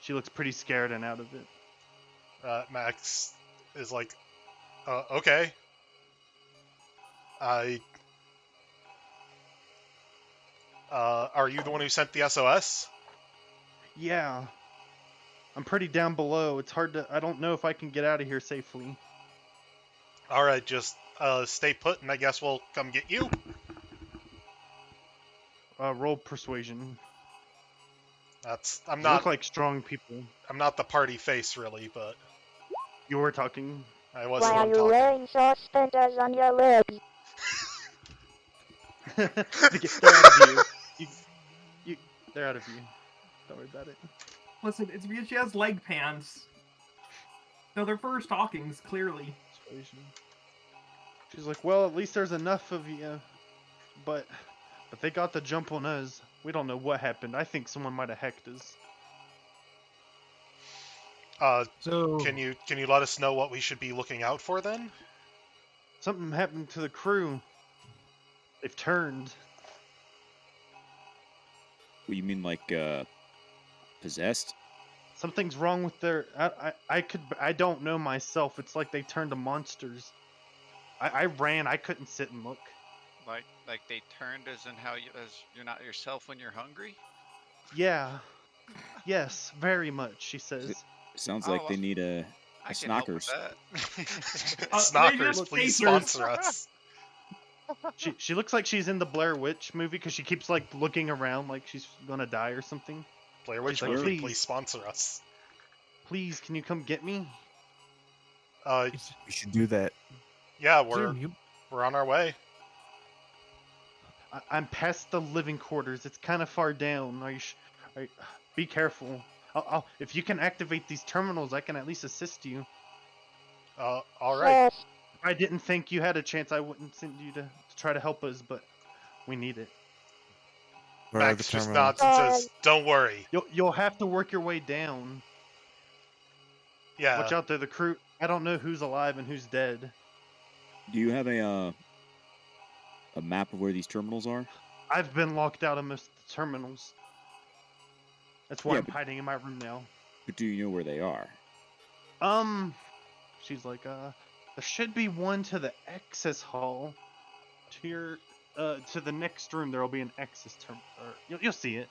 She looks pretty scared and out of it. Max is like, okay. Are you the one who sent the SOS? Yeah. I'm pretty down below. It's hard to... I don't know if I can get out of here safely. Alright, just, stay put and I guess we'll come get you. Roll persuasion. I'm You not, look like strong people. I'm not the party face really, but You were talking. I was Why the are one you talking. wearing suspenders on your legs? They're out of you. They're out of you. Don't worry about it. Listen, it's because she has leg pants. No, they're for her stockings, clearly. Persuasion. She's like, well, at least there's enough of you. But they got the jump on us. We don't know what happened. I think someone might have hacked us. So Can you let us know what we should be looking out for then? Something happened to the crew. They've turned. What, you mean like possessed? Something's wrong with their. I don't know myself. It's like they turned to monsters. I ran. I couldn't sit and look. Like they turned as in how as you're not yourself when you're hungry? Yeah. Yes, very much. She says. Sounds Oh, like they need a I can help with Snockers. that. Snockers, just please spacers. sponsor us. She looks like she's in the Blair Witch movie because she keeps like looking around like she's gonna die or something. Blair Witch She's like, movie, please. please sponsor us. Please, can you come get me? We should do that. Yeah, is there a we're on our way. I'm past the living quarters. It's kind of far down. Be careful. If you can activate these terminals, I can at least assist you. All right. Yes. If I didn't think you had a chance, I wouldn't send you to try to help us, but we need it. Where are the Max just terminals? nods and says, "Don't worry." You'll have to work your way down. Yeah. Watch out there, the crew. I don't know who's alive and who's dead. Do you have a map of where these terminals are? I've been locked out of most of the terminals. That's why Yeah, I'm but- hiding in my room now. But do you know where they are? She's like, there should be one to the access hall. To the next room, there'll be an access term. You'll see it.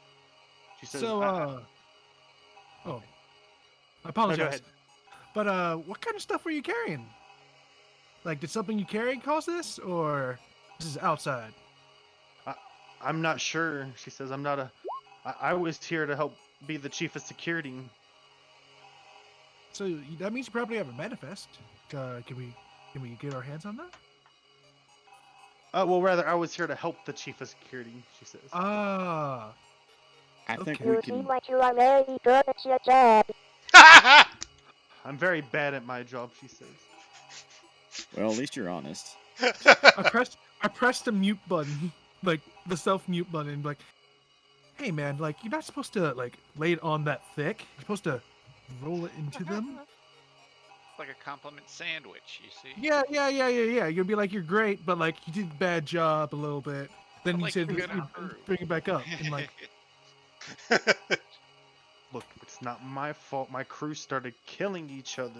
She says. So I No, apologize. go ahead. But what kind of stuff were you carrying? Like, did something you carried cause this, or this is outside? I'm not sure. She says, I'm not I was here to help be the chief of security. So that means you probably have a manifest. Can we get our hands on that? Well, rather, I was here to help the chief of security. She says. Ah, I think Okay. we You seem can. like you are very good at your job. I'm very bad at my job. She says. Well, at least you're honest. I pressed the mute button, like the self mute button, like, hey man, like you're not supposed to like lay it on that thick. You're supposed to roll it into them. Like a compliment sandwich, you see? Yeah. You'll be like, you're great, but like you did a bad job a little bit. Then But, you like, said you're you gonna improve. bring it back up, and like, Look, it's not my fault. My crew started killing each other.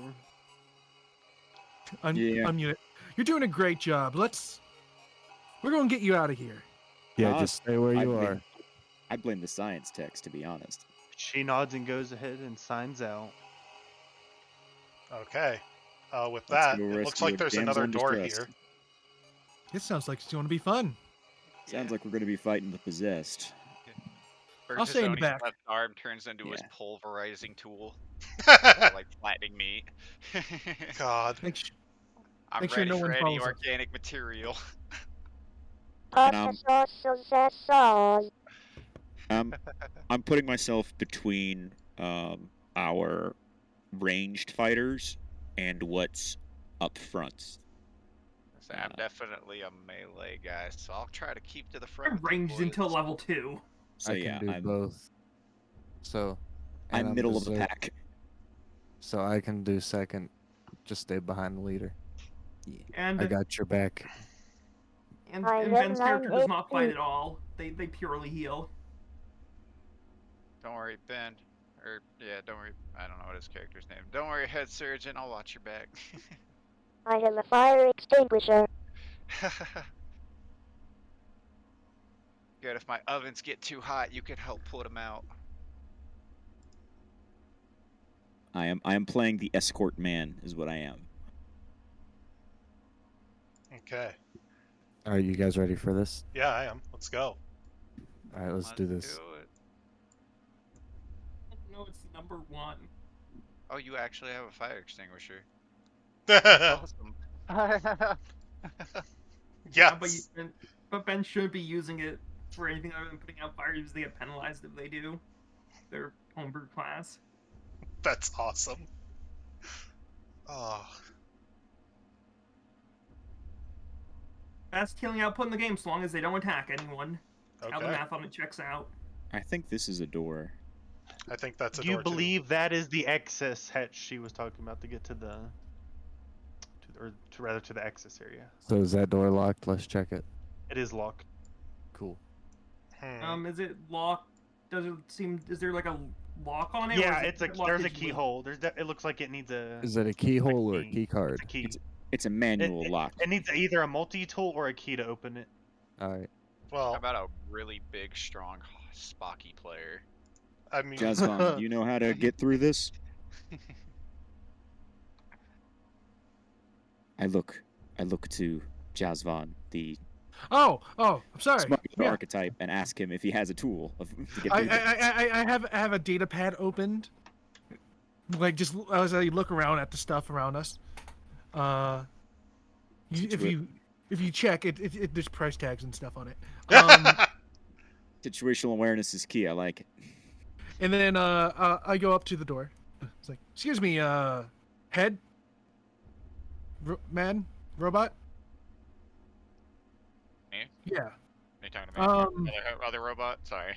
Yeah. Unmute it. You're doing a great job. We're gonna get you out of here. Yeah, just stay where you are. I blame the science techs, to be honest. She nods and goes ahead and signs out. Okay. With Let's that, go it looks rescue like a there's damsel another in door distress. here. This sounds like it's going to be fun. Sounds like we're going to be fighting the possessed. I'll stay in the Bergezone's back. left arm turns into his Yeah. pulverizing tool. Like flattening meat. God. Make sure, I'm make sure ready no for one any follows us. organic material. And Pasta sauce, sauce. I'm putting myself between our ranged fighters and what's up front. So I'm definitely a melee guy, so I'll try to keep to the front. I'm with you ranged until boys. level 2. So I yeah, can do both. So and I'm middle of the berserk, pack. so I can do second. Just stay behind the leader. And I got your back. and I have Ben's character 9 does not fight HP. at all. They purely heal. Don't worry, Ben. Or yeah, don't worry. I don't know what his character's name. Don't worry, head surgeon. I'll watch your back. I have a fire extinguisher. Good. If my ovens get too hot, you can help put them out. I am playing the escort man, is what I am. Okay. Are you guys ready for this? Yeah, I am. Let's go. All right, let's do this. No, it's number 1. Oh, you actually have a fire extinguisher. Yes. Awesome. Yeah, but Ben shouldn't be using it for anything other than putting out fires. They get penalized if they do. Their homebrew class. That's awesome. Oh. Best healing output in the game, so long as they don't attack anyone. How the Okay. math on it checks out. I think this is a door. I think that's a Do you door too. believe that is the excess hatch she was talking about to get to the, to the access area? So is that door locked? Let's check it. It is locked. Cool. Is it locked? Does it seem? Is there like a lock on it? or Yeah, is it it's a locked there's a digitally? keyhole. It looks like it needs a. Is it a keyhole or a key. key card? It's a key. It's a manual lock. It needs either a multi-tool or a key to open it. All right. Well, How about a really big, strong, Spocky player? I mean, Jazvan, do you know how to get through this? I look to Jazvan, the I'm sorry. smuggler Yeah. archetype, and ask him if he has a tool to get I, through this. I have a data pad opened. Like just as I look around at the stuff around us. If you check it, there's price tags and stuff on it. Situational awareness is key. I like it. And then I go up to the door. It's like, excuse me, head, man, robot. Me? Yeah. Are you talking to me? Um, Other robot? Sorry.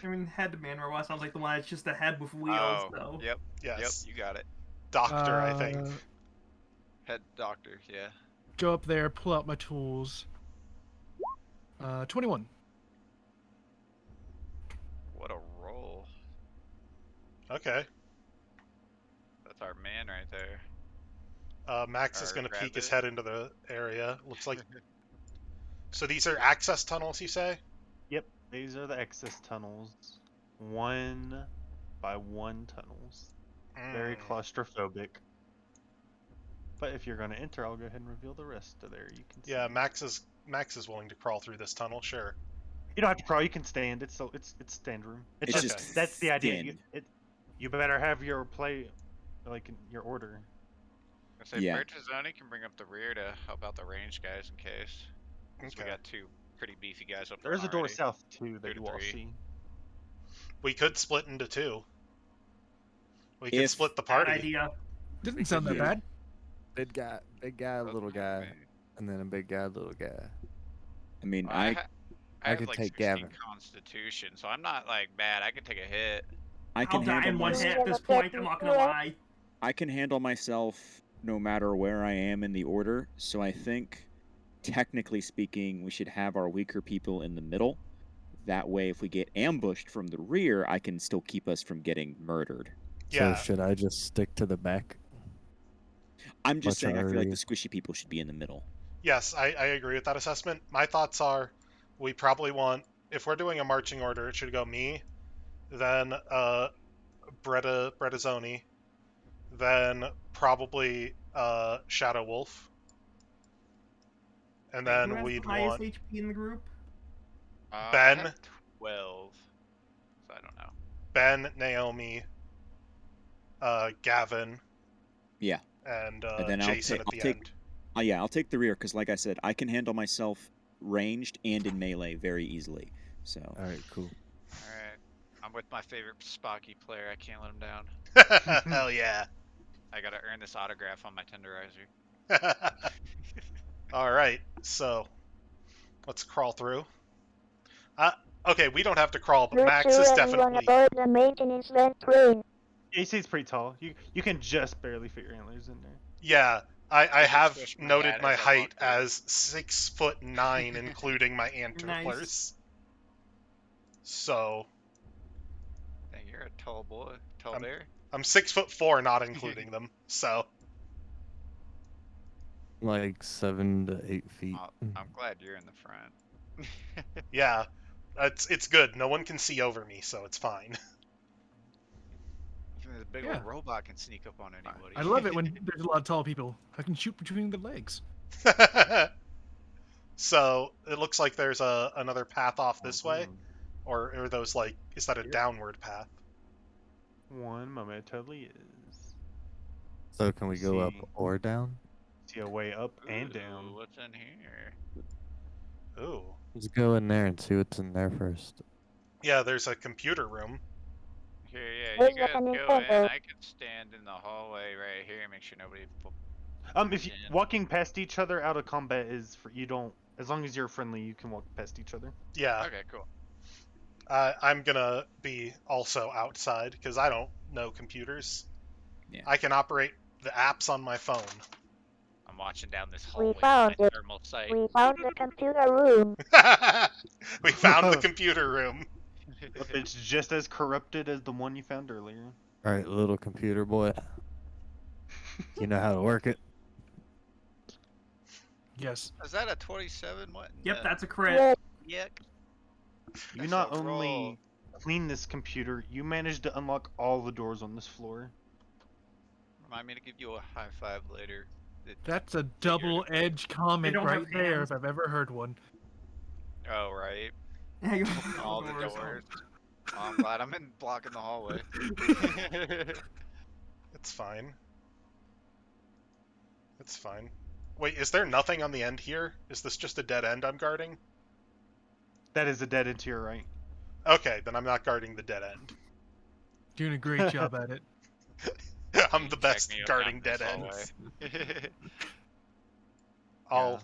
I mean, head man robot sounds like the one that's just a head with wheels, Oh, though. yep. Yes. Yep, you got it. Doctor, I think. Head doctor, yeah. Go up there, pull out my tools. 21. What a roll. Okay. That's our man right there. Max is Or going to grab peek his it. head into the area. Looks like. So these are access tunnels, you say? Yep, these are the access tunnels. 1 by 1 tunnels. Very claustrophobic. But if you're going to enter, I'll go ahead and reveal the rest of there. You can. Yeah, see. Max is willing to crawl through this tunnel. Sure. You don't have to crawl. You can stand. It's stand room. It's It's just just that's the idea. thin. You better have your play, like in your order. I say Yeah. Bergezzoni can bring up the rear to help out the range guys in case. 'Cause we Okay. got 2 pretty beefy guys up There is a door already. south too that 2 to you all 3. see. We could split into 2. We could If- split the Bad party. idea. Didn't sound that Yeah. bad. Big guy, Both little of guy, them. and then a big guy, little guy. I mean, Well, I I have could like take 16 Gavin. Constitution, so I'm not like bad. I could take a hit. I I'll can die handle in one myself. hit at this point, I'm not gonna lie. I can handle myself no matter where I am in the order. So I think, technically speaking, we should have our weaker people in the middle, That way, if we get ambushed from the rear, I can still keep us from getting murdered. So Yeah. should I just stick to the back? I'm just saying, I feel like Archery. the squishy people should be in the middle. Yes, I agree with that assessment. My thoughts are, we probably want, if we're doing a marching order, it should go me, then Brettazzoni, then probably Shadow Wolf, and Okay, who then has we'd the highest want HP in the group? I Ben. have 12. So I don't know. Ben, Naomi, Gavin, Yeah. and then Jason at the end. Yeah, I'll take the rear because, like I said, I can handle myself ranged and in melee very easily. So. All right, cool. Alright. I'm with my favorite Spocky player. I can't let him down. Hell yeah. I gotta earn this autograph on my tenderizer. All right, so let's crawl through. Okay, we don't have to crawl, but Look Max sure is everyone definitely. aboard the maintenance vent plane. AC's pretty tall. You can just barely fit your antlers in there. Yeah, I just have wish my noted dad my has height unlocked it. as 6'9", including my antlers. So Dang, you're a tall boy. Tall bear. I'm 6'4", not including them. So Like 7 to 8 feet. I'm glad you're in the front. yeah, it's good. No one can see over me, so it's fine. Even the big Yeah. old robot can sneak up on anybody. I love it when there's a lot of tall people. I can shoot between the legs. So it looks like there's another path off this way, or are those like, is that a downward path? One momentarily is. So can we go up See. or down? See a way up and down. What's in here? Ooh. Let's go in there and see what's in there first. Yeah, there's a computer room. Here, yeah, Where's you guys the go in. Nintendo? I can stand in the hallway right here and make sure nobody. If you walking past each other out of combat is for you don't. As long as you're friendly, you can walk past each other. Yeah. Okay, cool. I'm gonna be also outside because I don't know computers. Yeah. I can operate the apps on my phone. I'm watching down this hallway. found my it. thermal sight. We found the computer room. We found the computer room. It's just as corrupted as the one you found earlier. All right, little computer boy. You know how to work it? Yes. Is that a 27? What? Yep, that's a crit. Yuck. You That's not a only roll. clean this computer, you managed to unlock all the doors on this floor. Remind me to give you a high five later. That's a double-edged comment don't right have there hands. if I've ever heard one. Oh, right. Yeah, you All the doors. Oh, I'm glad I'm in blocking the hallway. It's fine. It's fine. Wait, is there nothing on the end here? Is this just a dead end I'm guarding? That is a dead end to your right. Okay, then I'm not guarding the dead end. Doing a great job at it. I'm the Check best me down guarding this dead hallway. ends. I'll.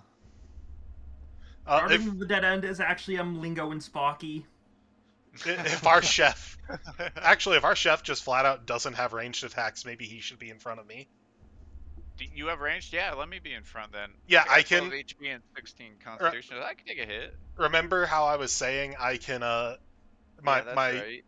Guarding the dead end is actually Lingo and Spocky. If our chef, actually, if our chef just flat out doesn't have ranged attacks, maybe he should be in front of me. Do you have ranged? Yeah, let me be in front then. Yeah, got I can- 12 HP and 16 Constitution. I can take a hit. Remember how I was saying I can Yeah, that's my right.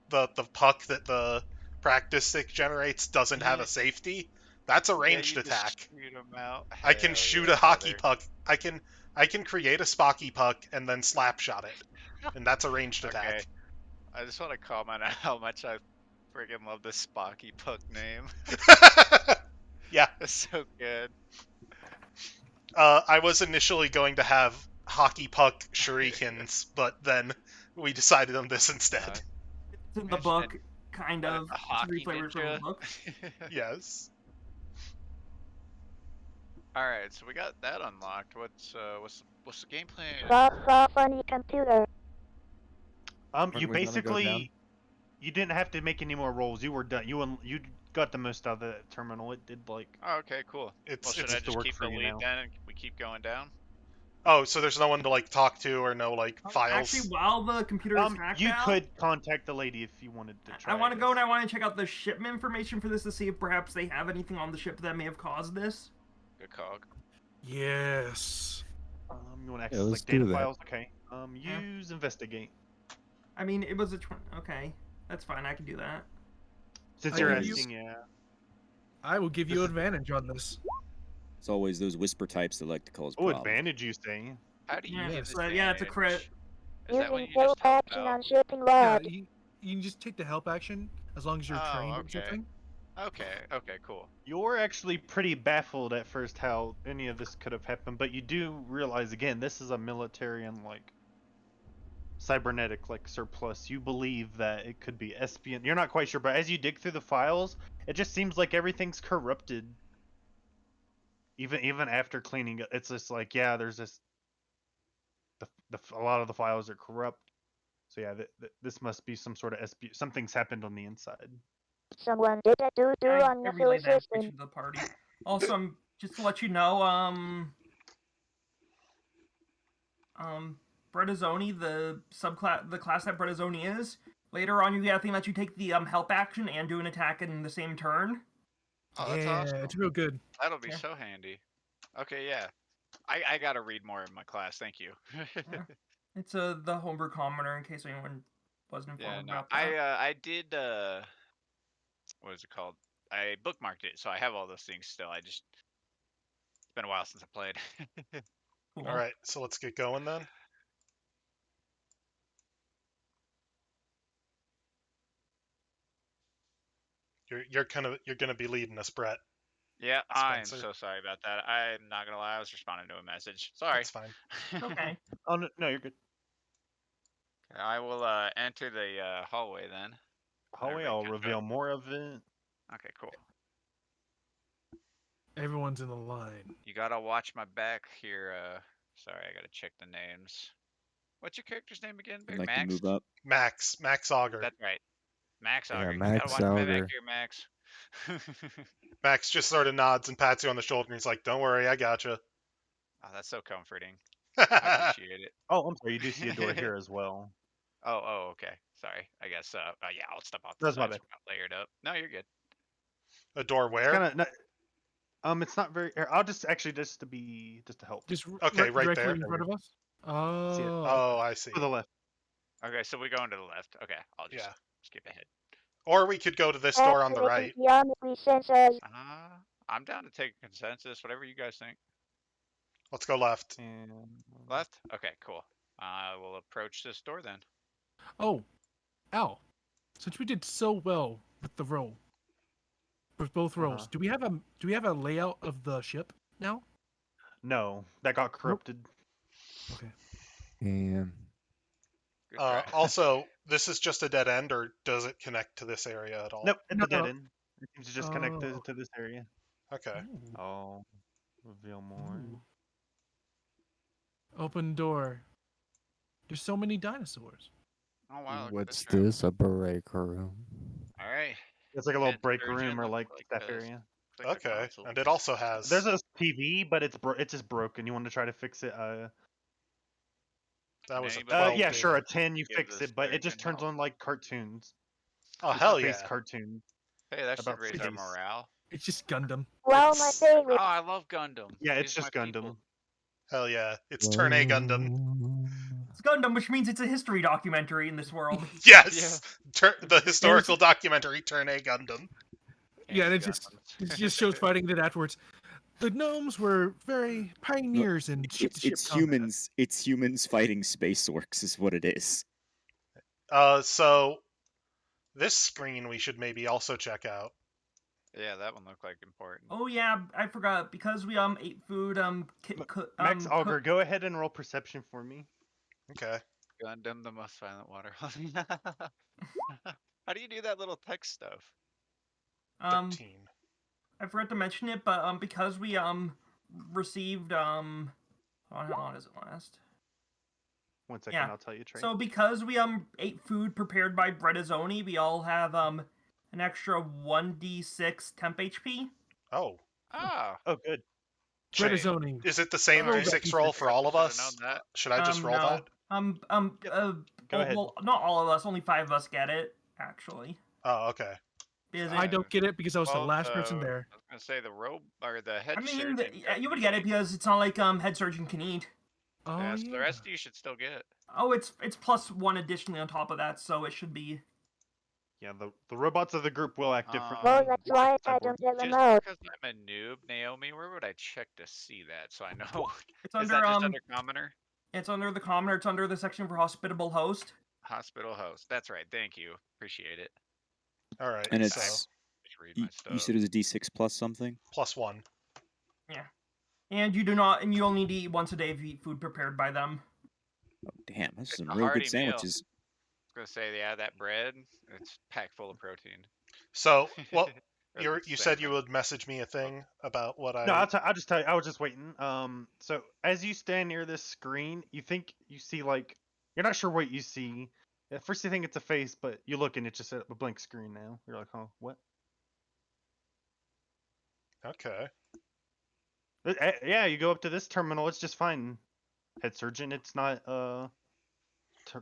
the puck that the practice stick generates doesn't have a safety? That's a Yeah, ranged you just attack. shoot 'em out. I can Hell shoot yeah, a hockey brother. puck. I can create a Spocky puck and then slap shot it, and that's a ranged Okay. attack. I just want to comment on how much I friggin' love this Spocky Puck name. Yeah. It's so good. I was initially going to have hockey puck shurikens, but then we decided on this instead. It's in the book, kind of. A It's hockey reflavored from the ninja. book. Yes. All right, so we got that unlocked. What's the game plan? Saw funny computer. You Aren't we gonna go basically down? you didn't have to make any more rolls. You were done. You got the most out of the terminal. It did like Oh, okay, cool. Well, It's should I to just work keep for the you lead now. then, and we keep going down? Oh, so there's no one to like talk to or no like files. Actually, while the computer is hacked you out, could contact the lady if you wanted to try. I want to go and I want to check out the shipment information for this to see if perhaps they have anything on the ship that may have caused this. Good cog. Yes. You want to Yeah, access let's like data do that. files? Okay. Use investigate. I mean, it was a okay. That's fine. I can do that. Since I you're give you- asking, yeah. I will give you This is- advantage on this. It's always those whisper types that like to cause Oh, problems. advantage, you say? How do you Yeah, give Yes. advantage? yeah, it's a crit. Is that when Using you just help help action out? on shipping Yeah, log. you can just take the help action as long as you're Oh, trained at okay. shipping. Okay, cool. You're actually pretty baffled at first how any of this could have happened, but you do realize again this is a military and like cybernetic like surplus. You believe that it could be espion. You're not quite sure, but as you dig through the files, it just seems like everything's corrupted. Even after cleaning it, it's just like yeah, there's this. A lot of the files are corrupt. So yeah, this must be some sort of something's happened on the inside. Someone did a doo-doo I on the relay full that system. information to the party. Also, just to let you know, Brettazzoni, the class that Brettazzoni is. Later on, you get a thing that you take the help action and do an attack in the same turn. Oh, that's Yeah, awesome. it's real good. That'll be Yeah. so handy. Okay, yeah. I gotta read more in my class. Thank you. It's the homebrew commoner in case anyone wasn't Yeah, informed no, about that. I did what is it called? I bookmarked it, so I have all those things still. It's been a while since I played. Cool. All right, so let's get going then. You're gonna be leading us, Brett. Yeah, I'm Spencer. so sorry about that. I'm not gonna lie, I was responding to a message. Sorry. That's fine. Okay. Oh no, you're good. I will enter the hallway then. Hallway, Everybody I'll catch reveal up. more of it. Okay, cool. Everyone's in the line. You gotta watch my back here. Sorry, I gotta check the names. What's your character's name again? I'd like Max? to move up. Max Auger. That's right. Max Yeah, Auger. You Max gotta watch my back Auger. here, Max. Max just sort of nods and pats you on the shoulder, and he's like, "Don't worry, I gotcha." Oh, that's so comforting. I appreciate it. Oh, I'm sorry. You do see a door here as well. Oh, okay. Sorry. I guess. Yeah, I'll step off the That's my side so bad. we're not layered up. No, you're good. A door where? Kind of. It's not very. I'll just actually just to help. Just Okay, right directly there. in front of us. See it. Oh. Oh, I see. To the left. Okay, so we're going to the left. Okay, I'll just Yeah. skip ahead. Or we could go to this door on the right. Activating geometry sensors. I'm down to take a consensus. Whatever you guys think. Let's go left. And Left. Okay, cool. I will approach this door then. Oh, Al. Since we did so well with the roll, with both rolls, do we have a layout of the ship now? no, that got corrupted. Okay. And Good try. Also, this is just a dead end, or does it connect to this area at all? Nope, it's a dead No. end. It seems to just connect Oh. to this area. Okay. Ooh. Oh, reveal more. Ooh. Open door. There's so many dinosaurs. Oh wow. look at what's room. this? A break room? All right. It's like a little And break surgeon room or looks like like staff this. area. Looks like a Okay. console. And it also has. There's a TV, but it's just broken. You want to try to fix it? That was a Anybody 12. Yeah, dude. sure. A 10, you Give fix this it, but it just surgeon turns help. on like cartoons. Oh, hell Space yeah. cartoons. Hey, that should about raise our space. morale. It's just Gundam. Well, my It's- Oh, favorite. I love Gundam. Yeah, These it's are just my Gundam. people. Hell yeah. It's Turn A Gundam. It's Gundam, which means it's a history documentary in this world. Yes! The historical documentary Turn A Gundam. Yeah, and it Gundams. just shows fighting it afterwards. The gnomes were very pioneers in ship-to-ship It's combat. humans fighting space orcs is what it is. So this screen we should maybe also check out. Yeah, that one looked like important. Oh yeah, I forgot because we ate food. Max Auger, go ahead and roll perception for me. Okay. Gundam, the most violent water. How do you do that little text stuff? 13. I forgot to mention it, but because we received hold on, how long does it last? 1 second, Yeah. I'll tell you, Trey. So because we ate food prepared by Brettazzoni, we all have an extra 1d6 temp HP. Oh. Ah, Oh, good. Brettazzoni. Is it the same Oh, D6 roll for all of should've us? known that. Should I just roll no. that? Go ahead. Well, not all of us. Only 5 of us get it, actually. Oh, okay. Because I don't get it because I was the Well, last person there. I was gonna say the head I mean, surgeon. you would get it because it's not like head surgeon can eat. Oh Yeah, so the yeah. rest of you should still get it. Oh, it's +1 additionally on top of that, so it should be. Yeah, the robots of the group will act differently. Oh, that's right, I Cyborg. don't have a Just mouse. because I'm a noob, Naomi, where would I check to see that so I know? It's Is under that just under commoner? It's under the commoner. It's under the section for hospitable host. Hospital host. That's right. Thank you. Appreciate it. All right. And So it's Just read you, my you stuff. said it was a D6 plus something. +1. And you only need to eat once a day if you eat food prepared by them. Oh damn, those are It's some a real hearty good meal. sandwiches. I was gonna say, yeah, that bread, it's packed full of protein. So what? Or You said you salmon. would message me a thing about what I. No, I'll just tell you. I was just waiting. So as you stand near this screen, you think you see like you're not sure what you see. At first, you think it's a face, but you look and it's just a blank screen now. You're like, huh, what? Okay. Yeah, you go up to this terminal. It's just fine. Head surgeon, it's not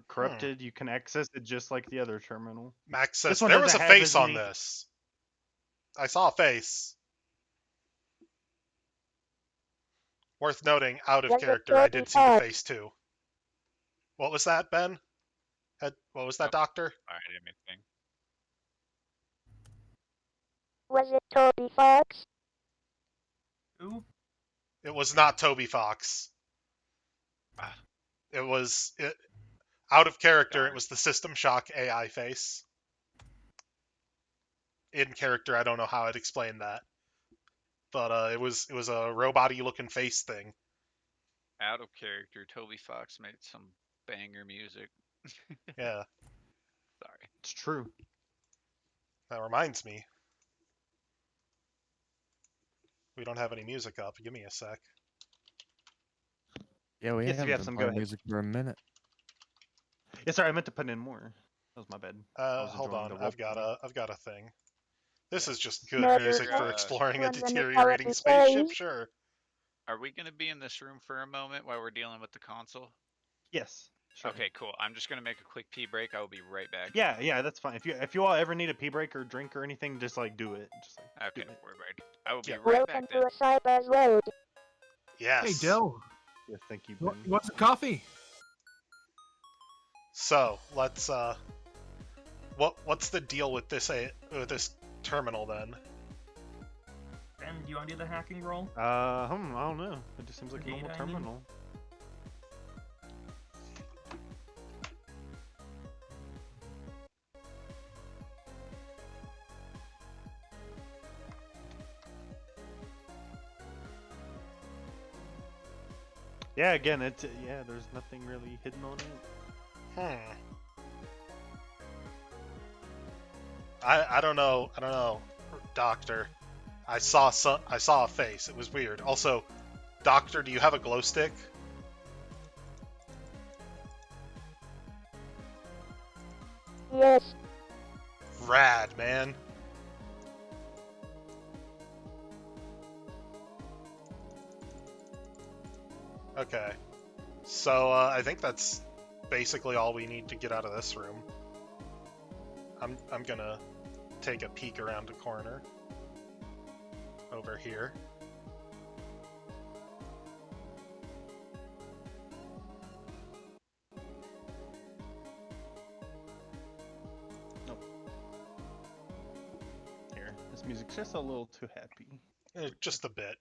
corrupted. You can access it just like the other terminal. Max says This one there was a doesn't have face as on many- this. I saw a face. Worth noting, out of Was it character, I did see the Toby face too. What was that, Ben? What was that, Doctor? Alright, anything. Was it Toby Fox? Who? It was not Toby Fox. Ah. It was out of character. Darn. It was the System Shock AI face. In character, I don't know how I'd explain that, but it was a robot-y looking face thing. Out of character, Toby Fox made some banger music. Yeah, Sorry. It's true. that reminds me. We don't have any music up. Give me a sec. Yeah, we Yes, if haven't you have been some, go playing ahead. music for a minute. Yeah, sorry, I meant to put in more. That was my bad. I was Hold enjoying on. the I've got a thing. This is just good Murder music for Murder. exploring a From the deteriorating mythology spaceship. days. Sure. Are we gonna be in this room for a moment while we're dealing with the console? Yes. Sure. Okay, cool. I'm just gonna make a quick pee break. I will be right back. Yeah, that's fine. If you all ever need a pee break or drink or anything, just like do it. Just like Okay, do it. we're ready. I will be Yeah. right Welcome back to then. a cyber's road. Yes. Hey, Dell. Yes, thank you, You Ben. want some coffee? So let's what's the deal with this terminal then? Ben, do you want to do the hacking roll? I don't know. It just seems like a normal Data, I mean. terminal. Yeah, again, it's there's nothing really hidden on it. I don't know, Doctor. I saw a face. It was weird. Also, Doctor, do you have a glow stick? Yes, Rad, man. Okay. So I think that's basically all we need to get out of this room. I'm gonna take a peek around the corner over here. Here, this music's just a little too happy. Just a bit.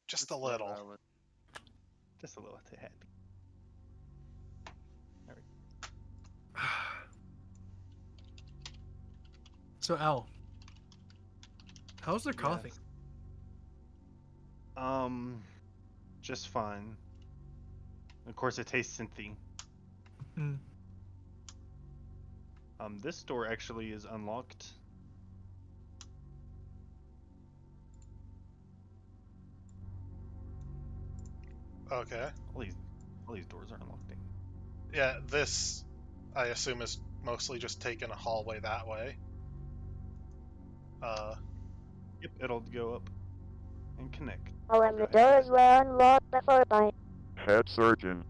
Just a little. Just a little too happy. So, Al, how's their Yes. coughing? Just fine. Of course, it tastes synthy. Hmm. This door actually is unlocked. Okay. All these doors are unlocked. Yeah, this, I assume, is mostly just taking a hallway that way. Yep, it'll go up and connect. all of the doors were unlocked before by Head surgeon.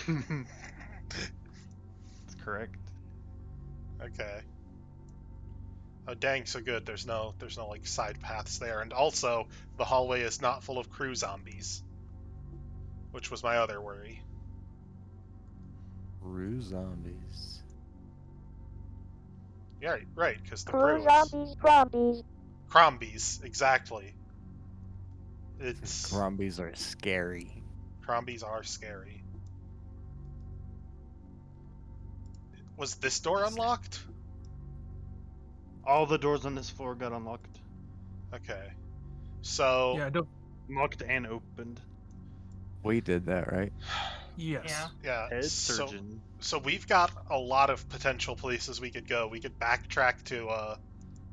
That's correct. Okay. Oh dang, so good. There's no like side paths there, and also the hallway is not full of crew zombies. which was my other worry. Brew zombies. Yeah, right, because the Crew brew is zombies, zombies. Crombies, exactly. It's Crombies are scary. Crombies are scary. Was this door unlocked? All the doors on this floor got unlocked. Okay. So Yeah, don't. Locked and opened. We did that, right? Yes. Yeah. yeah, Head so surgeon. we've got a lot of potential places we could go. We could backtrack to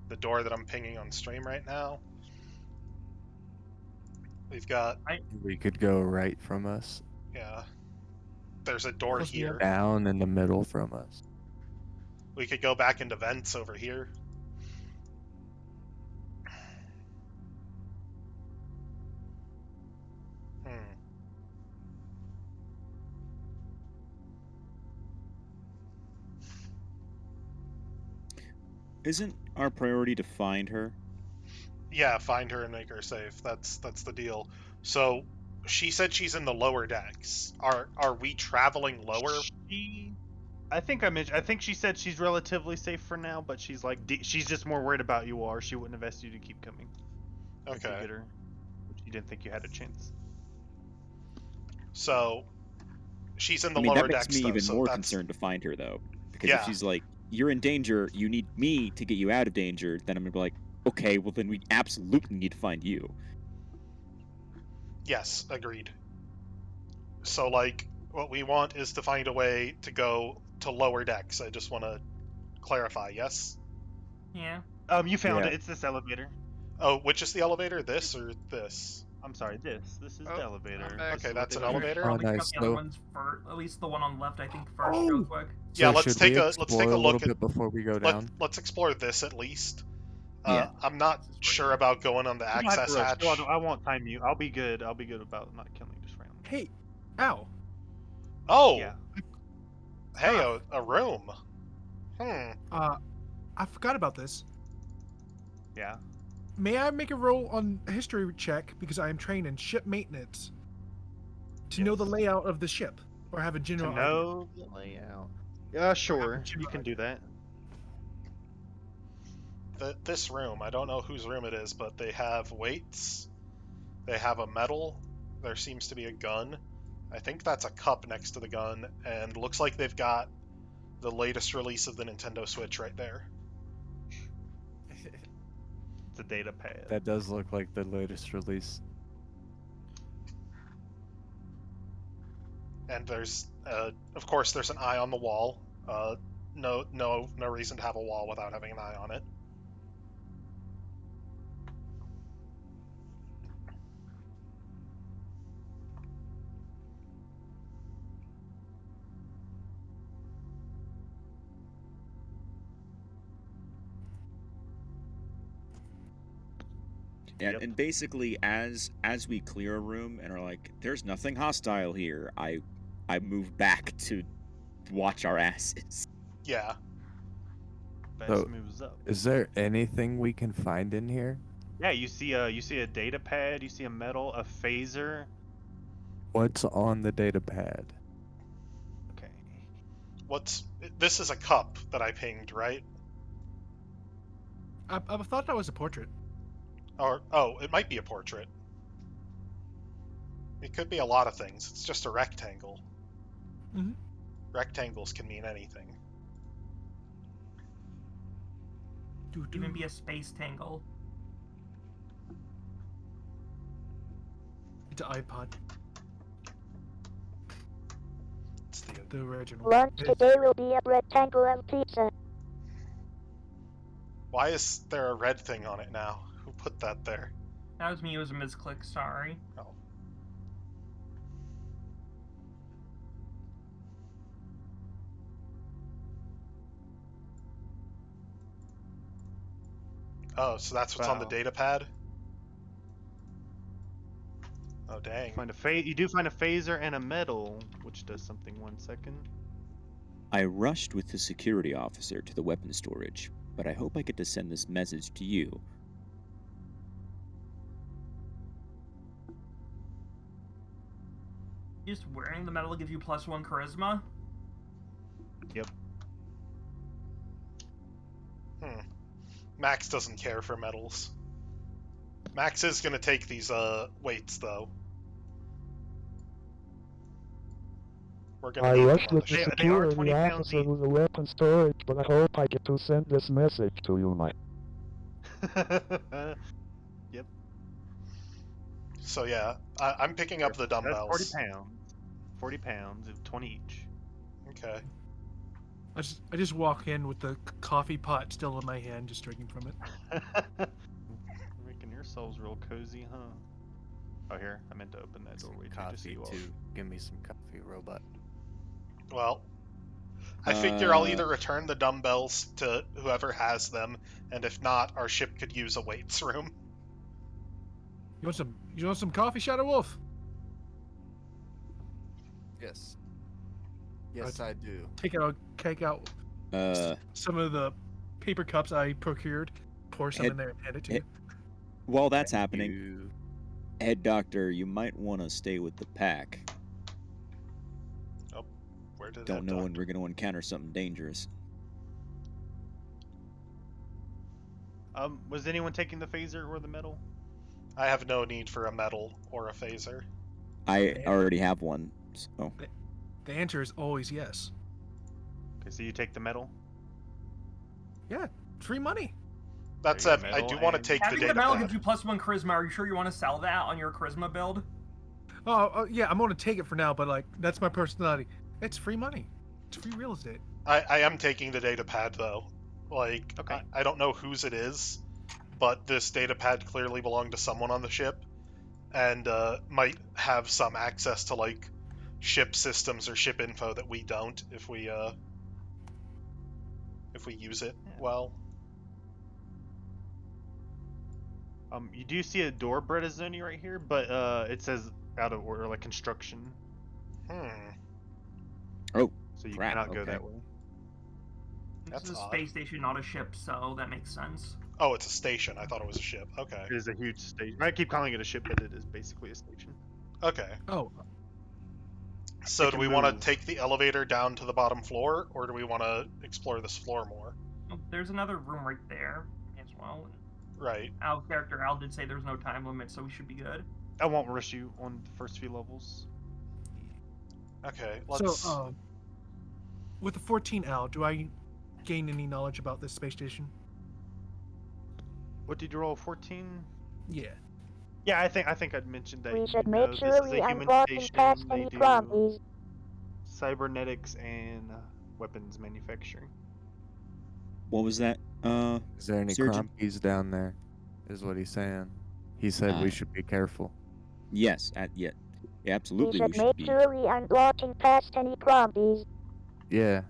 the door that I'm pinging on stream right now. We've got We could go right from us, yeah. There's a door Plus we have- here. down in the middle from us. We could go back into vents over here. Hmm. Isn't our priority to find her? Yeah, find her and make her safe. That's the deal. So she said she's in the lower decks. Are we traveling lower? I think she said she's relatively safe for now, but she's like she's just more worried about you all, or she wouldn't have asked you to keep coming. If you Okay. get her. She didn't think you had a chance. So she's in the I mean, lower that makes decks me though, even so more that's concerned to find her, though. Because Yeah. if she's like, you're in danger, you need me to get you out of danger, then I'm going to be like, okay, well, then we absolutely need to find you. yes, agreed. So like what we want is to find a way to go to lower decks. I just want to clarify, yes? Yeah. You found Yeah. it. It's this elevator. Oh, which is the elevator? This or this? I'm sorry, this. This is Oh, the I'm elevator. back. Okay, This is that's what an they were- elevator? Probably nice, check the other so- ones first. At least the one on the left, I think, first, Oh! real quick. Yeah, So let's should take we a explore look little at bit before we go down? let's explore this at least. Yeah. I'm not This is sure pretty- about going on the You don't have to access rush. hatch. No, I won't time you. I'll be good. I'll be good about not killing you just randomly. Hey, ow. Oh, Yeah. hey, Stop. a room. Hmm. I forgot about this. Yeah. May I make a roll on a history check because I am trained in ship maintenance to know the Yes. layout of the ship or have a To general know the layout. Yeah, sure. general You can do that. This room, I don't know whose room it is, but they have weights. They have a medal. There seems to be a gun. I think that's a cup next to the gun, and looks like they've got the latest release of the Nintendo Switch right there. It's a data pad. That does look like the latest release. And there's, of course, there's an eye on the wall. No reason to have a wall without having an eye on it. And, Yep. and basically, as we clear a room and are like, there's nothing hostile here, I move back to watch our asses. Yeah. Best So- moves up. Is there anything we can find in here? Yeah, you see a data pad, you see a medal, a phaser. What's on the data pad? Okay. This is a cup that I pinged, right? I thought that was a portrait. Or, oh, it might be a portrait. It could be a lot of things. It's just a rectangle. Mhm. Rectangles can mean anything. Even be a space tangle. It's an iPod, It's the original. Lunch today will be a rectangle of pizza. Why is there a red thing on it now? Who put that there? That was me. It was a misclick. Sorry. Oh. Oh, so that's what's on the Wow. data pad? Oh, dang. You do find a phaser and a medal, which does something. 1 second. I rushed with the security officer to the weapon storage, but I hope I get to send this message to you. Just wearing the medal give you +1 charisma? Yep. Max doesn't care for medals. Max is gonna take these weights though. We're gonna need them on the ship. They are 20 pounds each. with a weapon storage, but I hope I get to send this message to you, Mike. Yep. So yeah, I'm picking up the dumbbells. That's 40 pounds. 40 pounds, 20 each. Okay. I just walk in with the coffee pot still in my hand, just drinking from it. Making yourselves real cozy, huh? Oh, here. I meant to open that doorway too, just so Coffee you all. too. Give me some coffee, robot. Well, I figure I'll either return the dumbbells to whoever has them, and if not, our ship could use a weights room. You want some coffee, Shadow Wolf? Yes. Yes, I do. Take out some of the paper cups I procured, pour some in there and hand it to you. While that's happening, Head Doctor, you might want to stay with the pack. Oh, where did Don't know when we're going to encounter something dangerous. Was anyone taking the phaser or the medal? I have no need for a medal or a phaser. I already have one, so... The answer is always yes. Okay, so you take the medal? Yeah, free money. That said, I do want to take the Having the data medal pad. gives you +1 charisma. Are you sure you want to sell that on your charisma build? Oh, yeah, I'm going to take it for now, but, like, that's my personality. It's free money. It's free real estate. I am taking the data pad, though. Like, okay. I don't know whose it is, but this data pad clearly belonged to someone on the ship, and might have some access to, like, ship systems or ship info that we don't if we use it well. You do see a door Bredazoni right here, but it says out of order, like construction. Oh, so you crap, cannot go okay. that way. This is a odd. space station, not a ship, so that makes sense. Oh, it's a station. I thought it was a ship. Okay. It is a huge station. I keep calling it a ship, but it is basically a station. Okay. Oh. So It do can we want to move. take the elevator down to the bottom floor, or do we want to explore this floor more? Oh, there's another room right there as well. Right. Character Al did say there's no time limit, so we should be good. I won't rush you on the first few levels. Okay, let's... So, with the 14 Al, do I gain any knowledge about this space station? What did you roll? 14? Yeah. Yeah, I think I'd mentioned that. We you should know make this sure is we a human unlock and station. pass They any do properties. cybernetics and weapons manufacturing. What was that? Is there any Surgeon? crumpies down there? Is what he's saying. He said we should be careful. Yes, yeah, We absolutely should we should make be. sure we unlock and pass any properties. Yeah.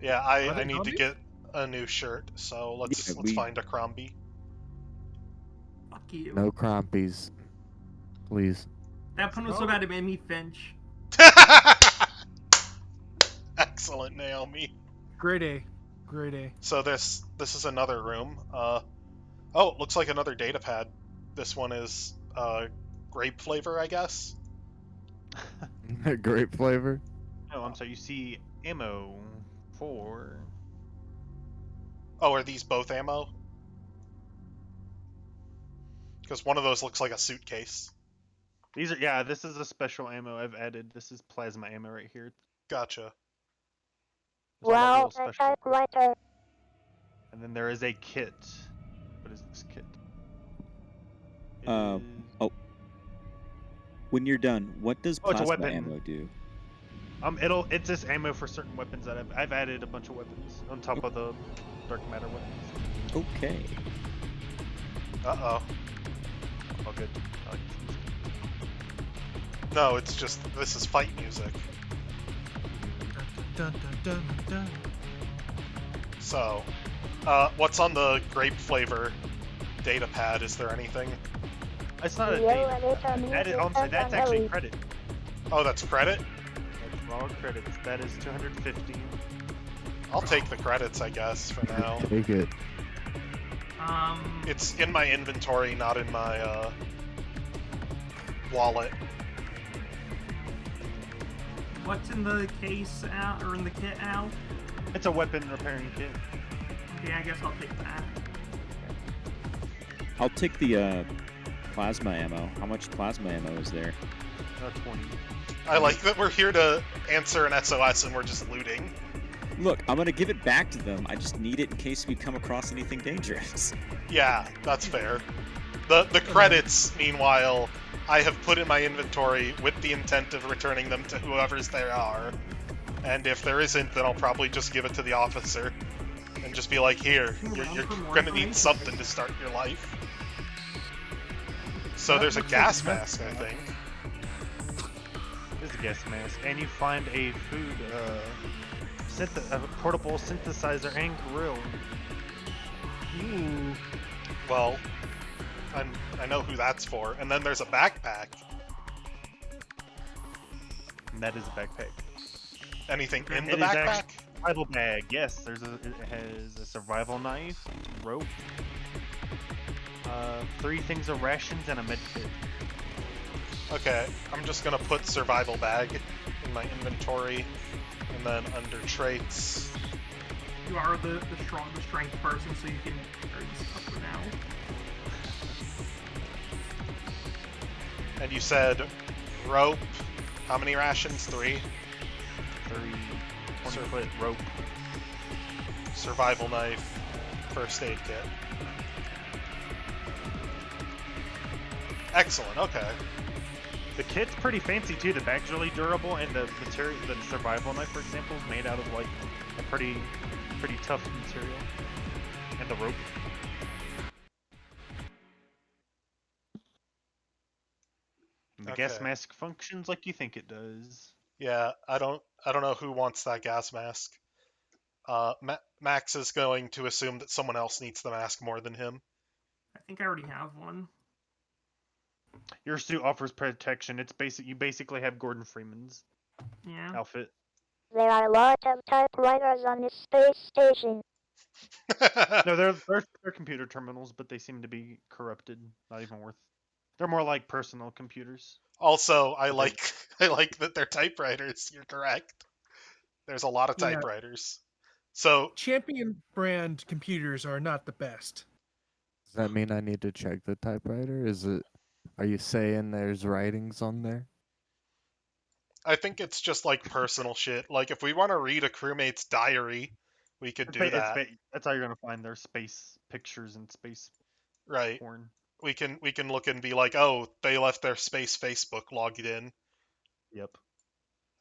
Yeah, Are I they need to zombies? get a new shirt, so let's Yeah, we- find a Crombie. Fuck you. No crumpies. Please. That pun was so bad it made me finch. Excellent, Naomi. Grade A. Grade A. So this is another room. Oh, it looks like another data pad. This one is grape flavor, I guess. Grape flavor. Oh, I'm sorry. You see ammo for. Oh, are these both ammo? Because one of those looks like a suitcase. These are, yeah, this is a special ammo I've added. This is plasma ammo right here. Gotcha. There's all that Wow, little a special- typewriter. And then there is a kit. What is this kit? It Oh, when you're done, what does Oh, it's a plasma weapon. ammo do? It's just ammo for certain weapons that I've added a bunch of weapons on top of the dark matter weapons. Okay. Uh-oh. All good. I like this. No, it's just, this is fight music. Dun, dun, dun, dun. So, what's on the grape flavor data pad? Is there anything? It's not a The data. elevator means That is, it's that's actually unhurried. credit. Oh, that's credit? That's raw credits. That is 250. I'll take the credits, I guess, for now. Take it. It's in my inventory, not in my wallet. What's in the case, Al, or in the kit, Al? It's a weapon repairing kit. Okay, I guess I'll take that. I'll take the plasma ammo. How much plasma ammo is there? 20. I like that we're here to answer an SOS and we're just looting. Look, I'm gonna give it back to them. I just need it in case we come across anything dangerous. Yeah, that's fair. The credits, meanwhile, I have put in my inventory with the intent of returning them to whoever's there are. And if there isn't, then I'll probably just give it to the officer. And just be like, here, you're gonna need something to start your life. So That there's a looks gas like mask, I think. There's a gas mask, and you find a food, a portable synthesizer and grill. Ooh. Well, I know who that's for. And then there's a backpack. And that is a backpack. Anything in the It is backpack? actually a survival bag. Yes, it has a survival knife, rope, 3 things of rations, and a med kit. Okay, I'm just gonna put survival bag in my inventory, and then under traits. You are the strength person, so you can carry stuff for now. And you said rope. How many rations? 3? 20-foot rope. Survival knife. First aid kit. Excellent. Okay. The kit's pretty fancy too. The bag's really durable, and the material, the survival knife, for example, is made out of like a pretty tough material. And the rope. And the gas Okay. mask functions like you think it does. Yeah, I don't know who wants that gas mask. Max is going to assume that someone else needs the mask more than him. I think I already have one. Your suit offers protection. It's basic. You basically have Gordon Freeman's Yeah. outfit. There are a lot of typewriters on this space station. No, they're computer terminals, but they seem to be corrupted. Not even worth. They're more like personal computers. Also, I Okay. like that they're typewriters. You're correct. There's a lot of Yeah. typewriters. So Champion brand computers are not the best. Does that mean I need to check the typewriter? Are you saying there's writings on there? I think it's just like personal shit. Like if we want to read a crewmate's diary, we could do that. That's how you're gonna find their space pictures and space Right. porn. We can look and be like, oh, they left their space Facebook logged in. Yep.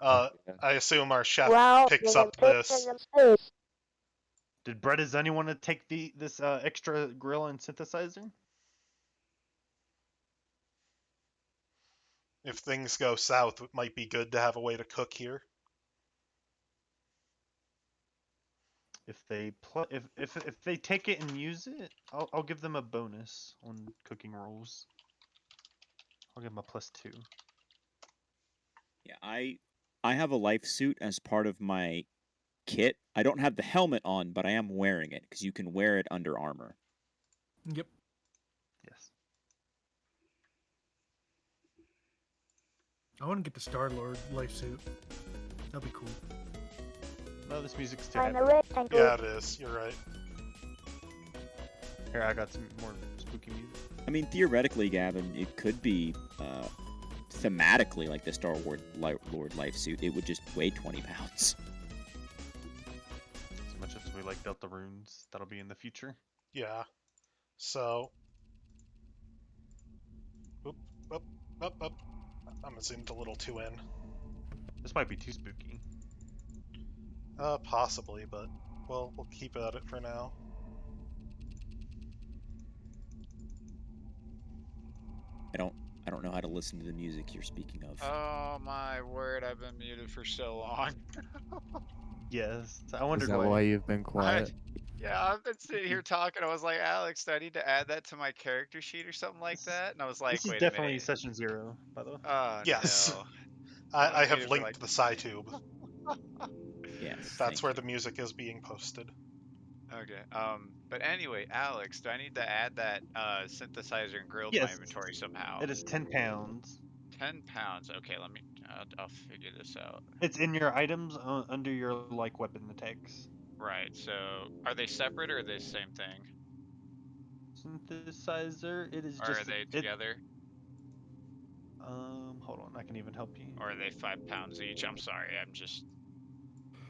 I assume our chef Wow, picks you have up this. pictures of space. Did Brett Izani want to take this extra grill and synthesizer? If things go south, it might be good to have a way to cook here. If they take it and use it, I'll give them a bonus on cooking rolls. I'll give them a +2. Yeah, I have a life suit as part of my kit. I don't have the helmet on, but I am wearing it because you can wear it under armor. Yep. Yes. I want to get the Star-Lord life suit. That'd be cool. No, this music's too I'm happy. a rectangle. Yeah, it is. You're right. Here, I got some more spooky music. I mean, theoretically, Gavin, it could be thematically like the Star Lord life suit. It would just weigh 20 pounds. As much as we like Delta runes, that'll be in the future. Yeah. So. Oop, up, up, up. I'm zoomed a little too in. This might be too spooky. Possibly, but we'll keep at it for now. I don't know how to listen to the music you're speaking of. Oh my word, I've been muted for so long. Yes, I wonder Is that why you've been quiet? Yeah, I've been sitting here talking. I was like, Alex, do I need to add that to my character sheet or something like that? And I was like, This is wait definitely a minute. session 0, by the way. Oh, Yes. no. I have muted for, linked the SciTube. Yes. That's where the music is being posted. Okay. But anyway, Alex, do I need to add that synthesizer and grill to my Yes. inventory somehow? It is 10 pounds. 10 pounds. Okay, let me. I'll figure this out. It's in your items under your like weapon attacks. Right. So, are they separate or are they the same thing? Synthesizer. It is Or just are they it. together? Hold on. I can even help you. Or are they 5 pounds each? I'm sorry. I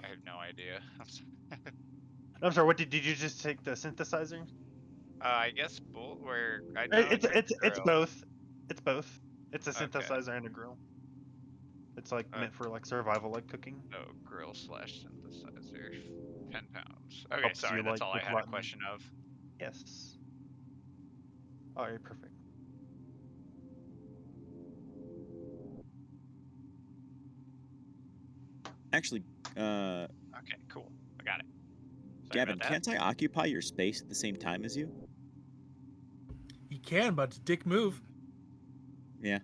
have no idea. I'm sorry. What did you just take the synthesizer? I guess both. Where I know It's took it's the it's grill. both. It's both. It's a Okay. synthesizer and a grill. It's like meant for like survival, like cooking. Oh, grill slash synthesizer. 10 pounds. Okay, Helps sorry. you, That's like, all I with had a rotten- question of. Yes. Alright, perfect. Actually, Okay, cool. I got it. Sorry Gavin, about that. can't I occupy your space at the same time as you? You can, but it's a dick move. Yeah,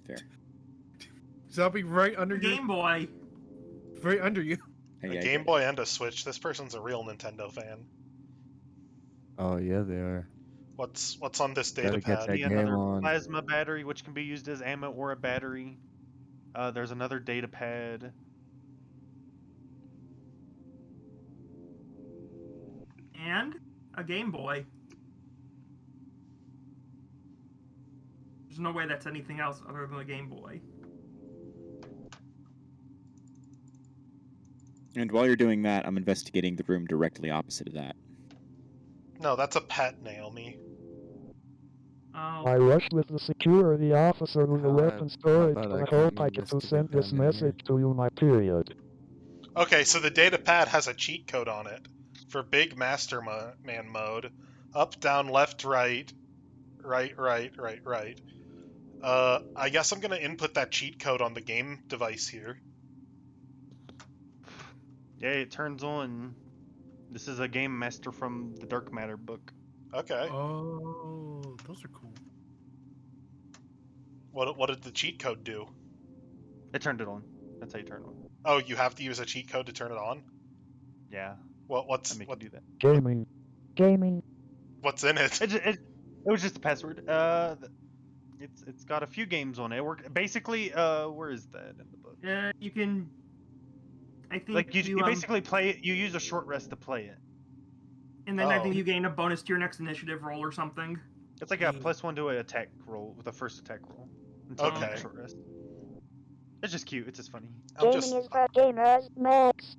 fair. So I'll be right under you. Game Boy. Right under you. Hey, A I Game get it. Boy and a Switch. This person's a real Nintendo fan. Oh yeah, they are. What's on this Gotta data get pad? that game Another on. plasma battery, which can be used as ammo or a battery. There's another data pad. And a Game Boy. There's no way that's anything else other than a Game Boy. And while you're doing that, I'm investigating the room directly opposite of that. No, that's a pet, Naomi. Oh. I rushed with the security officer to the weapon storage, bad but I I can't hope I move get this to to send be this down in here. message to you, my period. Okay, so the data pad has a cheat code on it for big Masterman mode. Up, down, left, right, right. I guess I'm gonna input that cheat code on the game device here. Yeah, it turns on. This is a game master from the Dark Matter book. Okay. Oh, those are cool. What did the cheat code do? It turned it on. That's how you turn it on. Oh, you have to use a cheat code to turn it on? Yeah. What's I make you do that. Gaming. Gaming. what's in it? It was just a password. It's got a few games on it. Basically, where is that in the book? You can. I think Like you basically play it. You use a short rest to play it. And then I Oh. think you gain a bonus to your next initiative roll or something. It's like a +1 to an attack roll with a first attack roll until you Okay. take a short rest. It's just cute. It's just funny. Gaming is for gamers, Max.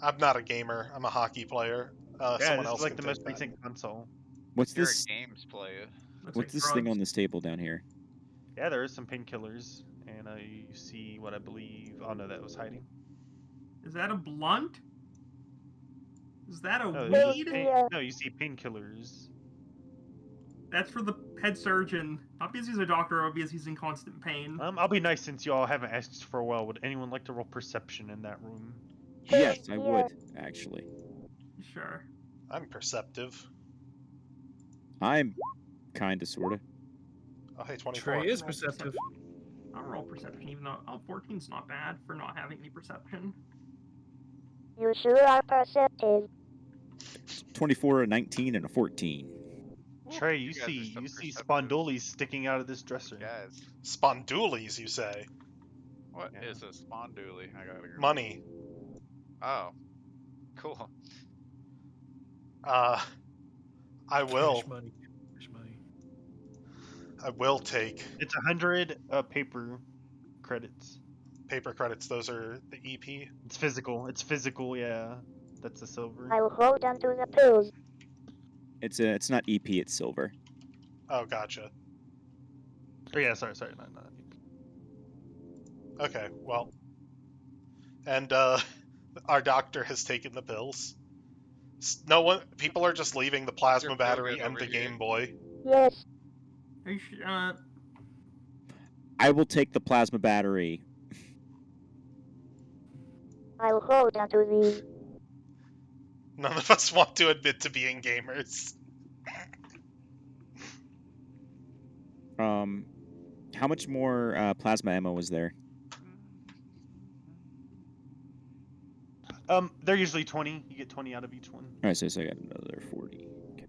I'm not a gamer. I'm a hockey player. Yeah, Someone this else is like can the take most that. recent console. What's You're this? a games player. What's this thing on this table down here? Yeah, there is some painkillers, and you see what I believe. Oh no, that was hiding. Is that a blunt? Is that a No, weed? no, you see painkillers. That's for the head surgeon. Not because he's a doctor, or because he's in constant pain. I'll be nice since you all haven't asked for a while. Would anyone like to roll perception in that room? Yes, I would, actually. Sure. I'm perceptive. I'm kinda, sorta. Oh, hey, 24. Trey is perceptive. I'll roll perception, even though 14's not bad for not having any perception. You sure are perceptive. 24, a 19, and a 14. Trey, you you guys are see so perceptive. spondulies sticking out of this dresser. Guys, Spondoolies, you say? what Yeah. is a spondoolie? I gotta go. Money. Oh, cool. I will. Cash money. Cash money. I will take It's 100 paper credits. paper credits. Those are the EP. It's physical. It's physical. Yeah, that's the silver. I will hold on to the pills. It's not EP, it's silver. Oh, gotcha. Oh yeah, sorry, not EP. Okay, well. And, our doctor has taken the pills. No one. People are just leaving the plasma Your battery bill and over the here. Game Boy. Yes. Are you I will take the plasma battery. I will hold on to the. None of us want to admit to being gamers. How much more plasma ammo was there? They're usually 20. You get 20 out of each one. Alright, so I got another 40. Okay.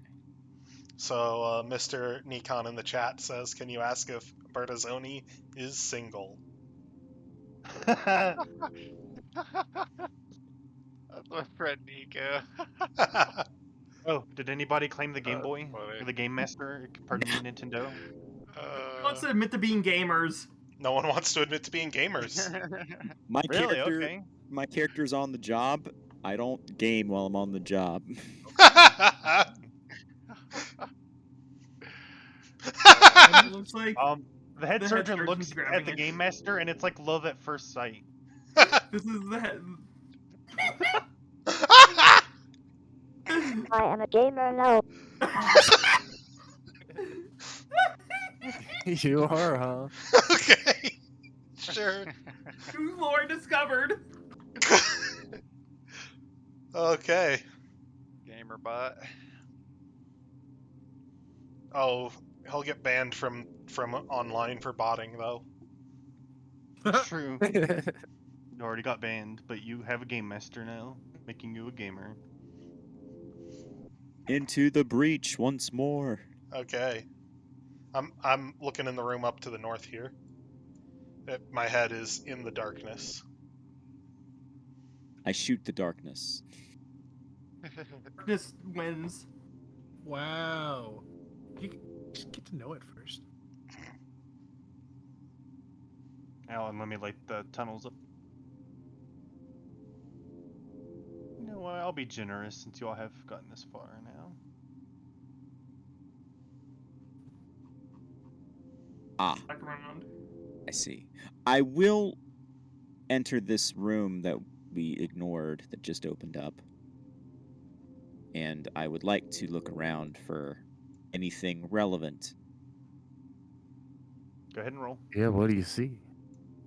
So, Mr. Nikon in the chat says, can you ask if Bertazzoni is single? That's my friend Nico. Oh, did anybody claim the Game That's Boy? funny. Or the Game Master? Pardon me, Nintendo. Who wants to admit to being gamers? No one wants to admit to being gamers. My Really? character, Okay. my character's on the job. I don't game while I'm on the job. It looks like The head the head surgeon surgeon's looks grabbing at the it. Game Master, and it's like love at first sight. This is the head. I am a gamer now. You are, huh? Okay. Sure. New lore discovered. Okay. Gamer bot. Oh, he'll get banned from online for botting though. It's true. You already got banned, but you have a Game Master now, making you a gamer. Into the breach once more. Okay. I'm looking in the room up to the north here. My head is in the darkness. I shoot the darkness. This wins. Wow. You just get to know it first. Alan, let me light the tunnels up. You know what? I'll be generous since you all have gotten this far now. Ah, Back around. I see. I will enter this room that we ignored that just opened up. And I would like to look around for anything relevant. Go ahead and roll. Yeah, what do you see?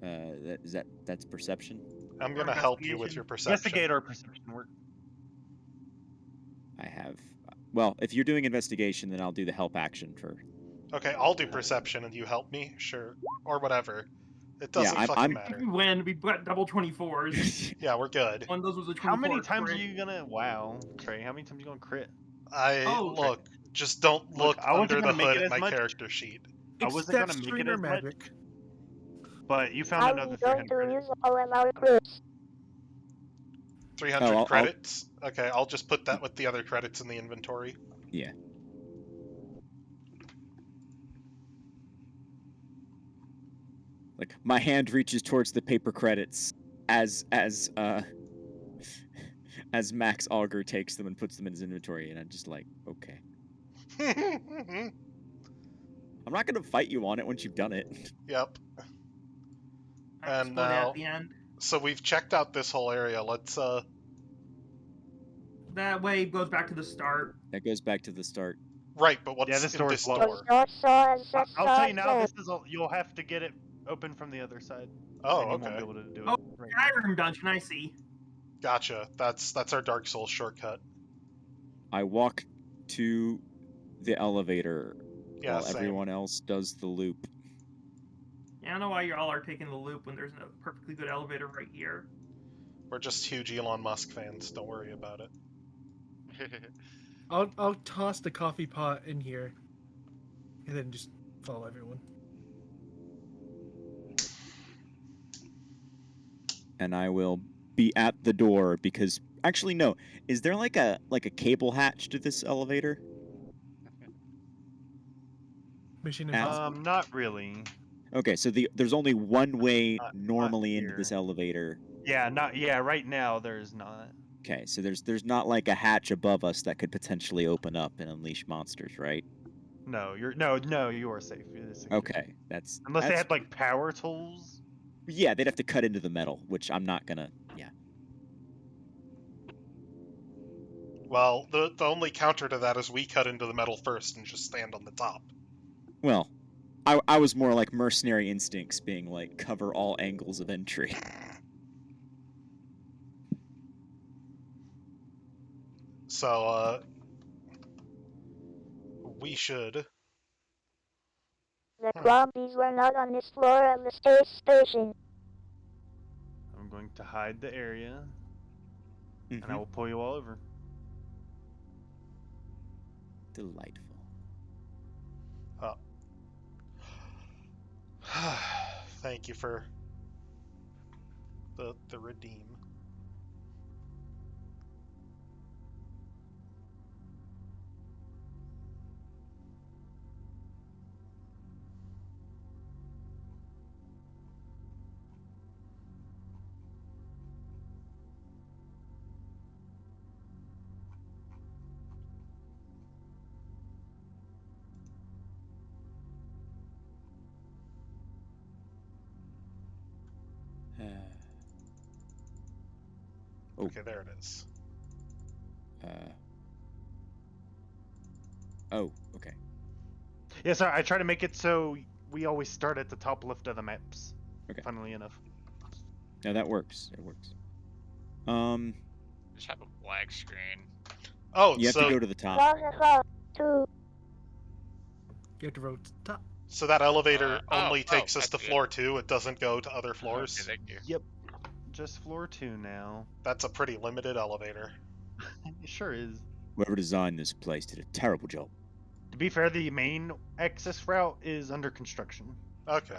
That's perception. I'm gonna help you with your perception. Investigate or perception work. I have. Well, if you're doing investigation, then I'll do the help action for. Okay, I'll do perception and you help me, sure, or whatever. It doesn't I'm- fucking I'm- matter. We win. We got double 24s. Yeah, we're good. One of those was a 24. How many times crit. are you gonna? Wow, Trey. How many times are you gonna crit? Look. Just don't look I wasn't under the gonna make hood it at as my much. character sheet. I It's wasn't gonna that make it streamer as much, magic. but you found I'm another going 300. to use all of our crits. 300 I'll- credits? Okay, I'll just put that with the other credits in the inventory. Yeah. Like my hand reaches towards the paper credits as Max Augur takes them and puts them in his inventory, and I'm just like, okay. I'm not gonna fight you on it once you've done it. Yep. I And exploded now, at the end. so we've checked out this whole area. Let's That way it goes back to the start. That goes back to the start. right, but what's Yeah, this in door's this locked. door? I'll tell you now. This is you'll have to get it open from the other side. Oh, and you okay. won't be able to do Oh, it. Right. Skyrim dungeon, I see. Gotcha. That's our Dark Souls shortcut. I walk to the elevator Yeah, while same. everyone else does the loop. Yeah, I don't know why y'all are taking the loop when there's a perfectly good elevator right here. We're just huge Elon Musk fans. Don't worry about it. I'll toss the coffee pot in here, and then just follow everyone. And I will be at the door because actually no, is there like a cable hatch to this elevator? Mission At- Impossible. Not really. Okay, so there's only one way Not normally into here. this elevator. Yeah, right now there's not. Okay, so there's not like a hatch above us that could potentially open up and unleash monsters, right? No, you are safe. It is secure. Okay, that's Unless they that's- had like power tools. Yeah, they'd have to cut into the metal, which I'm not gonna. Yeah. Well, the only counter to that is we cut into the metal first and just stand on the top. Well, I was more like mercenary instincts, being like cover all angles of entry. So, we should. The zombies were not on this floor of the space station. I'm going to hide the area, and I Mhm. will pull you all over. Delightful. Thank you for The redeem. Oh. Okay, there it is. Oh, okay. Yeah, sorry, I try to make it so we always start at the top left of the maps. Okay. Funnily enough. Now that works. It works. Just have a black screen. Oh, You have so to go to the top. Two. You have to roll to the top. so that elevator only oh, takes us that's to good. floor 2. It doesn't go to other floors. Okay, thank you. Yep. Just floor 2 now. That's a pretty limited elevator. It sure is. Whoever designed this place did a terrible job. To be fair, the main access route is under construction. Okay.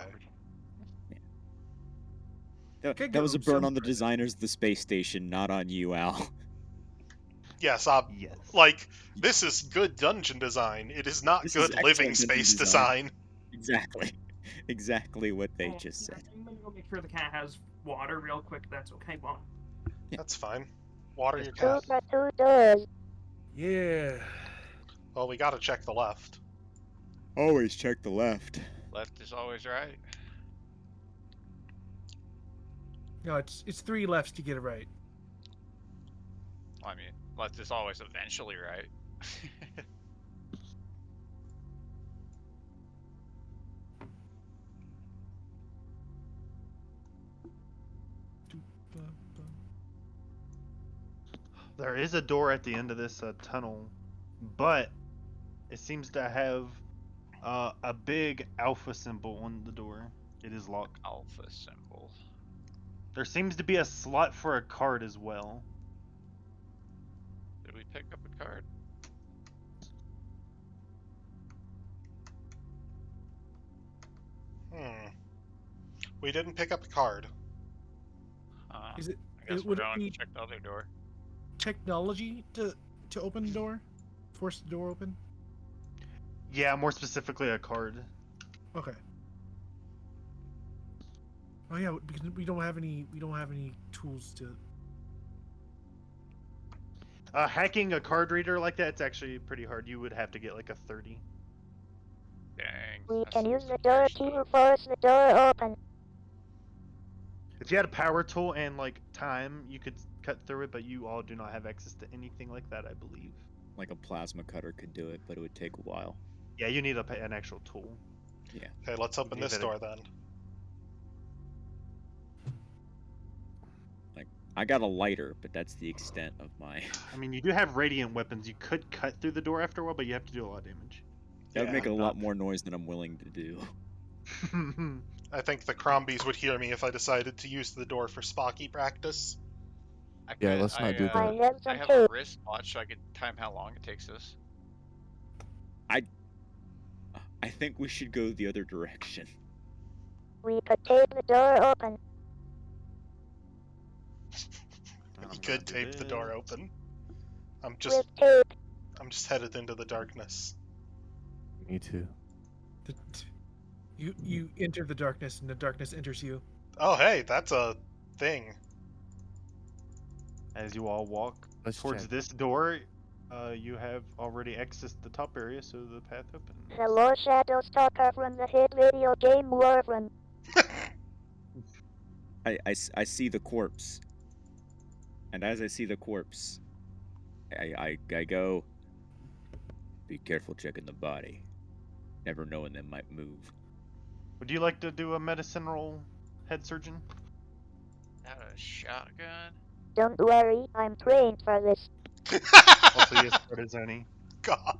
That was a burn on the designers of the space station, not on you, Al. Yes, Yes. like, this is good dungeon design. It is not This is good excellent living dungeon space design. design. Exactly. Exactly what they just Yeah, said. I'm gonna go make sure the cat has water real quick. That's okay, Mom. That's fine. Water your Two cat. for two doors. Yeah. Well, we gotta check the left. Always check the left. Left is always right. No, it's 3 lefts to get it right. I mean, left is always eventually right. There is a door at the end of this tunnel, but it seems to have a big alpha symbol on the door. It is locked. Alpha symbol. There seems to be a slot for a card as well. Did we pick up a card? We didn't pick up a card. Is it? I guess would we're it going be to check the other door. technology to open the door? Force the door open? Yeah, more specifically a card. Okay. Oh yeah, because we don't have any tools to. Hacking a card reader like that, it's actually pretty hard. You would have to get like a 30. Dang. We that's can some use the severe door stuff. key to force the door open. If you had a power tool and like time, you could cut through it, but you all do not have access to anything like that, I believe. Like a plasma cutter could do it, but it would take a while. Yeah, you need an actual tool. Yeah. Okay, let's open Give this it a- door then. Like, I got a lighter, but that's the extent of my. I mean, you do have radiant weapons. You could cut through the door after a while, but you have to do a lot of damage. That would Yeah, make a lot more noise than I'm willing to do. I think the Crombies would hear me if I decided to use the door for Spocky practice. Yeah, let's not do I that. have I some have too. a wristwatch so I could time how long it takes us. I think we should go the other direction. We could tape the door open. We could tape the door open. I'm With just tape. headed into the darkness. Me too. You enter the darkness, and the darkness enters you. Oh hey, that's a thing. As you all walk Let's towards check. this door, you have already accessed the top area, so the path opens. Hello, Shadow Stalker from the hit video game Warframe. I see the corpse. And as I see the corpse, I go, be careful checking the body. Never know when they might move. Would you like to do a medicine roll, head surgeon? Got a shotgun. Don't worry, I'm trained for this. Also, yes, what is any? God.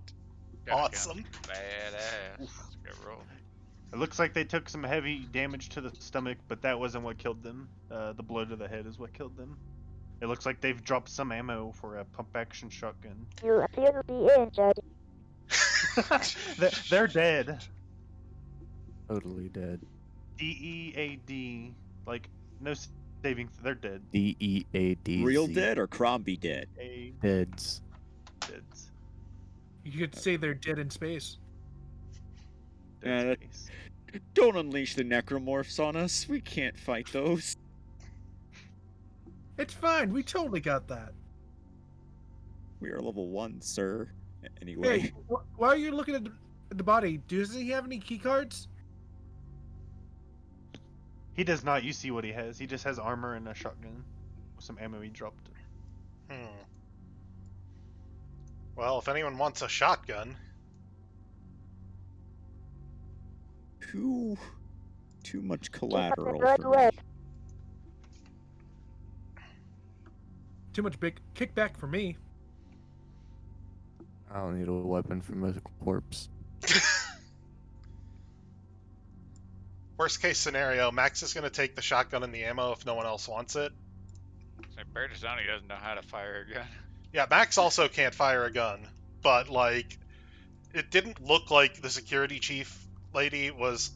Shotgun's Awesome. Badass. Let's go roll. It looks like they took some heavy damage to the stomach, but that wasn't what killed them. The blow to the head is what killed them. It looks like they've dropped some ammo for a pump-action shotgun. You appear to be injured. They're dead. Totally dead. DEAD. Like, no They're dead. DEADZ. Real dead or Crombie dead? Deads. Deads. You could say they're dead in space. Dead space. Don't unleash the necromorphs on us. We can't fight those. It's fine. We totally got that. We are level 1, sir. Anyway. Hey, why are you looking at the body? Does he have any key cards? He does not. You see what he has. He just has armor and a shotgun with some ammo he dropped. Well, if anyone wants a shotgun. Too much collateral good for me. work. Too much big kickback for me. I don't need a weapon from a corpse. Worst case scenario, Max is going to take the shotgun and the ammo if no one else wants it. So Bertazoni doesn't know how to fire a gun. Yeah, Max also can't fire a gun, but, like, it didn't look like the security chief lady was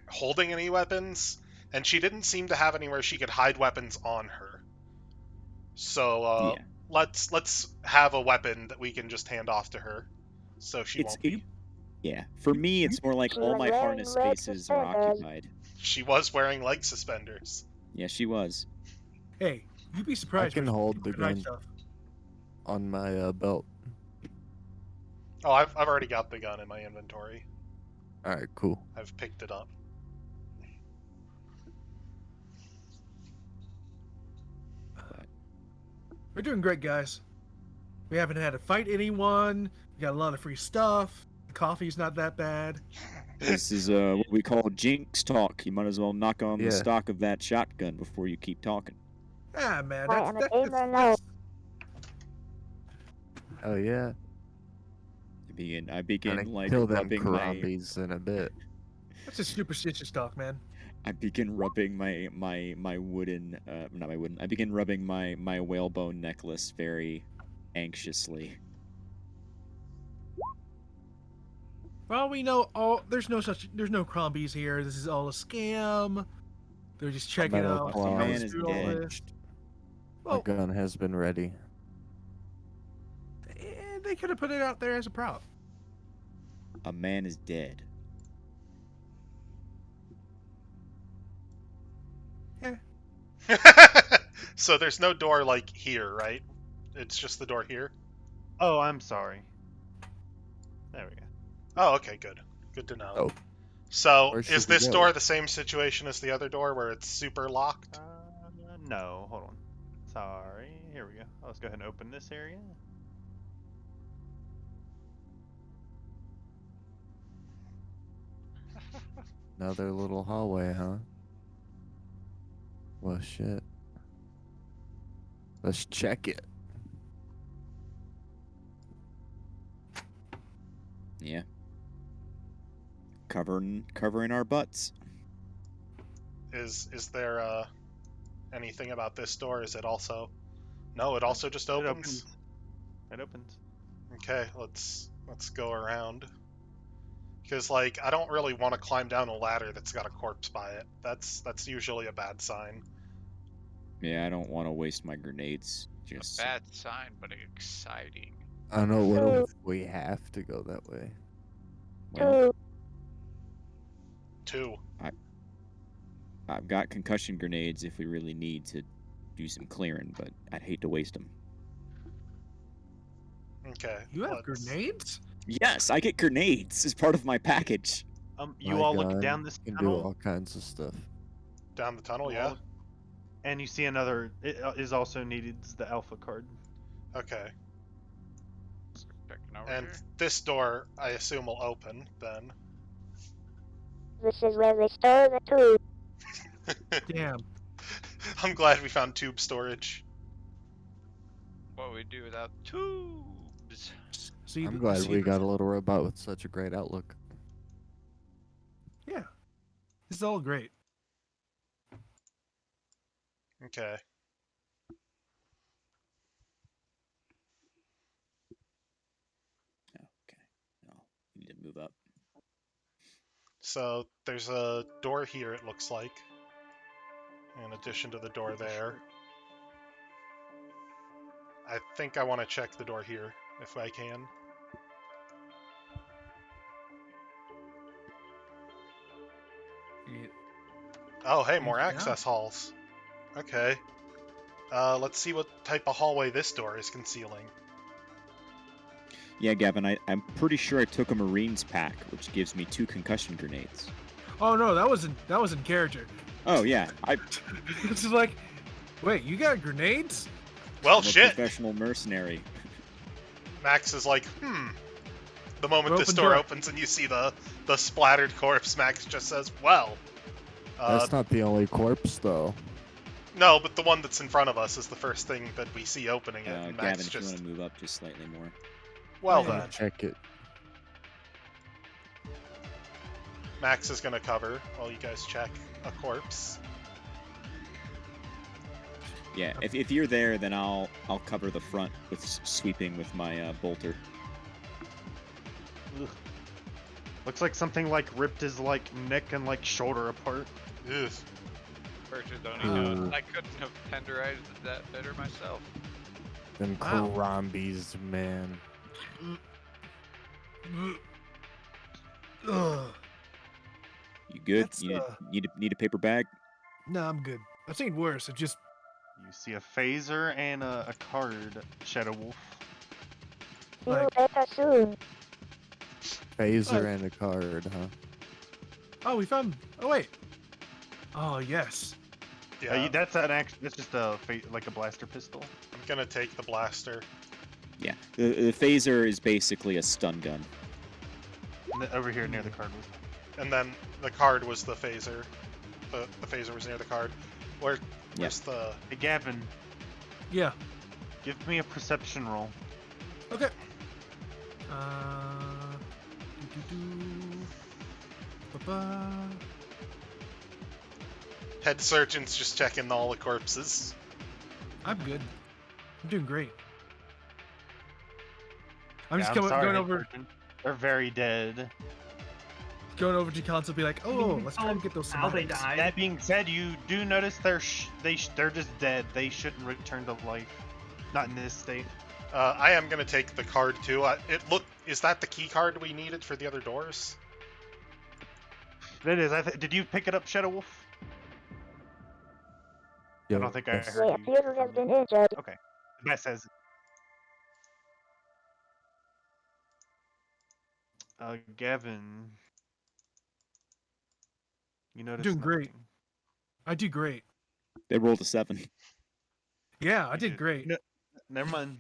holding any weapons, and she didn't seem to have anywhere she could hide weapons on her. So, Yeah. let's have a weapon that we can just hand off to her, so she won't be. Yeah, for me, it's more like all my harness spaces are occupied. She was wearing leg suspenders. Yeah, she was. Hey, you'd be I surprised. can when hold the people hide gun stuff. on my belt. Oh, I've already got the gun in my inventory. Alright, cool. I've picked it up. We're doing great, guys. We haven't had to fight anyone. We got a lot of free stuff. The coffee's not that bad. This is what we call jinx talk. You might as well knock on the Yeah. stock of that shotgun before you keep talking. Ah, man, I am a gamer now. Oh yeah. I begin Gonna like kill them rubbing my. Karambis in a bit. That's just superstitious talk, man. I begin rubbing my wooden, not my wooden. I begin rubbing my whalebone necklace very anxiously. Well, we know there's no Crombies here. This is all a scam. They're just checking metal out. claw how man this is do all dead. this. My Well, gun has been ready. they could have put it out there as a prop. A man is dead. So there's no door, like, here, right? It's just the door here? Oh, I'm sorry. There we go. Oh, okay, good. Good to know. Oh. So, Where is should we this go? door the same situation as the other door, where it's super locked? No, hold on. Sorry. Here we go. Let's go ahead and open this area. Another little hallway, huh? Well, shit. Let's check it. Yeah. Covering our butts. Is there anything about this door? Is it also? No, it also just opens. It opens. Okay, let's go around. Because, like, I don't really want to climb down a ladder that's got a corpse by it. That's usually a bad sign. Yeah, I don't want to waste my grenades. Just Bad sign, but exciting. I don't know what if we have to go that way. well, Two. I've got concussion grenades if we really need to do some clearing, but I'd hate to waste them. Okay. You have grenades? Yes, I get grenades as part of my package. You My all look gun down this can do tunnel, all kinds of stuff. Down the tunnel, You yeah? all- and you see another. It is also needed the alpha card. Okay. Checking over And here. this door, I assume, will open, then. This is where they store the tube. Damn. I'm glad we found tube storage. What we do without tubes? See, I'm you glad see we this? got a little robot with such a great outlook. Yeah. This is all great. Okay. Okay. No, we need to move up. So, there's a door here, it looks like. in addition to the door there. I think I want to check the door here, if I can. Oh, hey, more access halls. Okay. Let's see what type of hallway this door is concealing. Yeah, Gavin, I'm pretty sure I took a Marines pack, which gives me 2 concussion grenades. Oh no, that wasn't character. Oh yeah, It's like, wait, you got grenades? Well, I'm a shit. professional mercenary. Max is like, The moment this Open door door. opens and you see the splattered corpse, Max just says, well. That's not the only corpse, though. No, but the one that's in front of us is the first thing that we see opening it. And Gavin, Max if you just, want to move up just slightly more. well Yeah. then. Check it. Max is gonna cover while you guys check a corpse. Yeah, if you're there, then I'll cover the front with sweeping with my bolter. Ugh. Looks like something like ripped his like neck and like shoulder apart. Ugh. Purchase don't know. I couldn't have tenderized that better myself. Them Karambis, man. Ugh. You good? That's, You need a paper bag? No, I'm good. I've seen worse. It just You see a phaser and a card, Shadow Wolf. Feel better soon. Phaser and a card, huh? oh we found. Oh wait. Oh yes. Yeah, That's an that's just like a blaster pistol. I'm gonna take the blaster. Yeah, the phaser is basically a stun gun. Over here near the card was. And then the card was the phaser. The phaser was near the card. Where's the... Hey Gavin, Yeah. give me a perception roll. Okay. Do-do-do. Ba-ba. Head surgeon's just checking all the corpses. I'm good. I'm doing great. I'm Yeah, just sorry, going Head over Surgeon. They're very dead. to console, be like, oh, let's try and get those. How they somatics." died. That being said, you do notice they're just dead. They shouldn't return to life. Not in this state. I am gonna take the card too. Is that the key card we needed for the other doors? That is. Did you pick it up, Shadow Wolf? I don't think I Yes. heard They you. appear to have been injured. Okay. That says. Gavin. You notice Doing great. nothing. I do great. They rolled a 7. Yeah, I You did great. No, never mind.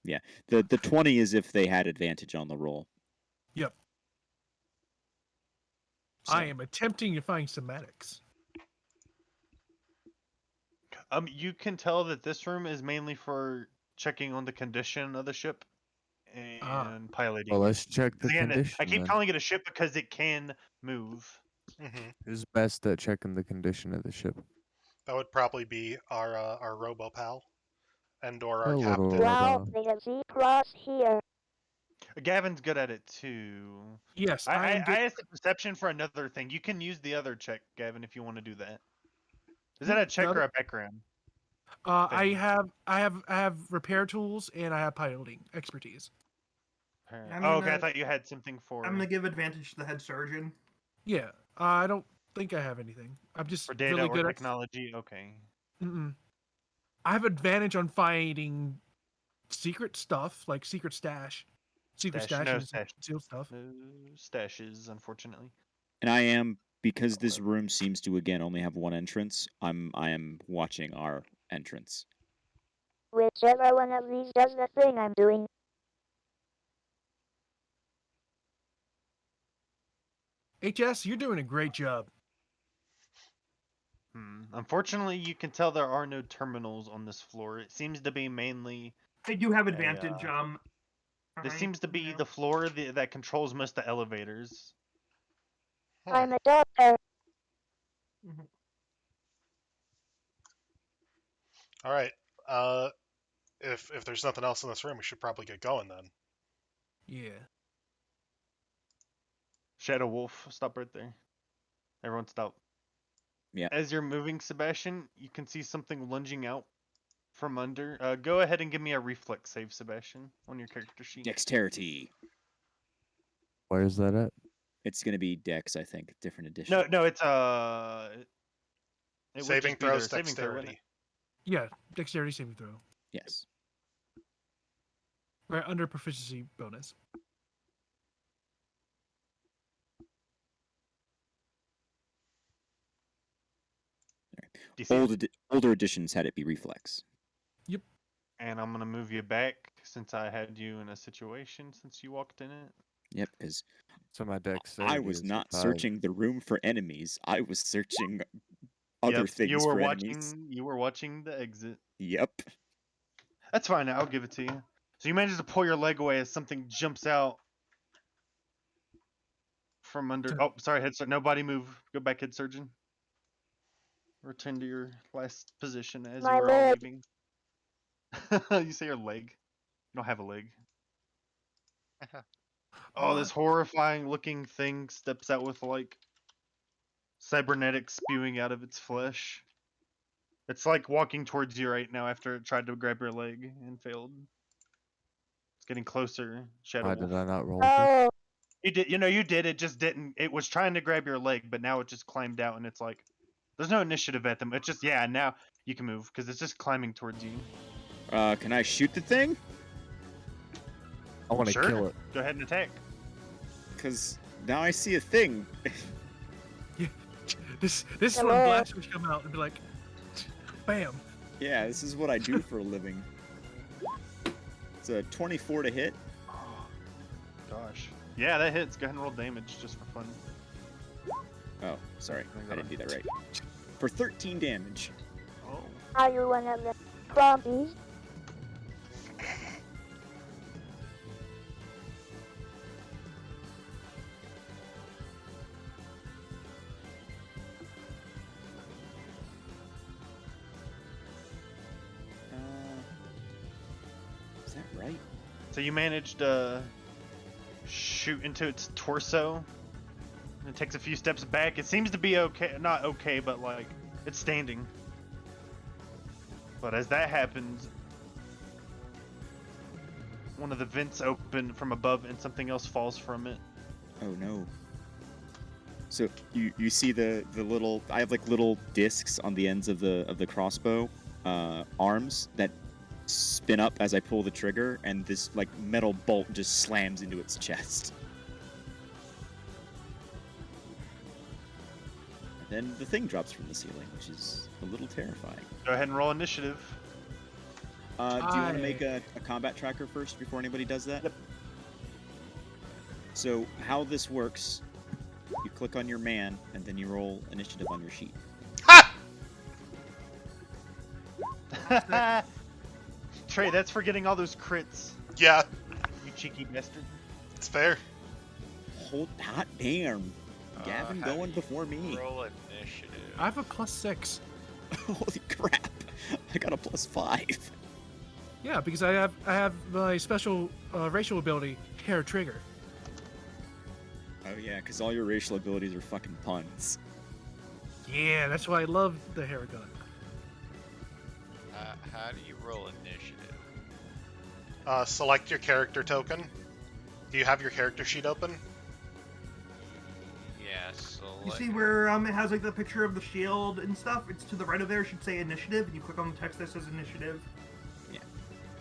Yeah, the 20 is if they had advantage on the roll. Yep. So, I am attempting to find somatics. You can tell that this room is mainly for checking on the condition of the ship and piloting. Well, let's check the Again, condition. I keep then. calling it a ship because it can move. Mm-hmm. Who's best at checking the condition of the ship? That would probably be our robo pal, and/or our A little captain. Wow, they have Z-Cross here. Gavin's good at it too. Yes, I am good. asked the perception for another thing. You can use the other check, Gavin, if you want to do that. Is that a check or a background? I have repair tools and I have piloting expertise. I'm Oh, okay. I gonna- thought you had something for I'm gonna give advantage to the head surgeon. Yeah, I don't think I have anything. I'm just for data really or good technology. Okay. Mm-mm. I have advantage on finding secret stuff, like secret stash, Stash, stash, no and stash. concealed stuff. No stashes, unfortunately. and I am, because this room seems to again only have one entrance. I am watching our entrance. Whichever one of these does the thing I'm doing. HS, you're doing a great job. Unfortunately, you can tell there are no terminals on this floor. It seems to be mainly. They do have advantage. This alright, seems to be you know. the floor that controls most of the elevators. I'm a doctor. All right. If there's nothing else in this room, we should probably get going then. Yeah. Shadow Wolf, stop right there. Everyone stop. Yeah. As you're moving, Sebastian, you can see something lunging out from under. Go ahead and give me a reflex save, Sebastian, on your character sheet. Dexterity. Where's that at? It's gonna be Dex, I think. Different edition. No, it's it would Saving just be their throws, saving throw, wouldn't dexterity. Yeah, dexterity saving throw. Yes. Right under proficiency bonus. Older editions had it be reflex. Yep. And I'm gonna move you back since I had you in a situation since you walked in it. Yep, because So my dex. I was not searching the room for enemies. I was searching other Yep, things you were for watching. enemies. You were watching the exit. Yep. That's fine. I'll give it to you. So you managed to pull your leg away as something jumps out from under. Oh, sorry, head surgeon. Nobody move. Go back, head surgeon. Return to your last position as My you were all leg. leaving. You say your leg. You don't have a leg. Oh, this horrifying looking thing steps out with like cybernetics spewing out of its flesh. It's like walking towards you right now after it tried to grab your leg and failed. It's getting closer, Shadow Why Wolf. did I not roll? Oh, You did, you did. It just didn't. It was trying to grab your leg, but now it just climbed out, and it's like, there's no initiative at them. It's just, yeah. Now you can move because it's just climbing towards you. Can I shoot the thing? I want to Sure. kill it. Go ahead and attack. Because now I see a thing. This is when blasters come out and be like, bam. Yeah, this is what I do for a living. It's a 24 to hit. Gosh. Yeah, that hits. Go ahead and roll damage just for fun. Oh, sorry. I didn't do that right. For 13 damage. Oh. are you one of the zombies? Is that right? So you managed to shoot into its torso. It takes a few steps back. It seems to be okay, not okay, but like it's standing. But as that happens, one of the vents open from above and something else falls from it. Oh no. So you see the little, I have like little discs on the ends of the crossbow arms that spin up as I pull the trigger, and this like metal bolt just slams into its chest. And then the thing drops from the ceiling, which is a little terrifying. Go ahead and roll initiative. Do you want to make a combat tracker first before anybody does that? Yep. So how this works, you click on your man, and then you roll initiative on your sheet. Trey, that's for getting all those crits. Yeah, You cheeky bastard. it's fair. Hold hot damn. Gavin how do going you before me. Roll initiative. I have a +6. Holy crap. I got a +5. Yeah, because I have my special racial ability, hair trigger. Oh yeah, because all your racial abilities are fucking puns. Yeah, that's why I love the hair gun. How do you roll initiative? Select your character token. Do you have your character sheet open? Yeah, You select. see where it has like the picture of the shield and stuff? It's to the right of there. It should say initiative, and you click on the text that says initiative. Yeah.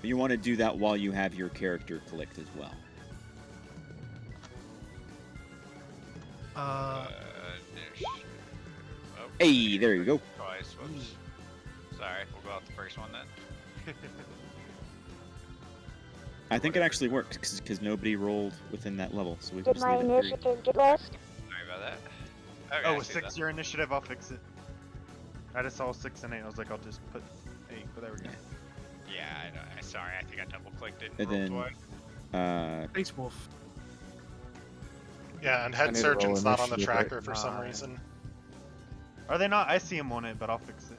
But you want to do that while you have your character clicked as well. Initiative. Oh, Hey, there you go. twice. Whoops. Sorry, we'll go out the first one then. I think it actually worked because nobody rolled within that level, so we can Did just my leave it 3. initiative get lost? Sorry about that. Okay, Oh, I with see 6 that. your initiative, I'll fix it. I just saw 6 and 8. I was like, I'll just put 8, but there we go. Yeah, I know. Sorry, I think I double clicked it And and rolled then, twice. Face Wolf. Yeah, and I head need to roll surgeon's not on the initiative, right? tracker for some Nine. reason. Are they not? I see them on it, but I'll fix it.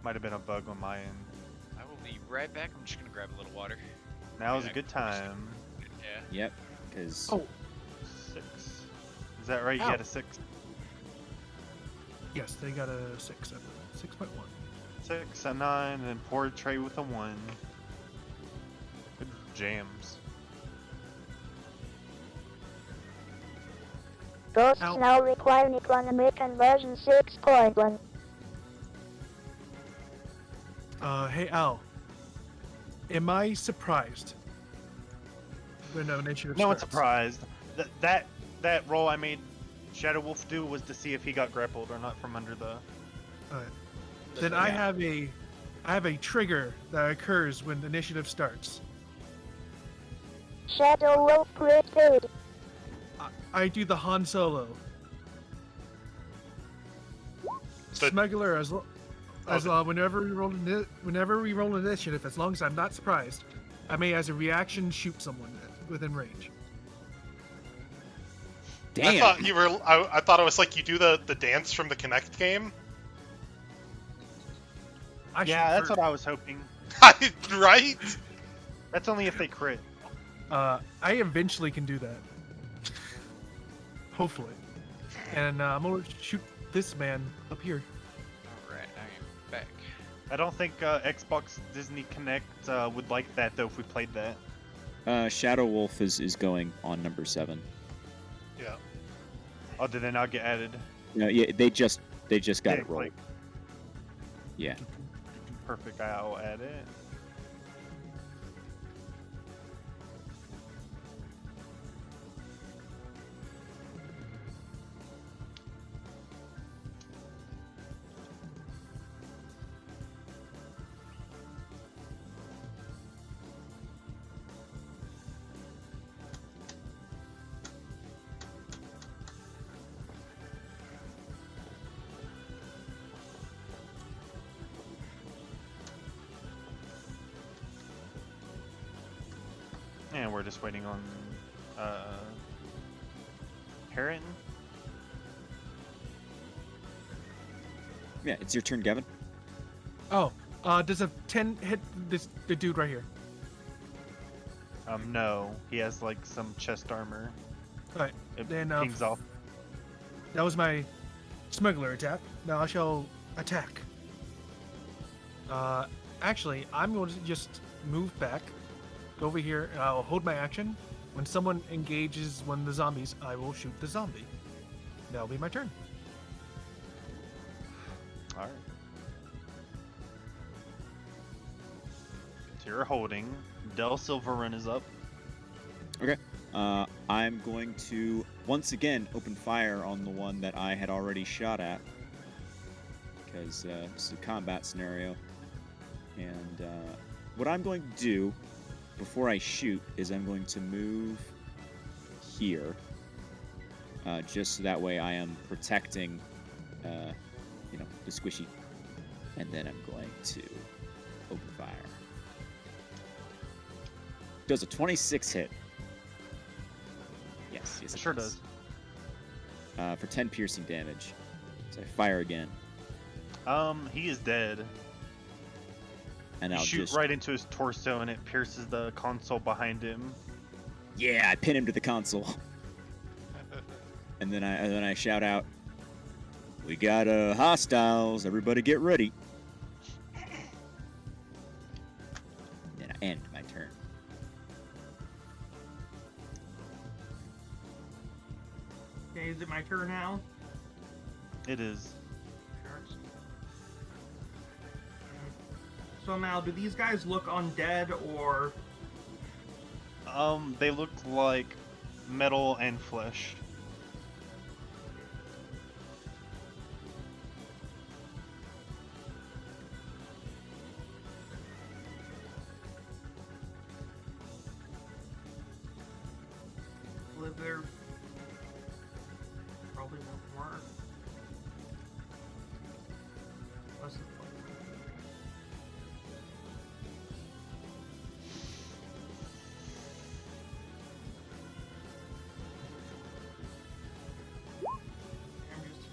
Might have been a bug on my end. I will be right back. I'm just gonna grab a little water. Now is Yeah, a good time. Yeah. yep, because Oh, 6. Is that right? You Ow. had a 6. Yes, they got a 6. 6.1. 6, a 9, and portrait with a 1. Good jams. Ghosts Ow. now require an economy conversion 6.1. Hey Al. Am I surprised when an initiative No one's starts? surprised. That roll I made Shadow Wolf do was to see if he got grappled or not from under the. Alright. Then I have a trigger that occurs when the initiative starts. Shadow Wolf crit failed. I do the Han Solo. Smuggler whenever we roll initiative, as long as I'm not surprised, I may as a reaction shoot someone within range. Damn. I thought you were. I thought it was like you do the dance from the Kinect game. Yeah, that's what I was hoping. Right? That's only if they crit. I eventually can do that. Hopefully. And I'm gonna shoot this man up here. Alright, I am back. I don't think Xbox Disney Connect would like that though if we played that. Shadow Wolf is going on number 7. Yeah. Oh, did they not get added? No, yeah, they just got it rolled. like- Yeah. Perfect, I'll add it. And we're just waiting on Heron. Yeah, it's your turn, Gavin. Oh, does a 10 hit the dude right here? No, he has like some chest armor. Alright, It then pings off. that was my smuggler attack. Now I shall attack. Actually, I'm going to just move back, go over here, and I'll hold my action. When someone engages one of the zombies, I will shoot the zombie. That'll be my turn. Alright. So you're holding. Del Silverrun is up. Okay. I'm going to once again open fire on the one that I had already shot at, because this is a combat scenario. And what I'm going to do before I shoot is I'm going to move here, just so that way I am protecting, the squishy. And then I'm going to open fire. Does a 26 hit? Yes, It sure does. For 10 piercing damage. So I fire again, He is dead. and You I'll shoot just right into his torso and it pierces the console behind him. I pin him to the console, and then I shout out, "We got hostiles! Everybody get ready!" Then I end my turn. Okay, is it my turn now? It is. So now, do these guys look undead or? They look like metal and flesh. Live there? Probably won't work. What's the point? I'm just...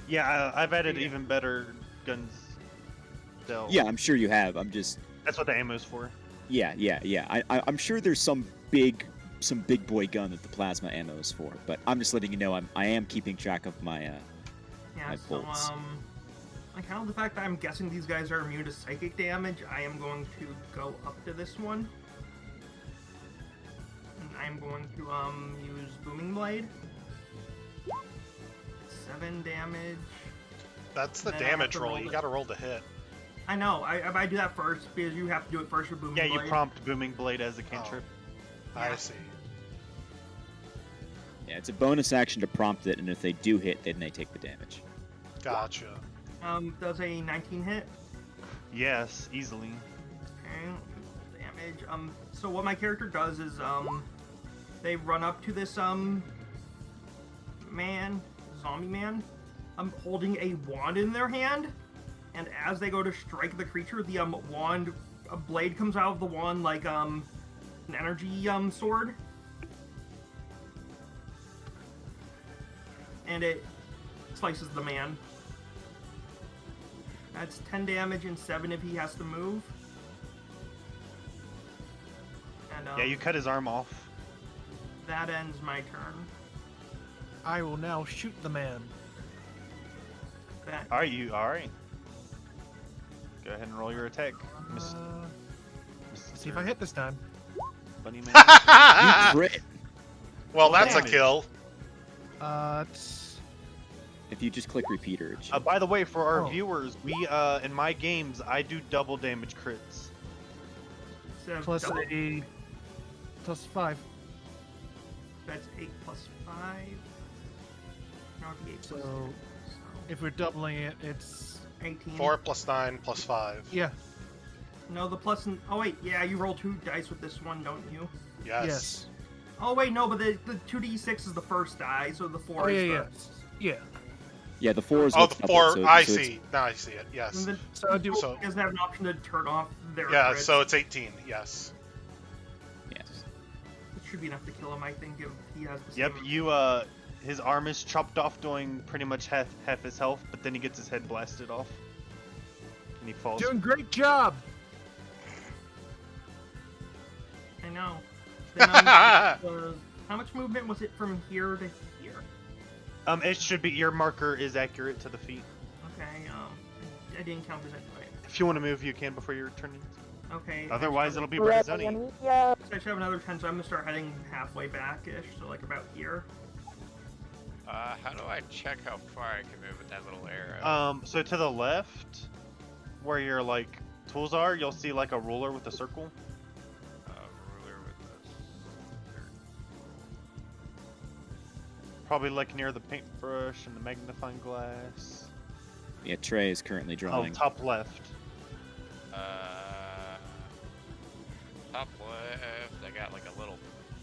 Yeah, I've added even better guns dealt. Yeah, I'm sure you have. I'm just. That's what the ammo's for. Yeah. I'm sure there's some big boy gun that the plasma ammo is for, but I'm just letting you know I am keeping track of my Yeah, my so, bolts. on account of the fact that I'm guessing these guys are immune to psychic damage, I am going to go up to this one. And I'm going to, use Booming Blade. 7 damage. That's the And then I have damage to roll. roll You it. gotta roll to hit. I know, I do that first, because you have to do it first with Booming Yeah, Blade. you prompt Booming Blade as a cantrip. I see. Yeah, it's a bonus action to prompt it, and if they do hit, then they take the damage. Gotcha. Does a 19 hit? Yes, easily. Okay, damage. So what my character does is, they run up to this, zombie man, holding a wand in their hand, and as they go to strike the creature, the, wand, a blade comes out of the wand like, an energy, sword. And it slices the man. That's 10 damage and 7 if he has to move. And, Yeah, you cut his arm off. that ends my turn. I will now shoot the man. That Are you alright? Go ahead and roll your attack, Miss. See if I hit this time. Bunny Man. You crit. Well, that's a damage. kill. It's If you just click repeater, it should. By the way, for our Oh. viewers, we in my games I do double damage crits. plus double- a plus 5. That's 8 plus 5. No, it'd be 8 plus So 6. if we're doubling it, it's 18. 4 plus 9 plus 5. yeah. No, the plus. Oh wait, yeah, you roll 2 dice with this one, don't you? Yes. Yes. Oh wait, no, but the 2d6 is the first die, so the 4 Oh is yeah, the. yeah. Yeah, the 4 is Oh, what's the doubled, 4. so- I so it's- see. Now I see it. Yes. And then So I do. So- he doesn't have an option to turn off their. Yeah, crits. so it's 18. Yes. Yes. It should be enough to kill him, I think, if he has the Yep, same. you his arm is chopped off, doing pretty much half his health, but then he gets his head blasted off, and he falls. Doing great job. I know. Then, how much movement was it from here to here? It should be your marker is accurate to the feet. Okay, I didn't count this anyway. If you want to move, you can before your turn. Okay. Otherwise, it'll be Ready, Brazoni. Amicia. So I should have another 10, so I'm gonna start heading halfway back-ish, so like about here. How do I check how far I can move with that little arrow? So to the left, where your like tools are, you'll see like a ruler with a circle. Ruler with this. Probably like near the paintbrush and the magnifying glass. Yeah, Trey is currently drawing. Oh, top left. Top left. I got like a little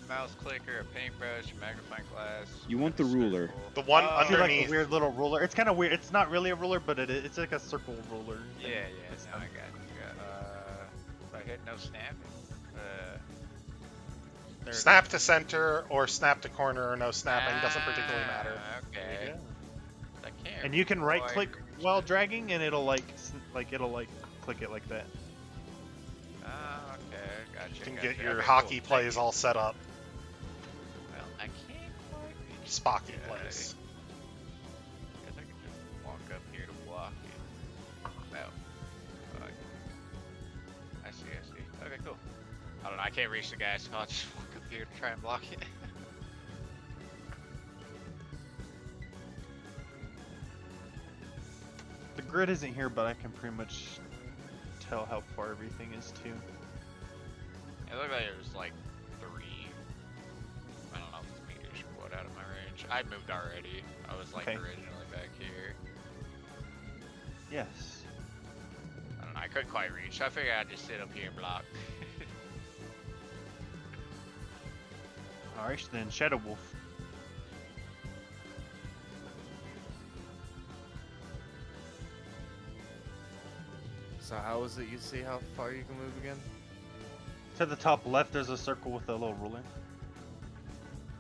mouse clicker, a paintbrush, a magnifying glass. You want the a ruler. circle. The one I feel like underneath. a weird little ruler. It's kind of weird. It's not really a ruler, but it's like a circle ruler. Yeah, no, I got it. If I hit no snapping. There it Snap to center or snap to corner or no snapping. Doesn't particularly matter. Okay. is. I can't. And you can right quite click reach while it. dragging, and it'll like it'll like click it like that. Oh, okay, gotcha. You can gotcha. get your Okay, hockey cool. plays all set up. Well, I can't quite reach. Spocky Yeah, plays. Guess I can just walk up here to block it. Well, I see. Okay, cool. I don't know. I can't reach the guy, so I'll just walk up here to try and block it. The grid isn't here, but I can pretty much tell how far everything is too. It looked like it was like 3. I don't know if it's meters or what out of my range. I moved already. I was like Okay. originally back here. Yes. I don't know. I couldn't quite reach. I figured I'd just sit up here and block. Alright, then Shadow Wolf. So how is it you see how far you can move again? To the top left, there's a circle with a little ruler.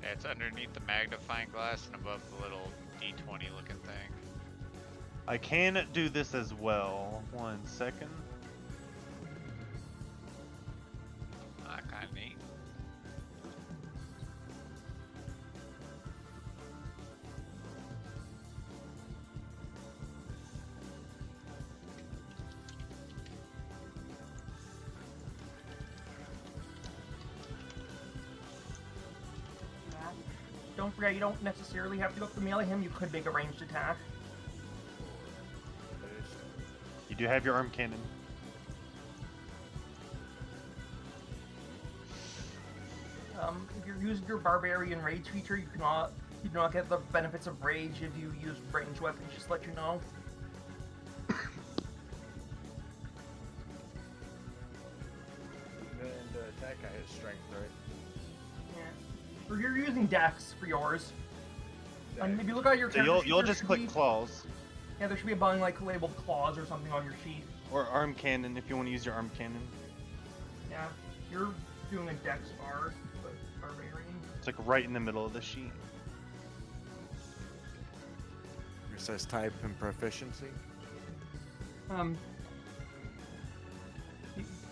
Yeah, it's underneath the magnifying glass and above the little D20 looking thing. I can do this as well. 1 second. Ah, kind of neat. Don't forget, you don't necessarily have to go for melee him. You could make a ranged attack. You do have your arm cannon. If you're using your barbarian rage feature, you do not get the benefits of rage if you use ranged weapons. Just to let you know. And the attack guy has strength, right? Yeah. Or you're using dex for yours. And if you look at your So character sheet, you'll there just should click be- claws. Yeah, there should be a button like labeled claws or something on your sheet. Or arm cannon if you want to use your arm cannon. Yeah, you're doing a dex bar, but barbarian. It's like right in the middle of the sheet. It says type and proficiency.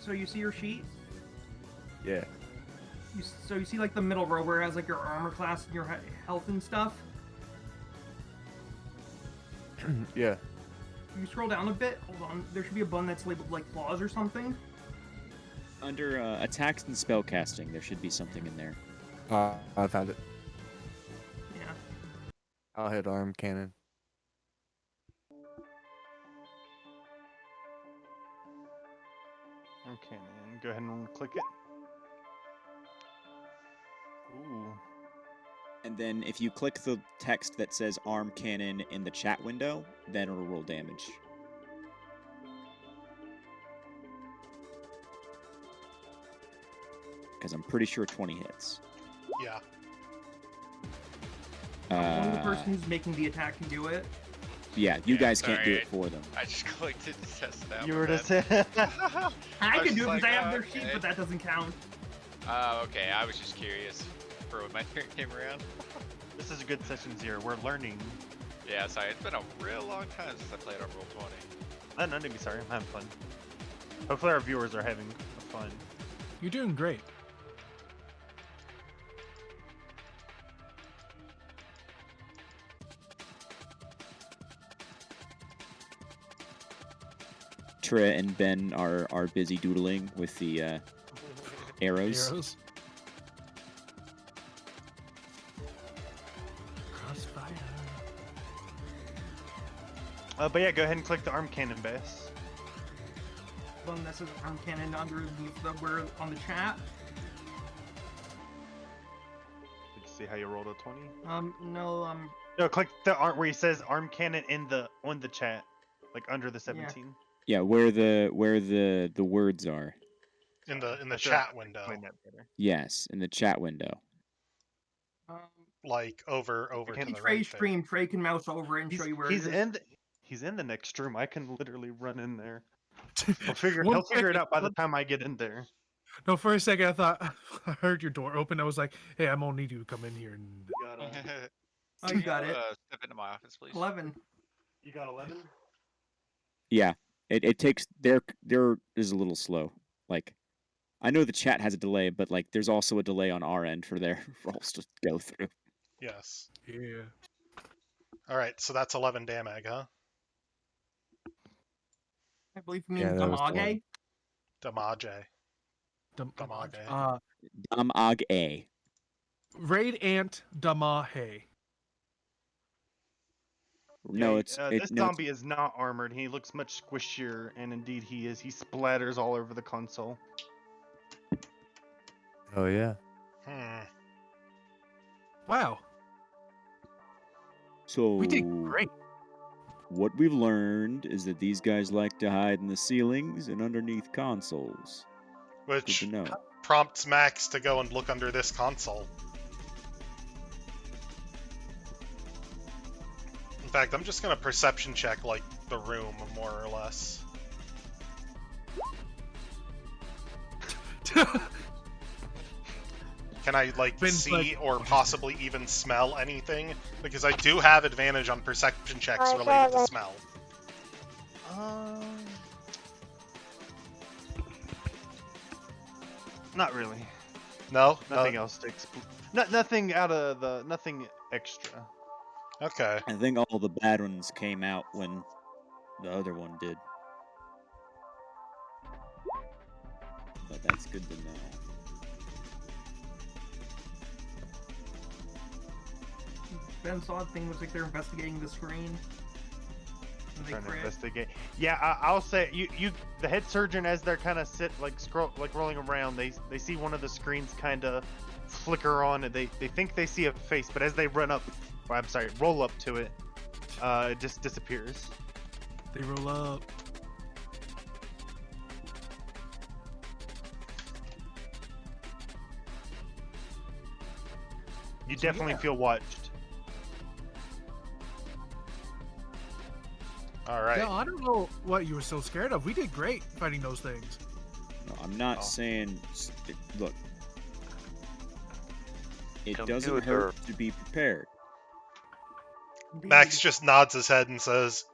So you see your sheet? Yeah. So you see like the middle row where it has like your armor class and your health and stuff? Yeah. If you scroll down a bit, hold on, there should be a button that's labeled like claws or something. Under attacks and spellcasting, there should be something in there. I found it. Yeah. I'll hit arm cannon. Arm cannon. Go ahead and click it. Ooh. And then if you click the text that says arm cannon in the chat window, then it'll roll damage. Because I'm pretty sure 20 hits. Yeah. Only the person who's making the attack can do it. Yeah, you guys can't do sorry, it for them. I just clicked it to test it out. You my were bad. to say. I was can do just it because like, I have oh, their sheet, okay. but that doesn't count. Okay, I was just curious for when my turn came around. This is a good session 0. We're learning. Yeah, sorry, it's been a real long time since I played on Roll20. None to be sorry. I'm having fun. Hopefully our viewers are having fun. You're doing great. Tra and Ben are busy doodling with the arrows. Arrows. Crossfire. But yeah, go ahead and click the arm cannon base. Button that says arm cannon underneath the word on the chat. Did you see how you rolled a 20? No, No, click the arm where he says arm cannon on the chat, like under the 17. Yeah, where the words are. In the That's chat right. window. Explain that better. Yes, in the chat window. Like over to in the Trey's right there. stream, Trey can mouse over it and show you where it is. He's in the next room. I can literally run in there. He'll figure One it out by the second. time I get in there. No, for a second I thought I heard your door open. I was like, "Hey, I'm gonna need you to come in here." And Oh, you got it. Step into my office, please. 11. You got 11? Yeah, it takes there is a little slow. Like, I know the chat has a delay, but like there's also a delay on our end for their rolls to go through. Yes. yeah. All right, so that's 11 damage, huh? I believe you mean Yeah, that was Damage. Damage. Dam- Damage. Damag A. Raid Ant Damahe. No, this zombie is not armored. He looks much squishier, and indeed he is. He splatters all over the console. Oh yeah. Wow. So We did great. What we've learned is that these guys like to hide in the ceilings and underneath consoles. Which Good to know. prompts Max to go and look under this console. In fact, I'm just gonna perception check, like, the room, more or less. Can I, like, Ben's see like- or possibly even smell anything? Because I do have advantage on perception checks I related to saw smell. Not really. No? Nothing else to nothing out of nothing extra. Okay. I think all the bad ones came out when the other one did. But that's good to know. Ben saw the thing looks like they're investigating the screen. And they Trying to crit. investigate. Yeah, I'll say you the head surgeon, as they're kind of rolling around, they see one of the screens kind of flicker on, and they think they see a face, but as they roll up to it, it just disappears. They roll up. You So, definitely yeah. feel watched. All right. Yeah, I don't know what you were so scared of. We did great fighting those things. No, I'm not Oh. saying. Look, it doesn't Computer. hurt to be prepared. Max just nods his head and says,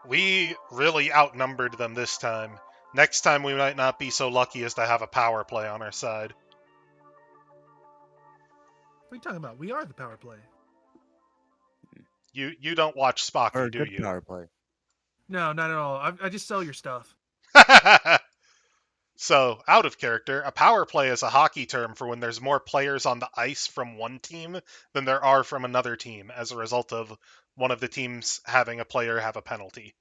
"We really outnumbered them this time. Next time we might not be so lucky as to have a power play on our side." What are you talking about? We are the power play. You don't watch Or Spocky, a do good you? power play. No, not at all. I just sell your stuff. So, out of character, a power play is a hockey term for when there's more players on the ice from one team than there are from another team as a result of one of the teams having a player have a penalty.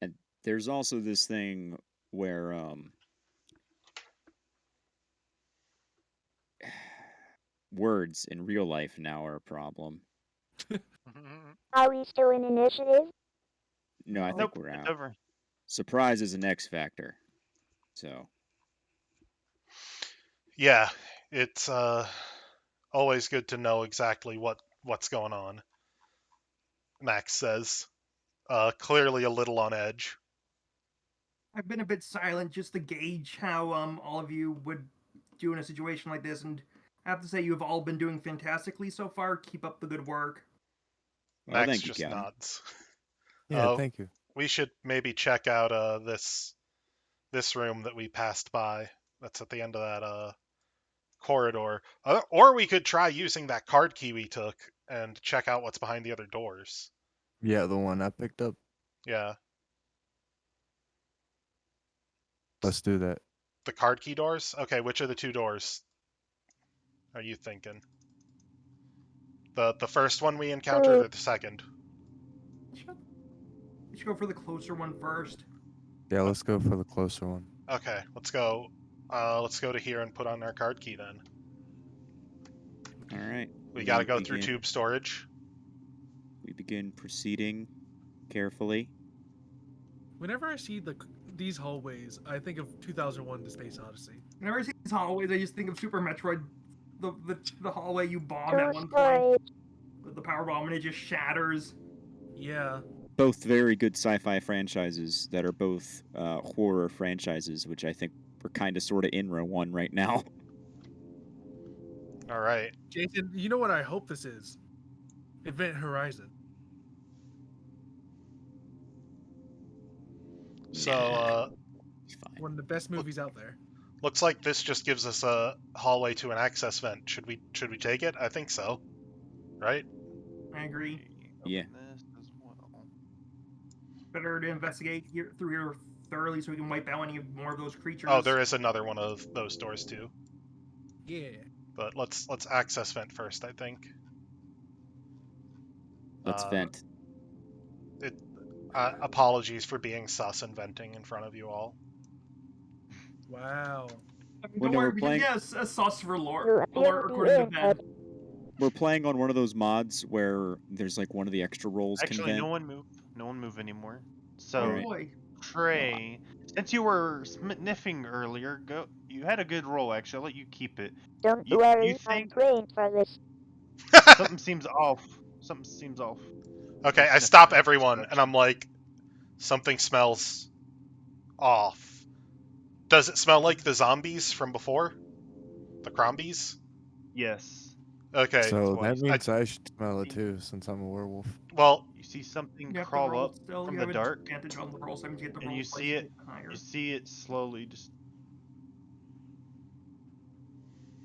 And there's also this thing where words in real life now are a problem. Are we still in initiative? No, I think Nope, we're it's out. over. Surprise is an X factor. So Yeah, it's always good to know exactly what's going on. Max says, clearly a little on edge. I've been a bit silent just to gauge how all of you would do in a situation like this, and I have to say you have all been doing fantastically so far. Keep up the good work. well, Max thank you, just Captain. nods. Yeah, thank you. We should maybe check out this room that we passed by. That's at the end of that corridor. Or we could try using that card key we took and check out what's behind the other doors. Yeah, the one I picked up. Yeah, Let's do that. the card key doors? Okay, which are the two doors are you thinking? The first one we encountered or the second? We should go for the closer one first. Yeah, let's go for the closer one. Okay, let's go. Let's go to here and put on our card key then. All right. We gotta go through tube storage. We begin proceeding carefully. Whenever I see these hallways, I think of 2001: The Space Odyssey. Whenever I see these hallways, I just think of Super Metroid, the hallway you bomb To at one point storage. with the power bomb and it just shatters. Yeah. Both very good sci-fi franchises that are both horror franchises, which I think we're kind of sort of in row one right now. All right. Jason, you know what I hope this is? Event Horizon. So, One of the best movies out there. looks like this just gives us a hallway to an access vent. Should we take it? I think so. Right? I agree. Yeah. Better to investigate through here thoroughly so we can wipe out any more of those creatures. Oh, there is another one of those doors too. Yeah. But let's access vent first, I think. Let's vent. Apologies for being sus and venting in front of you all. Wow. Don't worry, because yes, a sauce for alert according to Ben. We're playing on one of those mods where there's like one of the extra rolls can Actually, vent. no one move anymore. So, Alright. Boy. Trey, since you were sniffing earlier, you had a good roll. Actually, I'll let you keep it. Don't You worry, I'm think trained for this. something seems off? Something seems off. Okay, I Sniffing stop it, everyone and I'm like, something smells off. Does it smell like the zombies from before? The Crombies? Yes. Okay. So what that you means I should smell it too, since I'm a werewolf. Well, You see something You have to crawl roll up still. from You the have dark, advantage on the roll, so that means you get the and roll you twice see to it. get higher. You see it slowly just.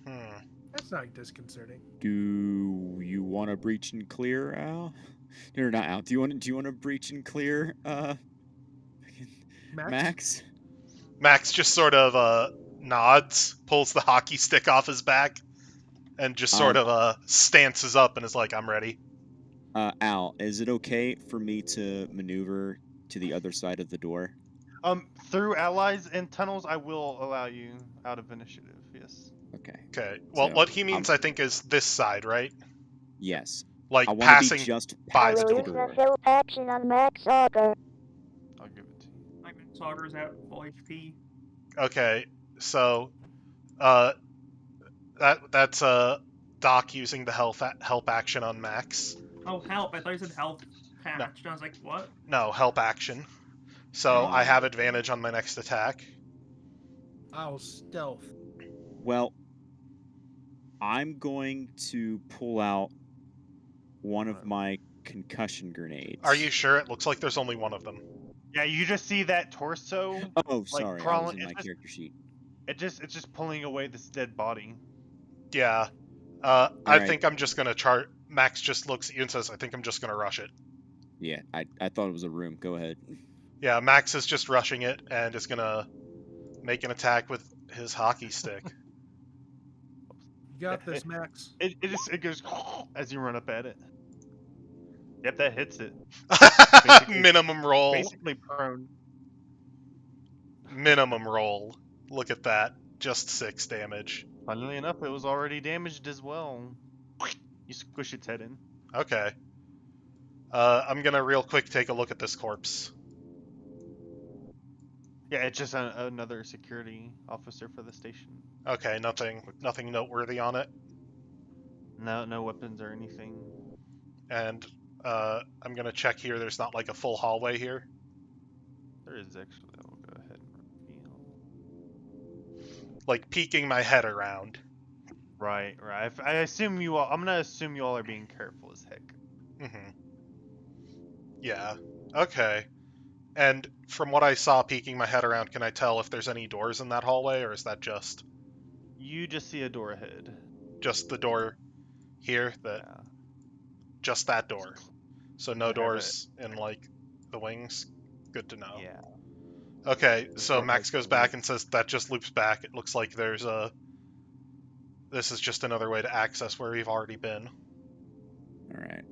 That's not disconcerting. Do you want to breach and clear, Al? No, not Al. Do you want to breach and clear, Max? Max just sort of nods, pulls the hockey stick off his back, and just sort of stances up and is like, "I'm ready." Al, is it okay for me to maneuver to the other side of the door? Through allies and tunnels, I will allow you out of initiative. Yes. Okay. Okay. Well, So, what he means, I think, is this side, right? Yes. Like I want to be passing just by I the will door. use the help action on Max Auger. I'll give it to you. Max Auger's at full HP. Okay. So, that's Doc using the help action on Max. Oh, help. I thought you said health patch. I was like, what? No, help action. So I have advantage on my next attack. I'll stealth. Well, I'm going to pull out one of my concussion grenades. Are you sure? It looks like there's only one of them. Yeah, you just see that torso. Oh, like, sorry, I was crawling. in my character sheet. It's just pulling away this dead body. Yeah. I right. think I'm just gonna chart. Max just looks at you and says, "I think I'm just gonna rush it." Yeah, I thought it was a room. Go ahead. Yeah, Max is just rushing it and is gonna make an attack with his hockey stick. You got this, Max. It goes as you run up at it. Yep, that hits it. Minimum roll. Basically prone. Minimum roll. Look at that. Just 6 damage. Funnily enough, it was already damaged as well. You squish its head in. Okay. I'm gonna real quick take a look at this corpse. Yeah, it's just another security officer for the station. Okay, nothing noteworthy on it. No weapons or anything. And I'm gonna check here. There's not like a full hallway here. There is actually. I'll go ahead and reveal. Like peeking my head around. Right. I assume you all. I'm gonna assume you all are being careful as heck. Mm-hmm. Yeah. Okay. And from what I saw peeking my head around, can I tell if there's any doors in that hallway, or is that just... You just see a door ahead. Just the door here? Yeah. Just that door. So no You have doors in, like, the wings? Good to know. Yeah. Okay, The so door Max has goes the back loop. and says that just loops back. It looks like there's a... This is just another way to access where we've already been. Alright.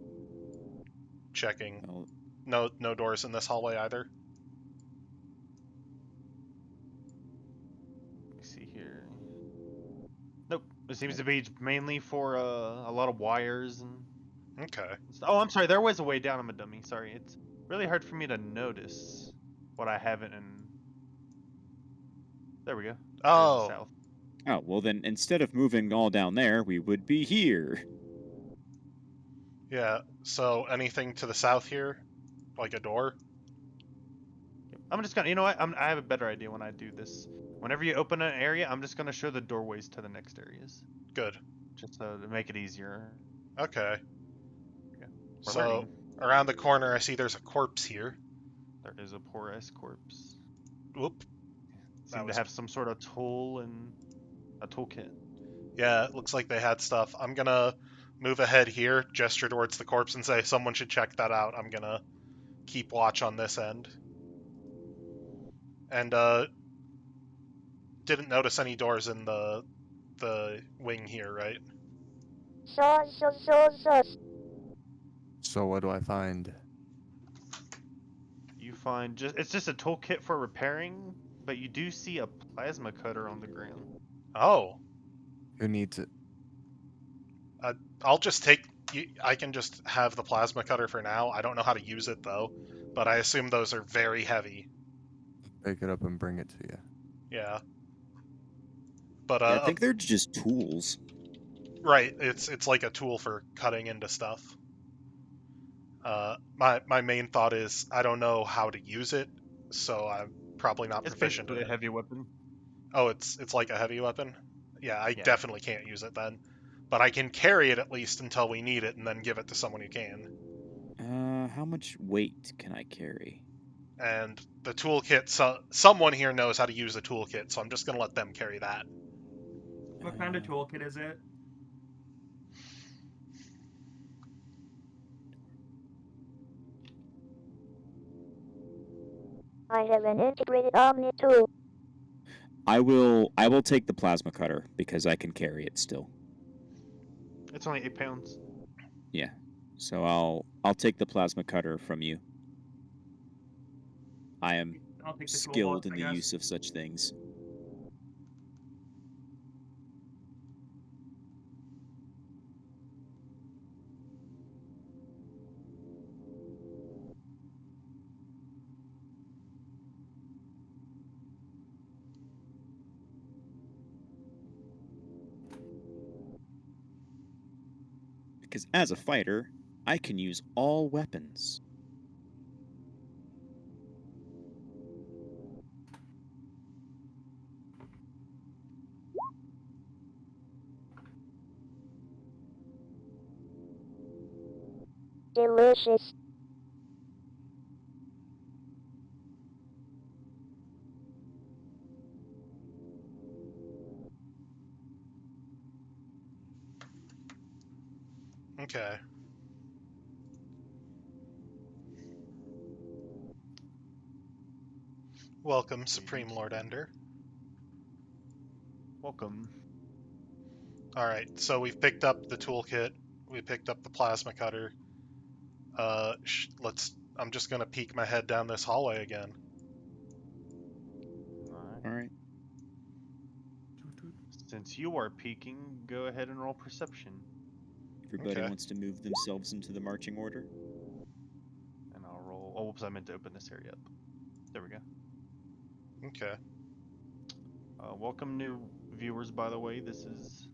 Checking. Well, No doors in this hallway either. Let me see here. Nope. It seems to be mainly for a lot of wires and. Okay. Oh, I'm sorry. There was a way down. I'm a dummy. Sorry. It's really hard for me to notice what I haven't in. There we go. Oh. There's the south. Oh, well then, instead of moving all down there, we would be here. Yeah, so anything to the south here? Like a door? I'm just gonna. You know what? I have a better idea when I do this. Whenever you open an area, I'm just gonna show the doorways to the next areas. Good. Just to make it easier. Okay. We're So, learning. around the corner, I see there's a corpse here. There is a porous corpse. Whoop. Seem to have some sort of tool and a toolkit. Yeah, it looks like they had stuff. I'm gonna move ahead here, gesture towards the corpse, and say someone should check that out. I'm gonna keep watch on this end. And, didn't notice any doors in the wing here, right? So what do I find? You find it's just a toolkit for repairing, but you do see a plasma cutter on the ground. Oh. Who needs it? I'll just take... I can just have the plasma cutter for now. I don't know how to use it, though. But I assume those are very heavy. Pick it up and bring it to you. Yeah. But, Yeah, I think they're just tools. Right, it's like a tool for cutting into stuff. My main thought is I don't know how to use it, so I'm probably not proficient in Basically it. a heavy weapon. Oh, it's like a heavy weapon? Yeah, I definitely can't use it then. but I can carry it at least until we need it and then give it to someone who can. How much weight can I carry? And the toolkit, so someone here knows how to use the toolkit, so I'm just going to let them carry that. What kind of toolkit is it? I have an integrated Omni tool. I will take the plasma cutter because I can carry it still. It's only 8 pounds. Yeah. So I'll take the plasma cutter from you. I am I'll take the skilled toolbox, in I the guess. use of such things. Because as a fighter, I can use all weapons. Delicious. Okay. Welcome, Supreme Lord Ender. Welcome. Alright, so we've picked up the toolkit. We picked up the plasma cutter. I'm just gonna peek my head down this hallway again. Alright. Since you are peeking, go ahead and roll perception. Everybody Okay. wants to move themselves into the marching order. And I'll roll. Oh, whoops, I meant to open this area up. There we go. Okay. Welcome, new viewers, by the way. This is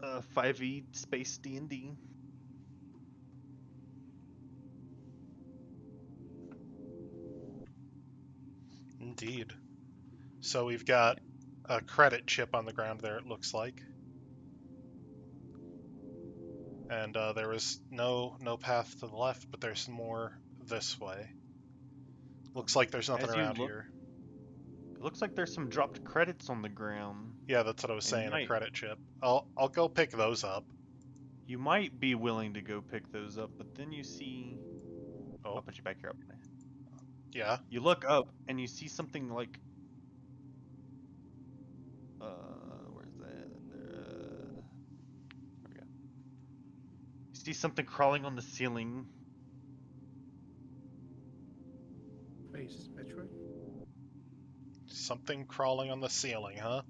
5e Space D&D. Indeed. So we've got a credit chip on the ground there, it looks like. And there was no path to the left, but there's more this way. Looks like there's nothing As you around look, here. it looks like there's some dropped credits on the ground. Yeah, that's what I was And saying, a credit chip. I'll go pick those up. You might be willing to go pick those up, but then you see... Oh. I'll put you back here up. Yeah. You look up and you see something like... where's that? There we go. You see something crawling on the ceiling. Space, Metroid. Something crawling on the ceiling, huh?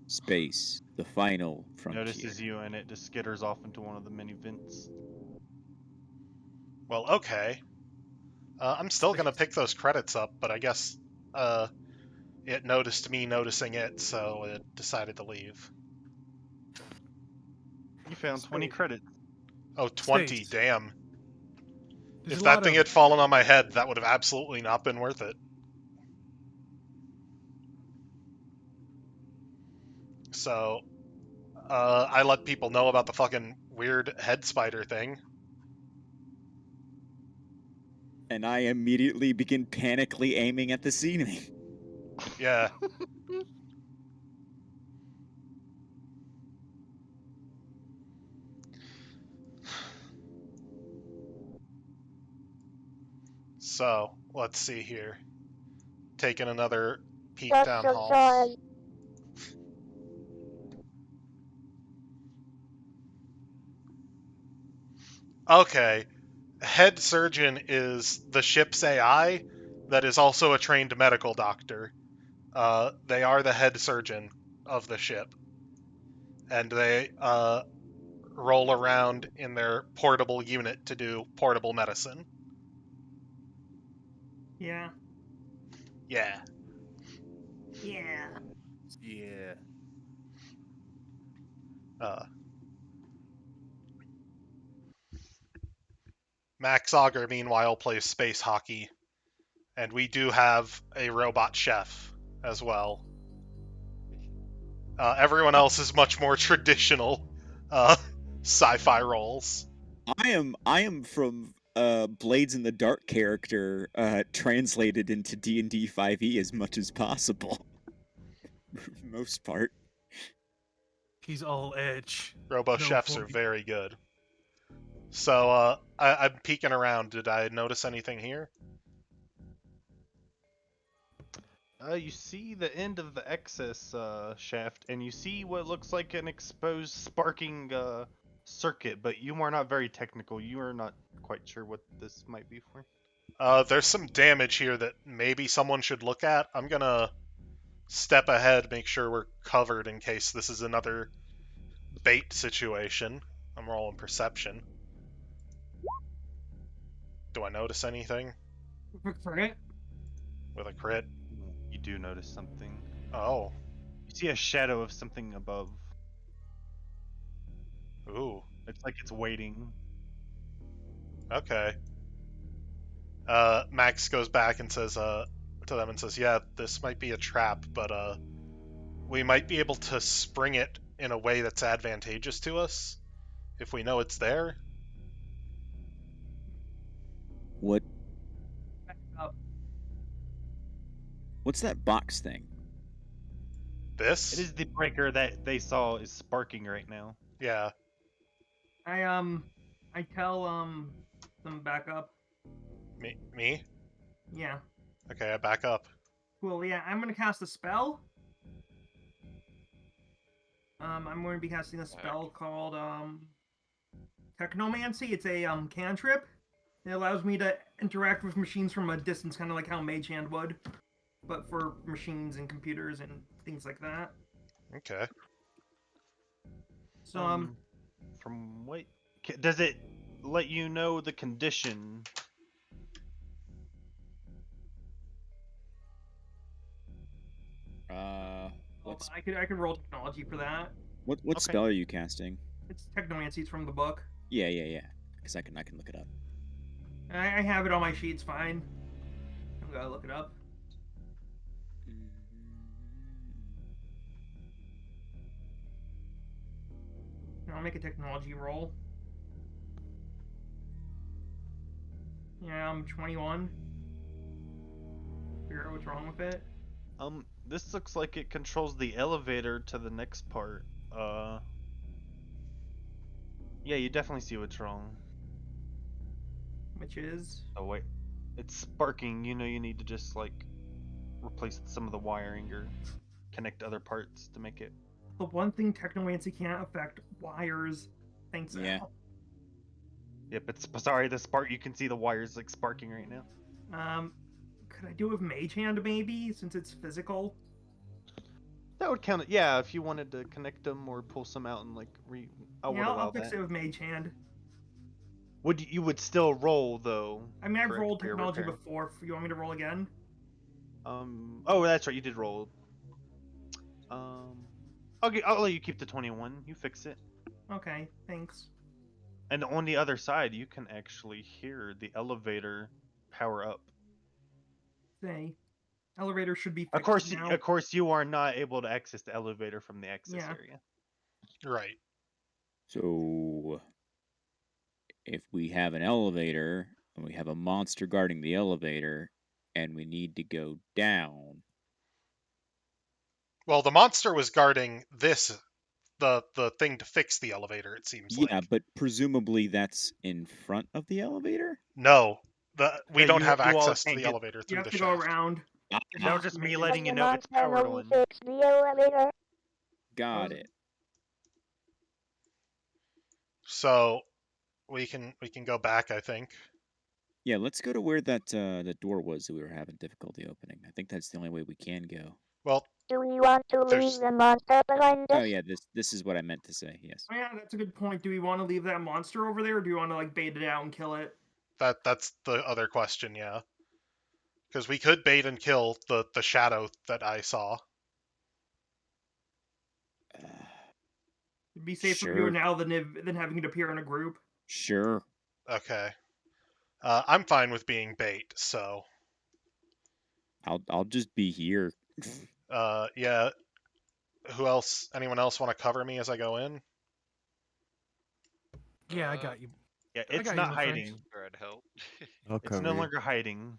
Space, the final frontier. Notices you, and it just skitters off into one of the many vents. Well, okay. I'm still gonna pick those credits up, but I guess it noticed me noticing it, so it decided to leave. You found 20 credits. Oh, 20, Space. damn. There's If a that lot thing of- had fallen on my head, that would have absolutely not been worth it. So, I let people know about the fucking weird head spider thing. And I immediately begin panically aiming at the ceiling. Yeah. So, let's see here. Taking another peek down hall. Okay. Head surgeon is the ship's AI that is also a trained medical doctor. They are the head surgeon of the ship. And they roll around in their portable unit to do portable medicine. Yeah. Yeah. Yeah. Yeah. Max Auger, meanwhile, plays space hockey. And we do have a robot chef as well. Everyone else is much more traditional sci-fi roles. I am from Blades in the Dark character translated into D&D 5e as much as possible. For the most part. He's all edge. Robo No chefs are point. very good. So I'm peeking around. Did I notice anything here? You see the end of the excess shaft, and you see what looks like an exposed sparking circuit, but you are not very technical. You are not quite sure what this might be for. There's some damage here that maybe someone should look at. I'm gonna step ahead, make sure we're covered in case this is another bait situation. I'm rolling perception. Do I notice anything Forget. with a crit? You do notice something. Oh. You see a shadow of something above. Ooh. It's like it's waiting. Okay. Max goes back and says to them and says, "Yeah, this might be a trap, but we might be able to spring it in a way that's advantageous to us if we know it's there." What? Back up. What's that box thing? This? It is the breaker that they saw is sparking right now. Yeah. I tell them back up. Me? Yeah. Okay, I back up. Cool. Yeah, I'm gonna cast a spell. I'm going to be casting a spell called Technomancy. It's a cantrip. It allows me to interact with machines from a distance, kind of like how Mage Hand would, but for machines and computers and things like that. Okay. So from what does it let you know the condition? What's I could roll technology for that. what Okay. spell are you casting? It's Technomancy. It's from the book. Yeah. Because I can look it up. I have it on my sheets. Fine. I'm gonna look it up. I'll make a technology roll. Yeah, I'm 21. Figure out what's wrong with it. This looks like it controls the elevator to the next part. Yeah, you definitely see what's wrong. Which is? Oh wait, it's sparking. You know, you need to just like replace some of the wiring or connect other parts to make it. The one thing Technomancy can't affect: wires. Thanks. Yeah. Al. Yep, it's sorry. The spark. You can see the wires like sparking right now. Could I do it with Mage Hand maybe, since it's physical? That would count. Yeah, if you wanted to connect them or pull some out and like I would allow I'll fix that. it with Mage Hand. You would still roll though? I mean, I've correct, rolled for your technology repair. before. You want me to roll again? Oh, that's right. You did roll. I'll let you keep the 21. You fix it. Okay, thanks. And on the other side, you can actually hear the elevator power up. Say, elevator should be fixed now. Of course, you are not able to access the elevator from the access Yeah. area. Right. So, if we have an elevator and we have a monster guarding the elevator, and we need to go down. Well, the monster was guarding this, the thing to fix the elevator. It seems like. Yeah, but presumably that's in front of the elevator. No, we Yeah, don't you have all access to can't the get- elevator You through have the to shaft. go around. That was just me letting you The know it's monster powered only on. fixed the elevator. Got it. So we can go back, I think. Yeah, let's go to where that door was that we were having difficulty opening. I think that's the only way we can go. Well, Do we want to There's- leave the monster behind us? Oh yeah, this is what I meant to say. Yes. Oh, yeah, that's a good point. Do we want to leave that monster over there, or do we want to like bait it out and kill it? that's the other question, yeah. Because we could bait and kill the shadow that I saw. It'd be safer to do Sure. it now than having it appear in a group. Sure. Okay. I'm fine with being bait, so I'll just be here. yeah. who else? Anyone else want to cover me as I go in? Yeah, I got you. Yeah, I it's got you, not my friend. hiding. Sure, I'd help. I'll It's cover no you. longer hiding.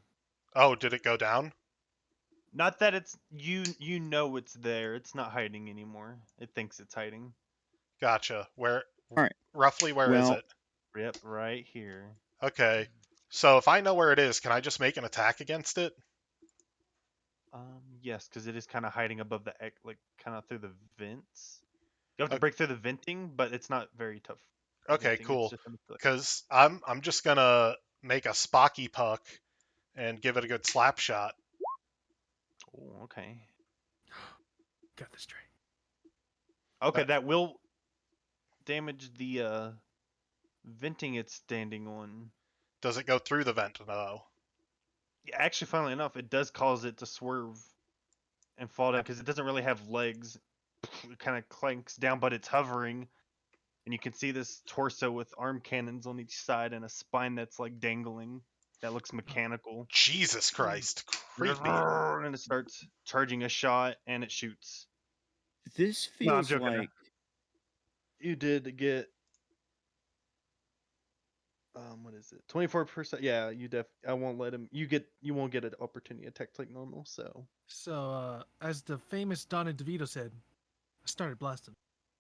Oh, did it go down? Not that it's you know it's there. It's not hiding anymore. It thinks it's hiding. Gotcha. Where? All right. Roughly, where is Well, it? Yep, right here. Okay. So if I know where it is, can I just make an attack against it? Yes, because it is kind of hiding above the like kind of through the vents. You have to Okay. break through the venting, but it's not very tough. Okay, venting, it's cool. just enough to, like- Because I'm just gonna make a Spocky puck and give it a good slap shot. Oh, okay. Got this tray. Okay, That- that will damage the venting it's standing on. Does it go through the vent though? Yeah, actually, funnily enough, it does cause it to swerve and fall down because it doesn't really have legs. It kind of clanks down, but it's hovering, and you can see this torso with arm cannons on each side and a spine that's like dangling. That looks mechanical. Jesus Christ, creepy. And it starts charging a shot, and it shoots. this No, I'm feels joking. like You did get what is it? 24%. Yeah, I won't let him. You won't get an opportunity attack like normal. So As the famous Donna DeVito said, I started blasting.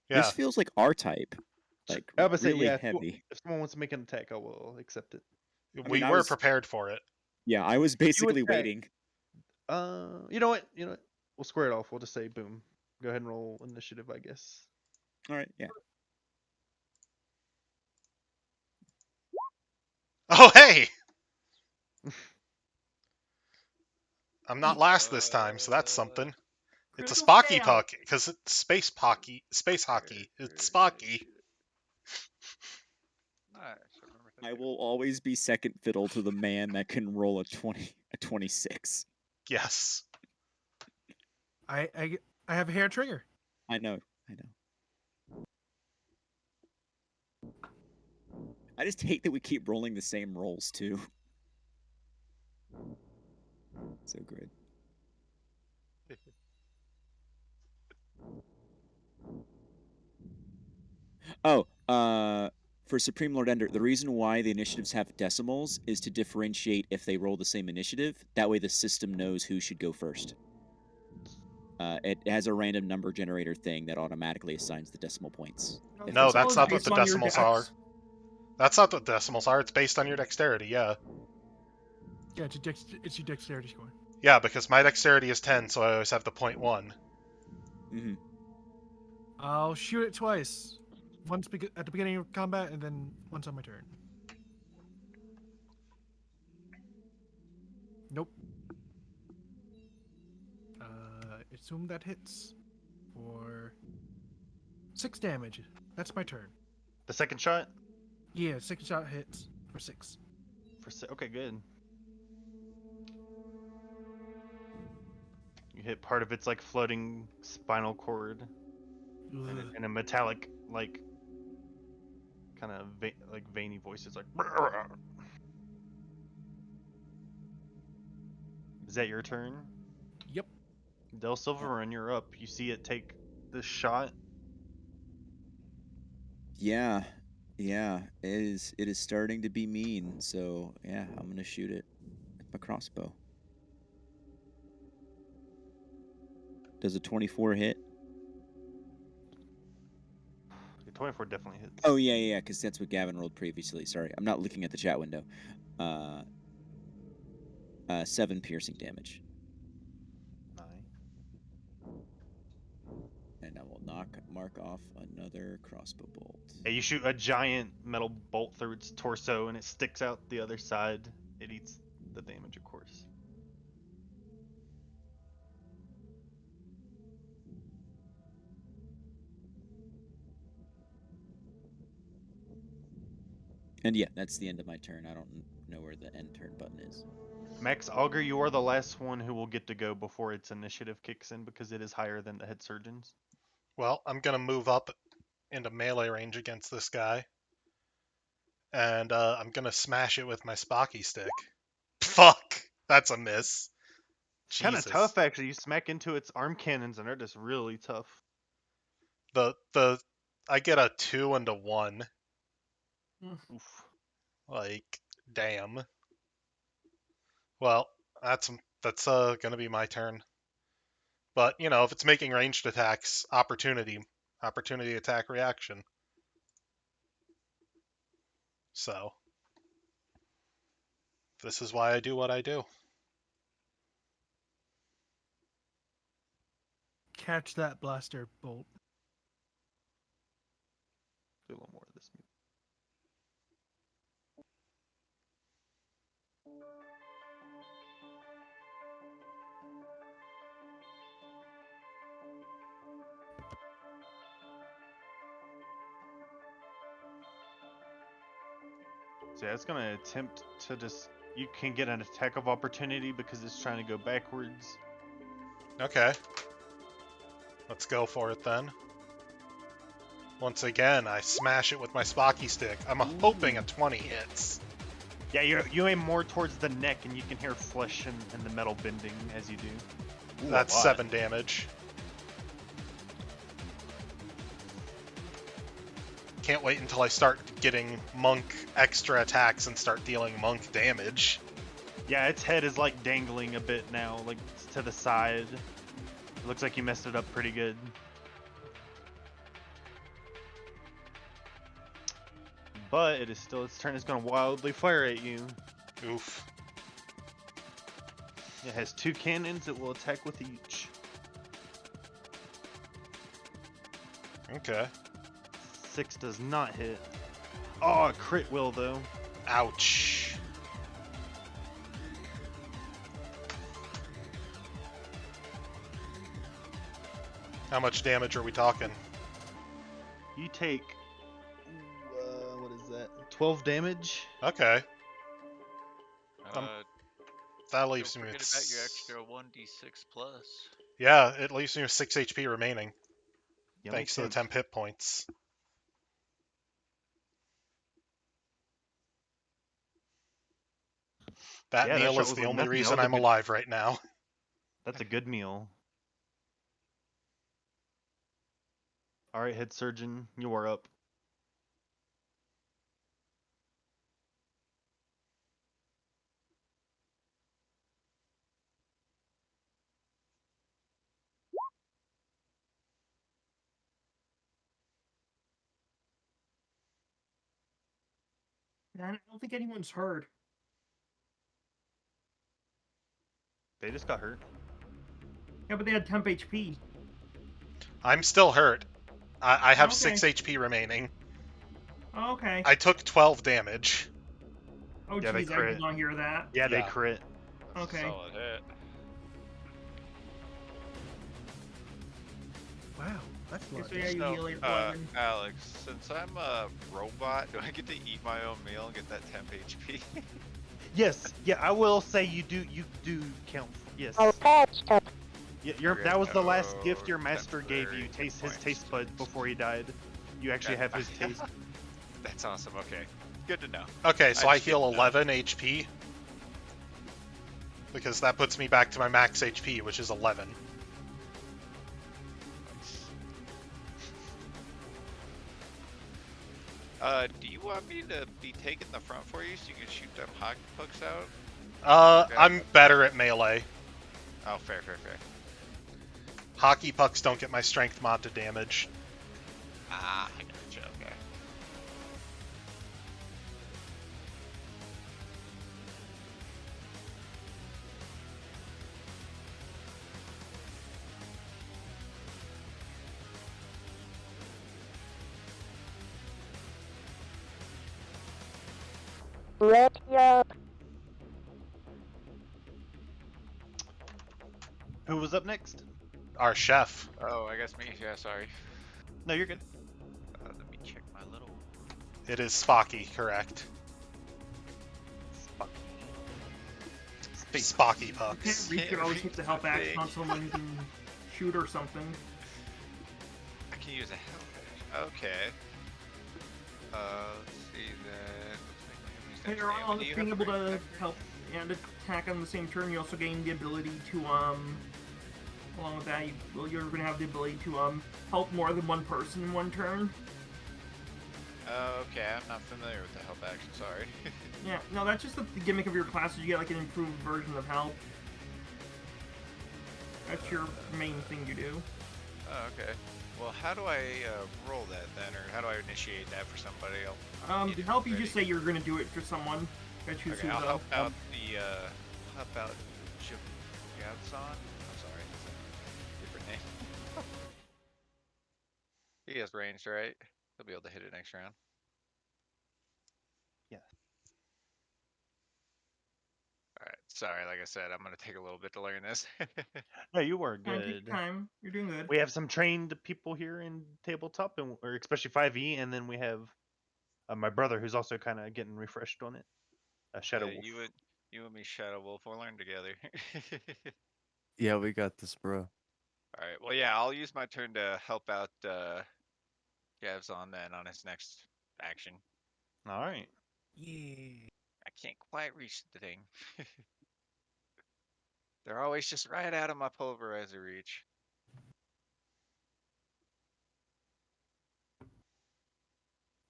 Yeah. this feels like R type, like I would say really yeah. heavy. If someone wants to make an attack, I will accept it. We I were was- prepared for it. Yeah, I was basically attack. waiting. You know what? We'll square it off. We'll just say boom. Go ahead and roll initiative, I guess. All right, yeah. Oh, hey! I'm not last this time, so that's something. It's a Critical Spocky fail. puck, because it's space hockey. It's Spocky. Nice. I remember I thinking. will always be second fiddle to the man that can roll a 26. Yes. I have a hair trigger. I know. I just hate that we keep rolling the same rolls too. So good. Oh, for Supreme Lord Ender, the reason why the initiatives have decimals is to differentiate if they roll the same initiative. That way the system knows who should go first. It has a random number generator thing that automatically assigns the decimal points. if No, there's a that's not what difference. the decimals are. That's not what the decimals are. It's based on your dexterity, yeah. Yeah, it's your dexterity score. Yeah, because my dexterity is 10, so I always have the 0.1. Mm-hmm. I'll shoot it twice. Once at the beginning of combat, and then once on my turn. Nope. Assume that hits for 6 damage. That's my turn. The second shot Yeah, second shot hits for 6. okay, good. You hit part of its like floating spinal cord, and a metallic like kind of like veiny voice is like. Is that your turn? Yep. Del Silverin, you're up. You see it take this shot. Yeah, it is starting to be mean. So yeah, I'm gonna shoot it with my crossbow. Does a 24 hit? The 24 definitely hits. Oh yeah, because that's what Gavin rolled previously. Sorry, I'm not looking at the chat window. 7 piercing damage. Nice. And I will mark off another crossbow bolt. Yeah, you shoot a giant metal bolt through its torso, and it sticks out the other side. It eats the damage, of course. And yeah, that's the end of my turn. I don't know where the end turn button is. Max Augur, you are the last one who will get to go before its initiative kicks in because it is higher than the head surgeons. Well, I'm gonna move up into melee range against this guy. And I'm gonna smash it with my Spocky stick. Fuck! That's a miss. Kind of Jesus. tough, actually. You smack into its arm cannons, and they're just really tough. I get a 2 and a 1. Oof. Like, damn. Well, that's gonna be my turn. But if it's making ranged attacks, opportunity attack reaction. So this is why I do what I do. Catch that blaster bolt. Do a little more of this. So yeah, it's gonna attempt to just. You can get an attack of opportunity because it's trying to go backwards. Okay. Let's go for it then. Once again, I smash it with my Spocky stick. I'm hoping a 20 hits. Yeah, you aim more towards the neck, and you can hear flesh and the metal bending as you do. Ooh, That's 7 damage. Can't wait until I start getting monk extra attacks and start dealing monk damage. Yeah, its head is like dangling a bit now, like to the side. It looks like you messed it up pretty good. But it is still its turn. It's going to wildly fire at you. Oof. It has 2 cannons. It will attack with each. Okay. 6 does not hit. Oh, a crit will though. Ouch. How much damage are we talking? You take what is that? 12 damage. Okay. That leaves Don't me with... forget about your extra 1d6 plus. Yeah, it leaves me with 6 HP remaining. Yeah, thanks to the 10 hit points. That meal is the only reason I'm alive right now. That's a good meal. Alright, head surgeon, you are up. Man, I don't think anyone's hurt. They just got hurt. Yeah, but they had temp HP. I'm still hurt. I have Okay. 6 HP remaining. Oh, okay. I took 12 damage. Oh, Yeah, they jeez, I crit. did not hear that. Yeah, they crit. Okay. Solid hit. Wow, that's a lot. So yeah, you So, heal your 11. Alex, since I'm a robot, do I get to eat my own meal and get that temp HP? Yes, yeah, I will say you do count. Yes. Oh, patch up. Yeah, that was the last gift your master gave you. Taste his taste buds before he died. You actually have his taste. That's awesome. Okay, good to know. Okay, so I just heal didn't know. 11 HP. Because that puts me back to my max HP, which is 11. Do you want me to be taking the front for you so you can shoot them hockey pucks out? I'm better at melee. Oh, fair. Hockey pucks don't get my strength mod to damage. Ah, I gotcha, okay. Red yup. Who was up next? Our chef. Oh, I guess me. Yeah, sorry. No, you're good. Let me check my little... It is Spocky, correct. Spocky pucks. Reach could always hit the help action on someone who can shoot or something. I can use a helmet. Okay. Let's see then. Hey, you're all being able to help and attack on the same turn. You also gain the ability to Along with that, you're going to have the ability to help more than one person in one turn. Okay, I'm not familiar with the help action, sorry. Yeah, no, that's just the gimmick of your class, is you get like an improved version of help. That's your main thing you do. Oh, okay. Well, how do I roll that then, or how do I initiate that for somebody else? To help, you just say you're going to do it for someone. Gotta choose Okay, who, I'll though. help out Javson. I'm sorry, that's a different name. He has ranged, right? He'll be able to hit it next round. Yeah. Alright, sorry, like I said, I'm gonna take a little bit to learn this. No, you are Fine, take good. your time. You're doing good. We have some trained people here in tabletop, or especially 5e, and then we have my brother who's also kind of getting refreshed on it. Shadow Wolf. You and me, Shadow Wolf, we'll learn together. Yeah, we got this, bro. Alright, well, yeah, I'll use my turn to help out Javson then on his next action. Alright. Yeah. I can't quite reach the thing. They're always just right out of my pulverizer reach.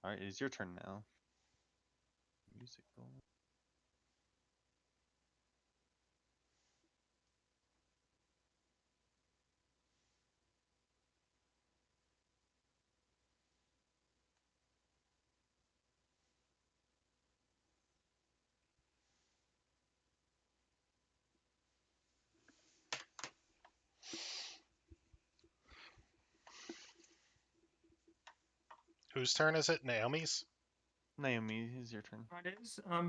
Alright, it is your turn now. Musical. Whose turn is it? Naomi's? Naomi, it's your turn. It is. I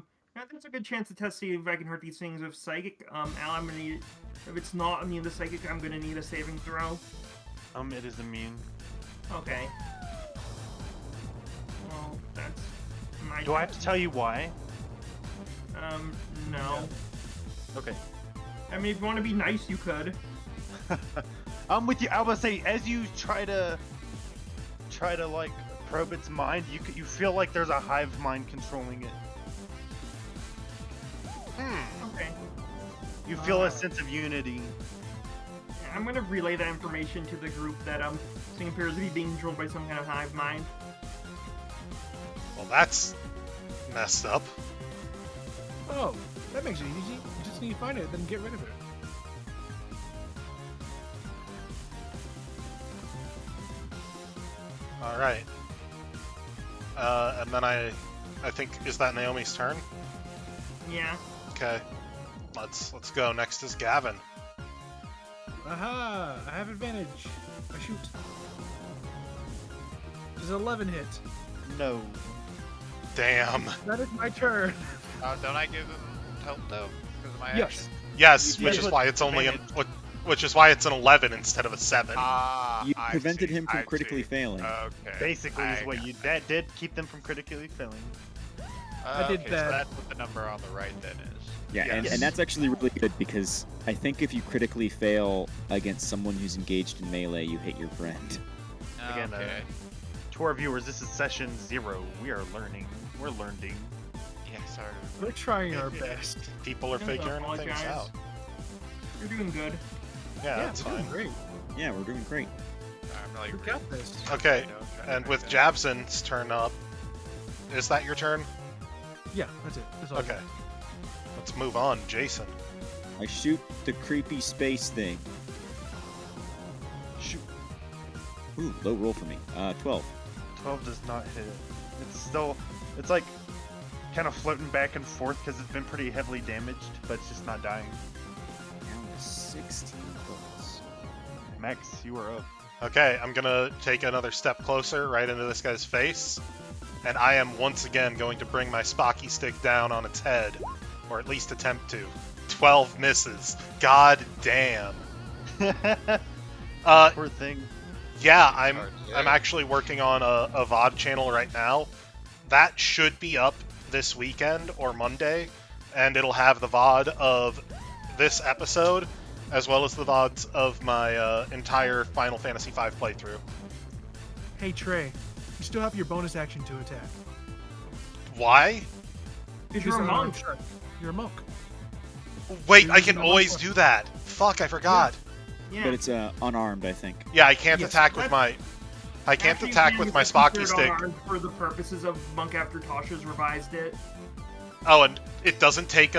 think it's a good chance to test see if I can hurt these things with psychic. Al, I'm gonna need. If it's not immune to psychic, I'm gonna need a saving throw. It is immune. Okay. Well, that's my. Do I have to tell you why? No. Okay. I mean, if you want to be nice, you could. I'm with you. I would say as you try to like probe its mind, you feel like there's a hive mind controlling it. Okay. You feel a sense of unity. I'm gonna relay that information to the group that thing appears to be being controlled by some kind of hive mind. Well, that's messed up. Oh, that makes it easy. You just need to find it, then get rid of it. All right. And then I think, is that Naomi's turn? Yeah. Okay. Let's go. Next is Gavin. Aha! I have advantage. I shoot. Does 11 hit? No. Damn. That is my turn. Don't I give him help though because of my Yes. action? Yes, which is why it's only which is why it's an 11 instead of a 7. You prevented him from critically failing. Okay. Basically, is what you that did keep them from critically failing. I did okay, that. So that's what the number on the right then is. Yeah, Yes. and that's actually really good because I think if you critically fail against someone who's engaged in melee, you hit your friend. Again, Okay. to our viewers, this is session 0. We are learning. We're learning. Yeah, sorry. We're trying our best. People are Don't figuring things apologize. out. You're doing good. Yeah, that's we're doing fine. great. Yeah, we're doing great. I'm really We got this. Okay, you know, trying to and with figure that out. Jabson's turn up, is that your turn? Yeah, that's it. That's all. Okay. Let's move on, Jason. I shoot the creepy space thing. Shoot. Ooh, low roll for me. 12. 12 does not hit. It's like kind of floating back and forth because it's been pretty heavily damaged, but it's just not dying. Down to 16 bullets. Max, you are up. Okay, I'm gonna take another step closer right into this guy's face, and I am once again going to bring my Spocky stick down on its head, or at least attempt to. 12 misses. God damn. Poor thing. Yeah, I'm Hard to I'm say. actually working on a VOD channel right now. That should be up this weekend or Monday, and it'll have the VOD of this episode, as well as the VODs of my entire Final Fantasy V playthrough. Hey Trey, you still have your bonus action to attack. Why? Because you're a I'm on monk. track. You're a monk. Wait, I You're can using a always monk do that. Fuck, I forgot. Yeah. But it's unarmed, I think. Yeah, I can't Yes, attack with that's- my. I can't Actually, attack you with can my just Spocky consider it stick. unarmed for the purposes of Monk After Tasha's revised it. Oh, and it doesn't take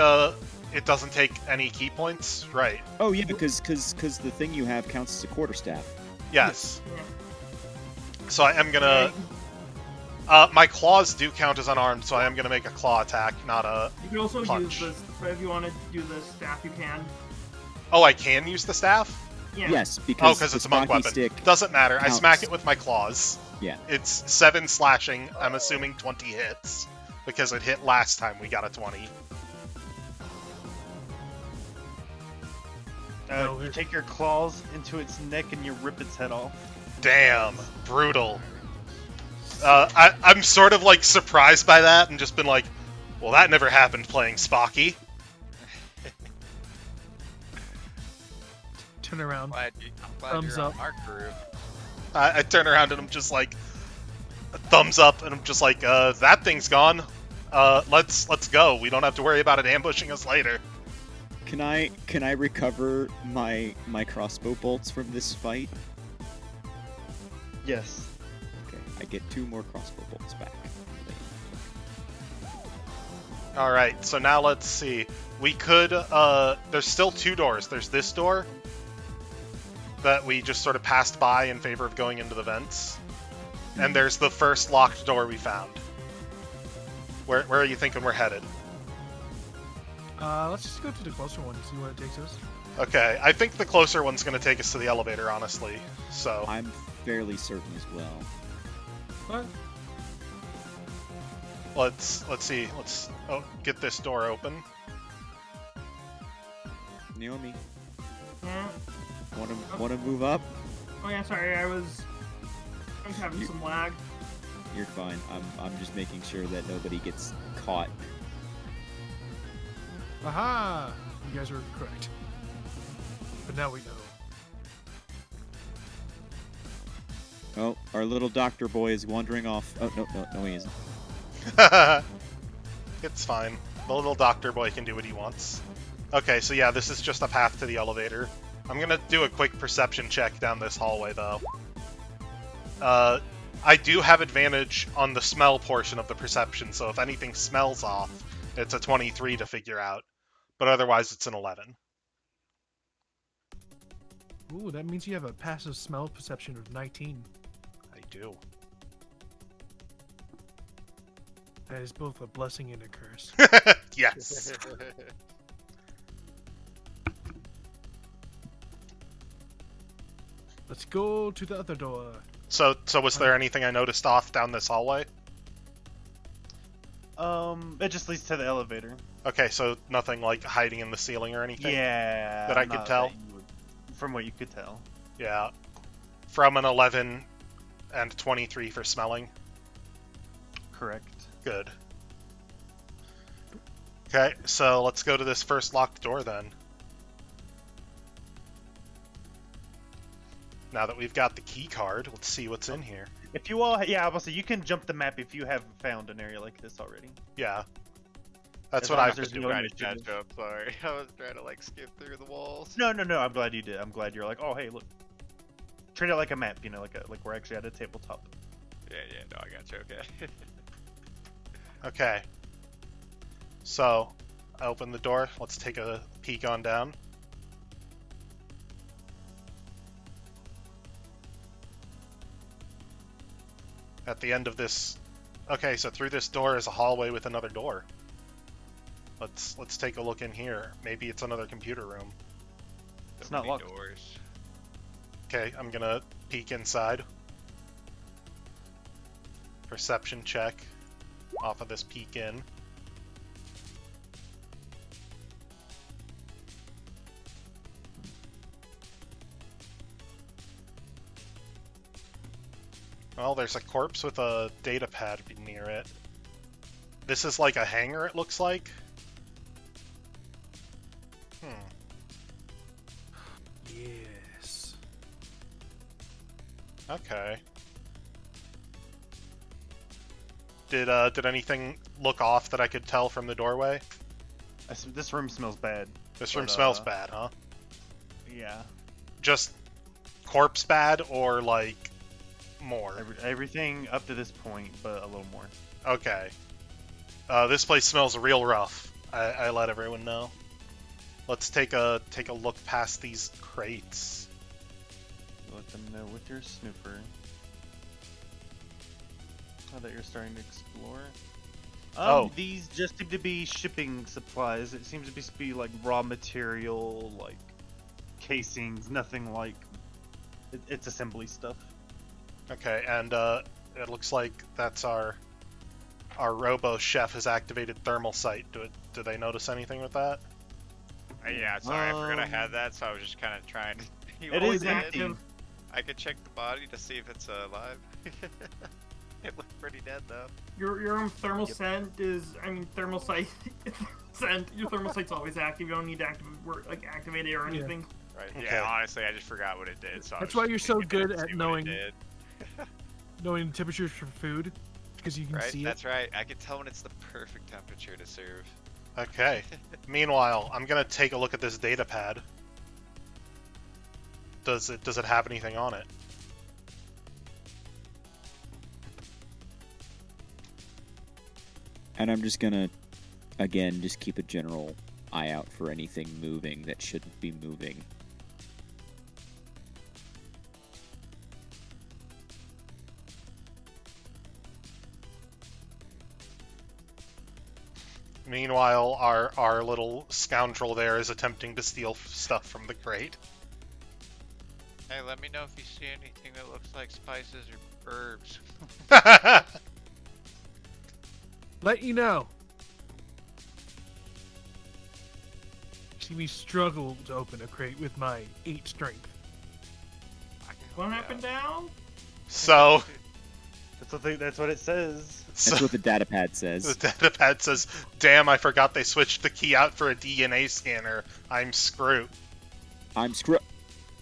any key points, right? Oh yeah, because the thing you have counts as a quarterstaff. Yes. Yeah. So I am gonna. My claws do count as unarmed, so I am gonna make a claw attack, not a. You can also punch. use this, but if you want to do the staff, you can. Oh, I can use the staff? Yeah. Yes, Oh, because because the it's a monk Spocky weapon. stick Doesn't matter. I smack counts. it with my claws. Yeah. It's 7 slashing. I'm assuming 20 hits because it hit last time we got a 20. You take your claws into its neck and you rip its head off. Damn, brutal. I'm sort of like surprised by that and just been like, well, that never happened playing Spocky. Turn around. I'm glad Thumbs you're up. on our crew. I turn around and I'm just like, thumbs up, and I'm just like, that thing's gone. Let's go. We don't have to worry about it ambushing us later. Can I recover my crossbow bolts from this fight? Yes. Okay, I get 2 more crossbow bolts back. All right, so now let's see. We could. There's still 2 doors. There's this door that we just sort of passed by in favor of going into the vents, and there's the first locked door we found. Where are you thinking we're headed? Let's just go to the closer one and see where it takes us. Okay, I think the closer one's going to take us to the elevator, honestly. So I'm fairly certain as well. What? let's see. Let's get this door open. Naomi, Yeah. wanna move up? Oh yeah, sorry, I was having some lag. You're fine. I'm just making sure that nobody gets caught. Aha! You guys were correct. But now we know. Oh, our little doctor boy is wandering off. Oh no, he isn't. It's fine. The little doctor boy can do what he wants. Okay, so yeah, this is just a path to the elevator. I'm gonna do a quick perception check down this hallway, though. I do have advantage on the smell portion of the perception, so if anything smells off, it's a 23 to figure out. But otherwise, it's an 11. Ooh, that means you have a passive smell perception of 19. I do. That is both a blessing and a curse. Yes. Let's go to the other door. So was there anything I noticed off down this hallway? It just leads to the elevator. Okay, so nothing like hiding in the ceiling or anything? Yeah. That I could not tell? that you would- from what you could tell. Yeah. From an 11 and 23 for smelling. Correct. Good. Okay, so let's go to this first locked door then. Now that we've got the key card, let's see what's in here. If you all, yeah, obviously you can jump the map if you haven't found an area like this already. Yeah. That's As what long I as there's do. no Trying to initiative. catch up, sorry. I was trying to like skip through the walls. No, I'm glad you did. I'm glad you're like, oh hey, look. Treat it like a map, you know, like we're actually at a tabletop. Yeah, no, I got you, okay. Okay. So, I open the door. Let's take a peek on down. At the end of this... Okay, so through this door is a hallway with another door. Let's take a look in here. Maybe it's another computer room. It's not locked. Doors. Okay, I'm gonna peek inside. Perception check off of this peek in. Well, there's a corpse with a data pad near it. This is like a hangar, it looks like. Yes. Okay. Did anything look off that I could tell from the doorway? This room smells bad. This room But, smells bad, huh? Yeah. just corpse bad or like more? Everything up to this point, but a little more. Okay. This place smells real rough. I let everyone know. Let's take a look past these crates. Let them know with your snooper. Now that you're starting to explore. These just seem to be shipping supplies. It seems to be like raw material, like casings, nothing like... It's assembly stuff. Okay, and it looks like that's our robo chef has activated thermal sight. Do they notice anything with that? Yeah, sorry, I forgot I had that, so I was just kind of trying to... It is active. I could check the body to see if it's alive. It looked pretty dead, though. Your thermal scent is, thermal sight. Your thermal sight's always active. You don't need to activate it or anything. Right. Okay. Yeah, honestly, I just forgot what it did. So That's why you're so good at knowing it knowing temperatures for food, because you can see it. That's right. I can tell when it's the perfect temperature to serve. Okay. Meanwhile, I'm gonna take a look at this data pad. Does it have anything on it? And I'm just gonna, again, just keep a general eye out for anything moving that shouldn't be moving. Meanwhile, our little scoundrel there is attempting to steal stuff from the crate. Hey, let me know if you see anything that looks like spices or herbs. Let you know. See me struggle to open a crate with my 8 strength. Going up and down? So... That's what it says. That's what the data pad says. The data pad says, damn, I forgot they switched the key out for a DNA scanner. I'm screwed. I'm screwed.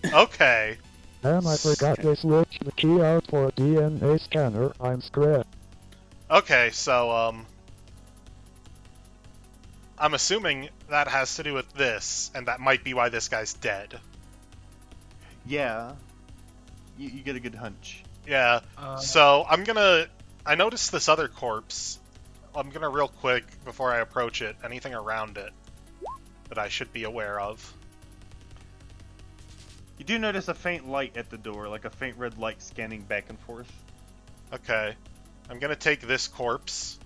Okay. Damn, I forgot they switched the key out for a DNA scanner. I'm screwed. Okay, so, I'm assuming that has to do with this, and that might be why this guy's dead. Yeah. You get a good hunch. Yeah, so I noticed this other corpse. I'm gonna real quick, before I approach it, anything around it that I should be aware of. You do notice a faint light at the door, like a faint red light scanning back and forth. Okay. I'm gonna take this corpse,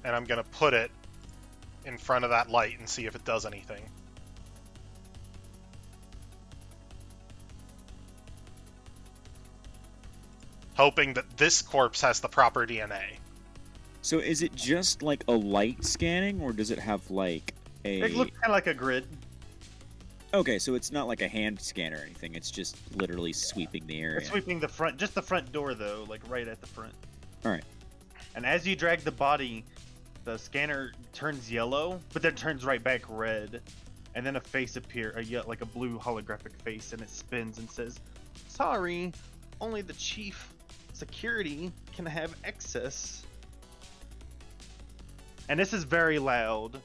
and I'm gonna put it in front of that light and see if it does anything. Hoping that this corpse has the proper DNA. So is it just like a light scanning, or does it have like a... It looks kind of like a grid. Okay, so it's not like a hand scan or anything, it's just literally sweeping the area. It's sweeping the front, just the front door though, like right at the front. Alright. And as you drag the body, the scanner turns yellow, but then turns right back red. And then a face appears, like a blue holographic face, and it spins and says, "Sorry, only the chief security can have access." And this is very loud.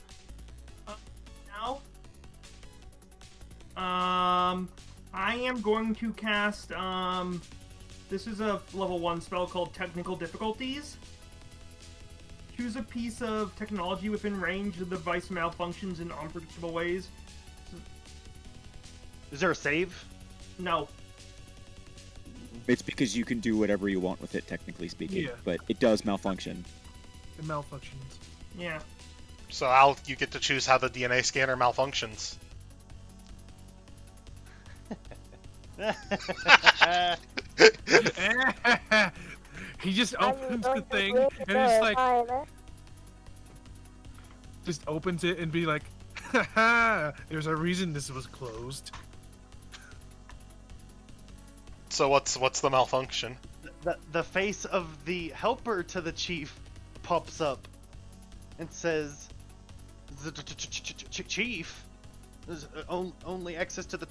Now? I am going to cast, this is a level 1 spell called Technical Difficulties. Choose a piece of technology within range. The device malfunctions in unpredictable ways. Is there a save? No. It's because you can do whatever you want with it, technically speaking, Yeah. but it does malfunction. It malfunctions. Yeah. So Al, you get to choose how the DNA scanner malfunctions. He just Are you opens going the to thing break and the it's door, like Tyler? just opens it and be like, "Ha! There's a reason this was closed." So what's the malfunction? The face of the helper to the chief pops up and says, "Chief, there's only access to the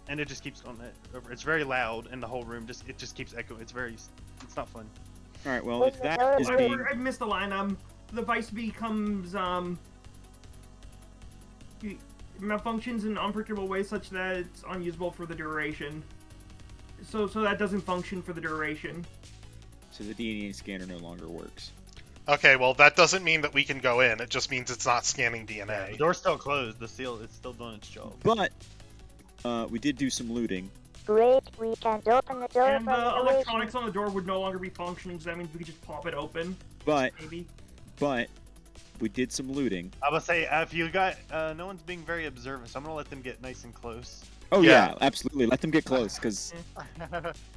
and it just keeps on it over. It's very loud in the whole room. It just keeps echoing. It's not fun. All right, well, if that is being... I missed the line. The device becomes malfunctions in unpredictable ways such that it's unusable for the duration. So that doesn't function for the duration. So the DNA scanner no longer works. Okay, well, that doesn't mean that we can go in. It just means it's not scanning The DNA. door's still closed. The seal is still doing its job. But we did do some looting. Great, we can't open the door And from the the electronics on the door would no longer be functioning, so that means we could just pop it open. But Maybe. we did some looting. I would say if you got no one's being very observant, so I'm gonna let them get nice and close. Oh yeah, absolutely. Let them get close, because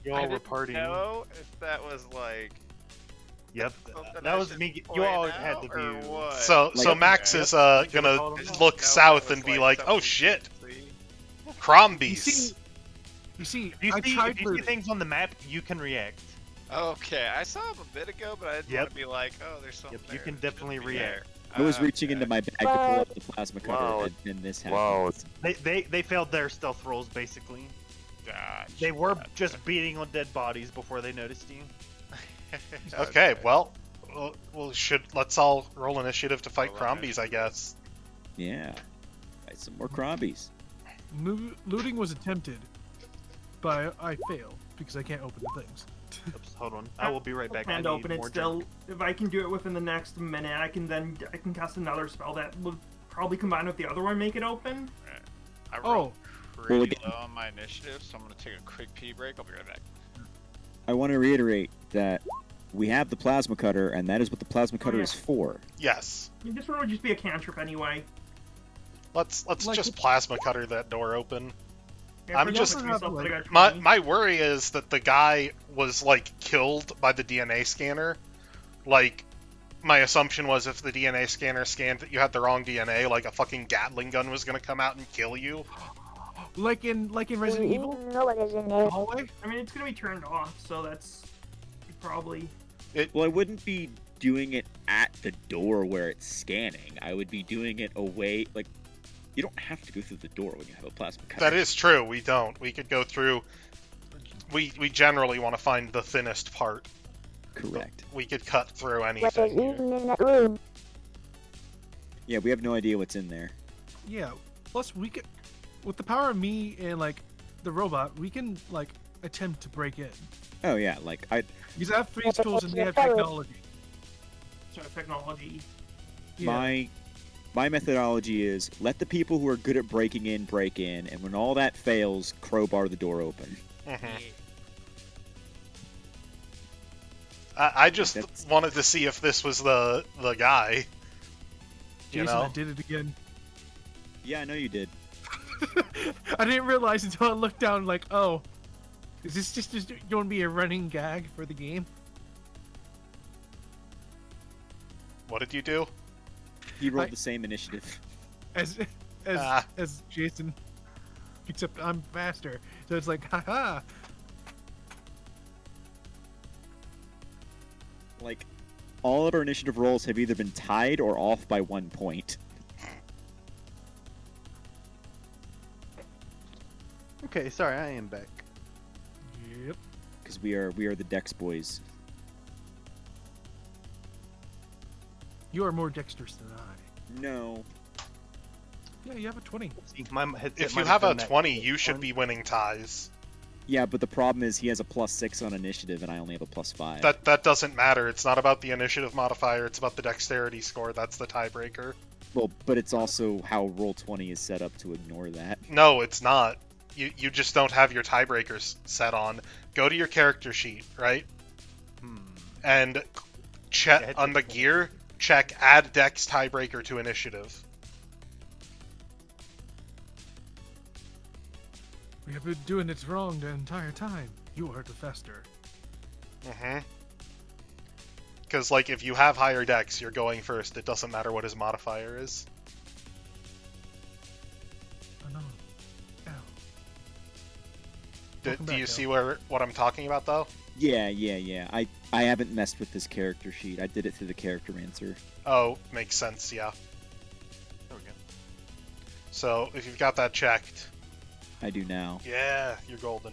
You I all were didn't partying. know if that was like. Yep, something that I was should me. You point all out, had to or be. what? So Max is gonna look No, south that and was be like, "Oh something shit, see? Crombies." You see, If you I see, tried if you see looting. things on the map, you can react. Okay, I saw him a bit ago, but I didn't want Yep. to be like, oh, there's something Yep, you there. can definitely Shouldn't be react. I was reaching Okay. into my bag to pull up the plasma cutter, Wow. and then this happened. Wow. They failed their stealth rolls basically. Gotcha, They were gotcha. just beating on dead bodies before they noticed you. Okay, well, let's all roll initiative to fight Roll Crombies, I guess. Yeah. Fight some more Crombies. Looting was attempted, but I failed because I can't open the things. Oops, hold on. I will be right back. I And need open it more still. drink. If I can do it within the next minute, I can cast another spell that will probably combine with the other one, make it open. I Oh. rolled pretty again- low on my initiative, so I'm gonna take a quick pee break. I'll be right back. I want to reiterate that we have the plasma cutter, and that is what the plasma cutter yeah. is for. Yes. This one would just be a cantrip anyway. Let's Like just it- plasma cutter that door open. Yeah, I'm for just- yourself, but I got My 20. my worry is that the guy was like killed by the DNA scanner. Like, my assumption was if the DNA scanner scanned that you had the wrong DNA, like a fucking Gatling gun was gonna come out and kill you. Like in Resident We Evil, know what is in the there. hallway. I mean, it's gonna be turned off, so that's probably. Well, I wouldn't be doing it at the door where it's scanning. I would be doing it away. Like, you don't have to go through the door when you have a plasma cutter. That is true. We don't. We could go through. We generally want to find the thinnest part. Correct. We could cut through What is anything. here. even in that room? Yeah, we have no idea what's in there. Yeah. Plus, we could, with the power of me and like the robot, we can like attempt to break in. Oh yeah, like I. Because I have three tools and we have technology. So technology. Yeah. My methodology is let the people who are good at breaking in break in, and when all that fails, crowbar the door open. Mhm. I just That's- wanted to see if this was the guy. You Jason, know? I did it again. Yeah, I know you did. I didn't realize until I looked down, like, oh, is this just going to be a running gag for the game? What did you do? He rolled I- the same initiative. As Ah. as Jason, except I'm faster, so it's like, haha. Like, all of our initiative rolls have either been tied or off by 1 point. Okay, sorry, I am back. Yep. Because we are the Dex boys. You are more dexterous than I. No. Yeah, you have a 20. See, my headset If might you have a done that 20, to you should one. be winning ties. Yeah, but the problem is he has a +6 on initiative, and I only have a +5. That doesn't matter. It's not about the initiative modifier. It's about the dexterity score. That's the tiebreaker. Well, but it's also how Roll20 is set up to ignore that. No, it's not. You just don't have your tiebreakers set on. Go to your character sheet, right? And check Yeah, on the gear. Check add dex tiebreaker to initiative. We have been doing it wrong the entire time. You are the faster. Mm-hmm. Because, like, if you have higher dex, you're going first. It doesn't matter what his modifier is. Oh no. Ow. Do Welcome you back, see Al. what I'm talking about, though? Yeah. I haven't messed with this character sheet. I did it through the character answer. Oh, makes sense, yeah. There we go. So, if you've got that checked, I do now. yeah, you're golden.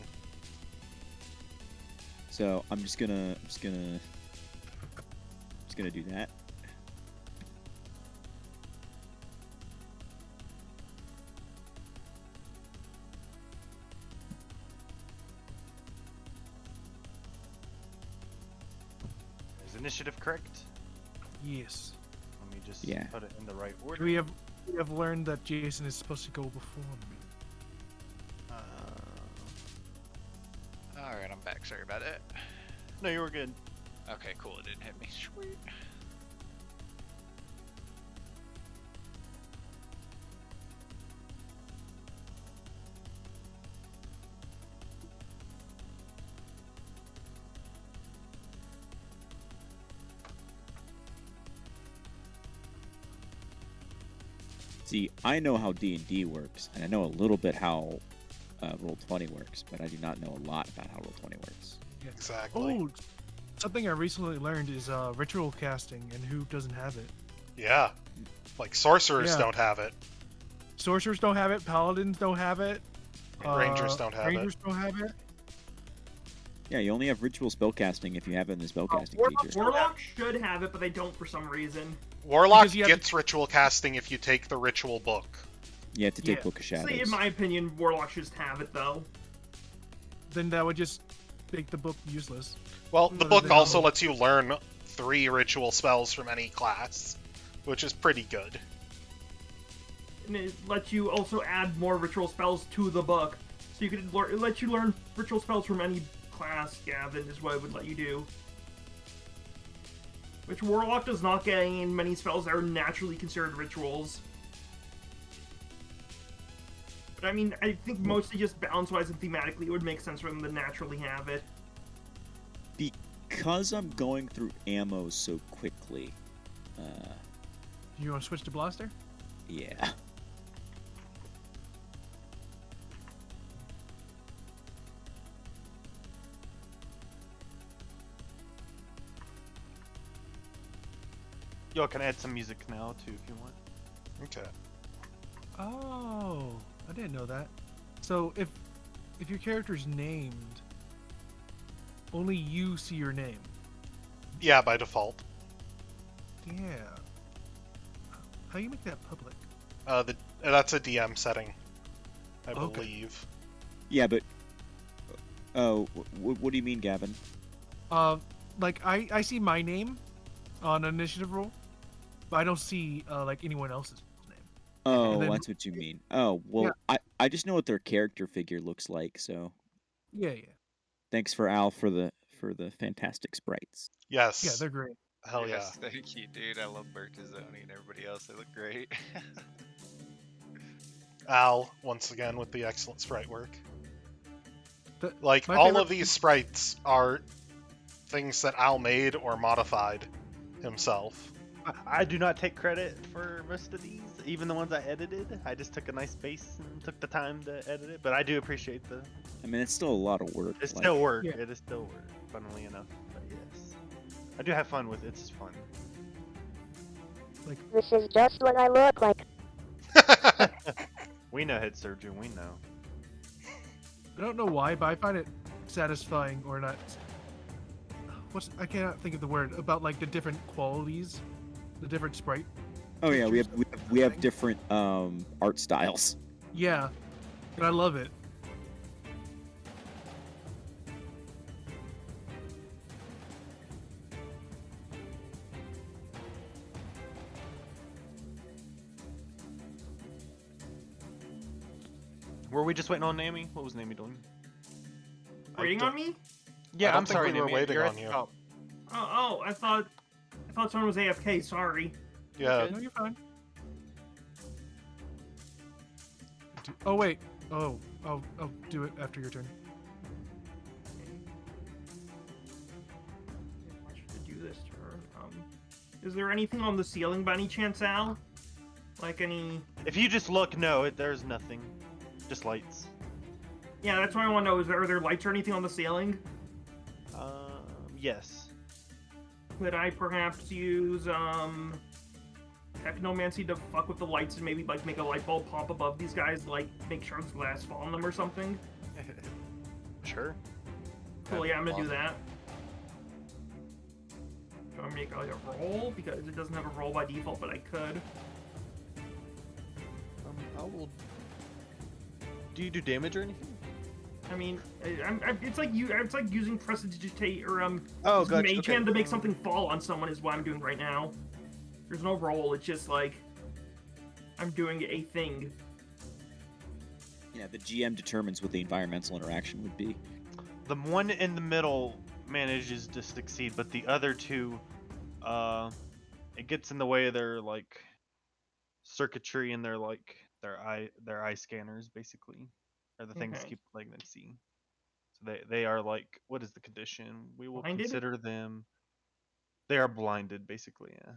So I'm just gonna do that. initiative correct? Yes. Let me just Yeah. put it in the right order. We have learned that Jason is supposed to go before me. Alright, I'm back. Sorry about it. No, you were good. Okay, cool. It didn't hit me. Sweet. See, I know how D&D works, and I know a little bit how Roll20 works, but I do not know a lot about how Roll20 works. Yeah. Exactly. Oh, something I recently learned is ritual casting, and who doesn't have it? Yeah. Like, sorcerers Yeah. don't have it. Sorcerers don't have it. Paladins don't have it. Rangers don't have Rangers don't have it. Yeah, you only have ritual spellcasting if you have it in the spellcasting feature. Warlock should have it, but they don't for some reason. Warlock Because you have gets ritual casting if you take the ritual book. You have to take Yeah. Book of Shadows. See, in my opinion, Warlock should have it though. Then that would just make the book useless. Well, the Other book than- also lets you learn 3 ritual spells from any class, which is pretty good. And it lets you also add more ritual spells to the book. So you could it lets you learn ritual spells from any class, Gavin, is what it would let you do. Which Warlock does not gain many spells that are naturally considered rituals. But I mean, I think mostly just balance-wise and thematically, it would make sense for them to naturally have it. Because I'm going through ammo so quickly, You want to switch to blaster? yeah. Y'all can add some music now too if you want. Okay. Oh, I didn't know that. So if your character's named, only you see your name. Yeah, by default. Yeah. How do you make that public? That's a DM setting, I Okay. believe. Yeah, but... Oh, what do you mean, Gavin? Like I see my name on an initiative roll, but I don't see like anyone else's name. Oh, And then- that's what you mean. Oh, well, Yeah. I just know what their character figure looks like, so... Yeah, yeah. Thanks for Al for the fantastic sprites. Yes. Yeah, they're great. Hell yeah. Yes, thank you, dude. I love Bertazoni and everybody else. They look great. Al, once again, with the excellent sprite work. The- Like, my all favorite- of these sprites are things that Al made or modified himself. I do not take credit for most of these, even the ones I edited. I just took a nice base and took the time to edit it, but I do appreciate the... I mean, it's still a lot of work. It's like- still work. Yeah. It is still work, funnily enough. But yes. I do have fun with it. It's fun. This is just what I look like. We know, head surgeon. We know. I don't know why, but I find it satisfying or not. I cannot think of the word about like the different qualities, the different sprite. Oh yeah, we pictures have thing. different art styles. Yeah, and I love it. Were we just waiting on Nami? What was Nami doing? Waiting on me? Yeah, I don't I'm think sorry, we were Nami. waiting You're on at the you. top. Oh, I thought someone was AFK. Sorry. Yeah. No, you're fine. Oh wait. Oh, I'll do it after your turn. I should do this turn. Is there anything on the ceiling by any chance, Al? Like any? If you just look, no, there's nothing. Just lights. Yeah, that's what I want to know. Are there lights or anything on the ceiling? Yes. Could I perhaps use Technomancy to fuck with the lights and maybe like make a light bulb pop above these guys, like make sure it's glass fall on them or something? Sure. Cool, yeah, I'm gonna do that. Do I make like a roll? Because it doesn't have a roll by default, but I could. I will. Do you do damage or anything? I mean, it's like using prestidigitate or Oh, using gotcha, mage okay. hand to make something fall on someone is what I'm doing right now. There's no roll. It's just like I'm doing a thing. Yeah, the GM determines what the environmental interaction would be. The one in the middle manages to succeed, but the other two, it gets in the way of their like circuitry and their eye scanners basically, or the things Okay. keep letting them see. So they are like, what is the condition? We will Blinded? consider them. They are blinded basically. Yeah.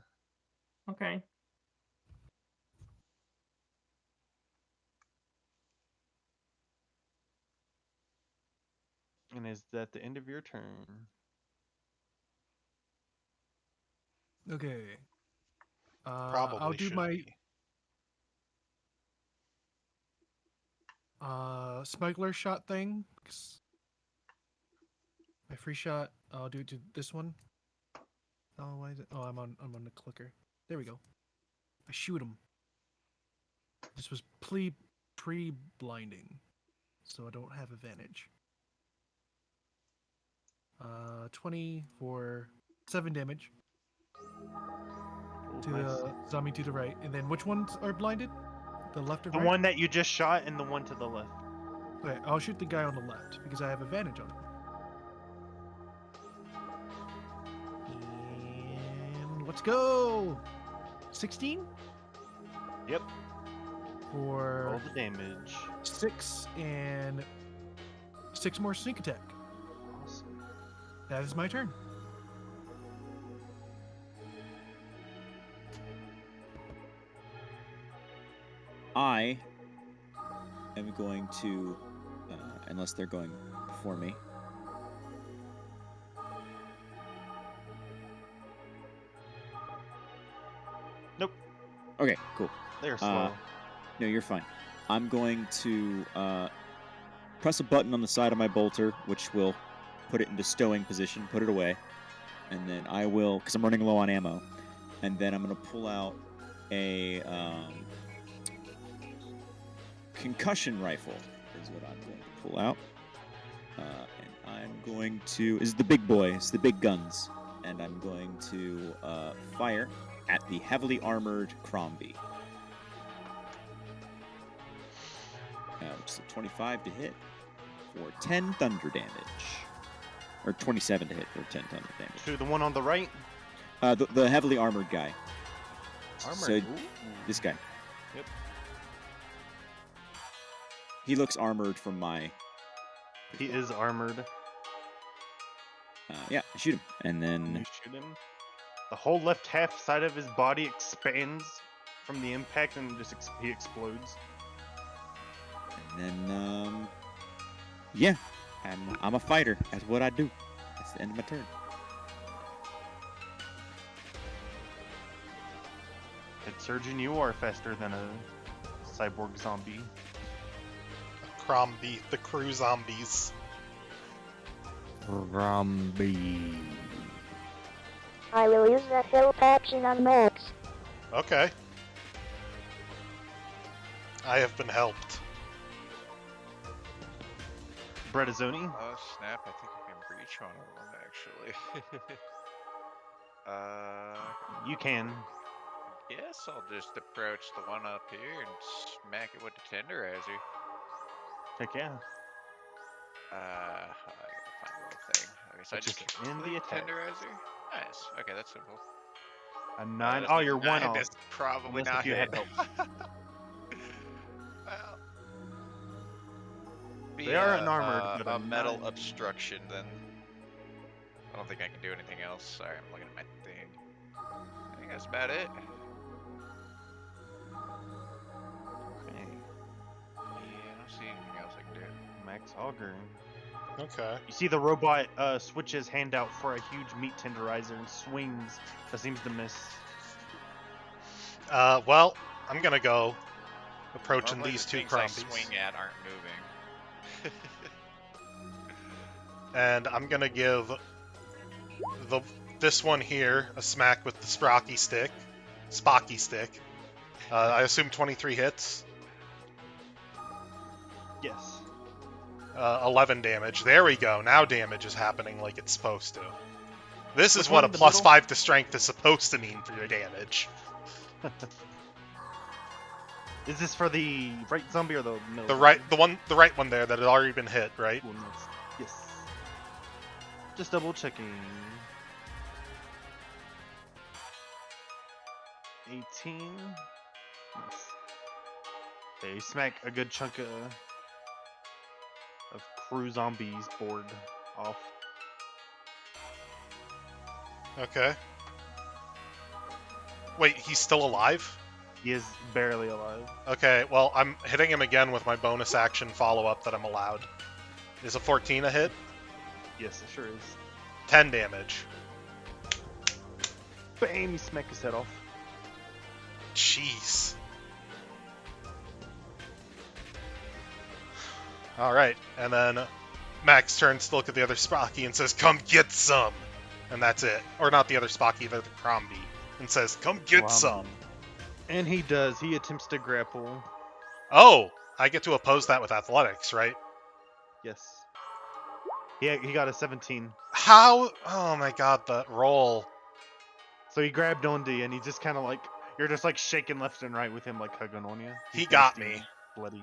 Okay. And is that the end of your turn? Okay. Probably I'll do should my be. smuggler shot thing. My free shot. I'll do it to this one. Oh, why is it? Oh, I'm on the clicker. There we go. I shoot him. This was pre-blinding, so I don't have advantage. 20 for 7 damage to the zombie to the right. And then which ones are blinded? The left or The right? one that you just shot and the one to the left. Okay, I'll shoot the guy on the left because I have advantage on him. And let's go! 16? Yep. For Roll the damage. 6 and 6 more sneak attack. Awesome. That is my turn. I am going to, unless they're going before me. Nope. Okay, cool. They're slow. No, you're fine. I'm going to press a button on the side of my bolter, which will put it into stowing position, put it away, and then I will, because I'm running low on ammo, and then I'm going to pull out a concussion rifle, is what I'm going to pull out. And I'm going to, this is the big boy, it's the big guns, and I'm going to fire at the heavily armored Crombie. Which is a 25 to hit for 10 thunder damage. Or 27 to hit for 10 thunder damage. To the one on the right? The heavily armored guy. Armored. So, Ooh. this guy. Yep. He looks armored from my... He is armored. Yeah, I shoot him. And You then... shoot him. The whole left half side of his body expands from the impact and just he explodes. And then, yeah. I'm a fighter. That's what I do. That's the end of my turn. Head surgeon, you are faster than a cyborg zombie. Crombie, the crew zombies. Zombie. I will use the help action on Max. Okay. I have been helped. Brettazzoni? Oh snap, I think I can breach on one actually. You can. Guess I'll just approach the one up here and smack it with the tenderizer. Heck yeah. I gotta find a little thing. Okay, so Which I just is in the click attack. tenderizer. Nice. Okay, that's simple. A 9. That's Oh, a you're 1 9, off. that's probably Unless if not you had hit. help. Well, They are unarmored, but a a metal 9. obstruction then. I don't think I can do anything else. Sorry, I'm looking at my thing. I think that's about it. Okay. Yeah, I don't see anything else I can do. Max Auger. Okay. You see the robot switch his hand out for a huge meat tenderizer and swings, but seems to miss. Well, I'm gonna go approaching Normally these the two things I Crombies. swing at aren't moving. And I'm gonna give this one here a smack with the Spocky stick. I assume 23 hits. Yes. 11 damage. There we go. Now damage is happening like it's supposed to. This is Which what one, a the plus middle? 5 to strength is supposed to mean for your damage. Is this for the right zombie or the middle? The right one there that had already been hit, right? One that's- Yes. Just double checking. 18. Nice. They smack a good chunk of crew zombies board off. Okay. Wait, he's still alive? He is barely alive. Okay, well, I'm hitting him again with my bonus action follow-up that I'm allowed. Is a 14 a hit? Yes, it sure is. 10 damage. Bam! You smack his head off. Jeez. Alright, and then Max turns to look at the other Spocky and says, "Come get some!" And that's it. Or not the other Spocky, the Crombie. And says, "Come get some!" And he does. He attempts to grapple. Oh! I get to oppose that with athletics, right? Yes. Yeah, he got a 17. How? Oh my god, that roll. So he grabbed onto you, and he just kind of like, you're just like shaking left and right with him, like hugging on you. He got dusty, me. bloody.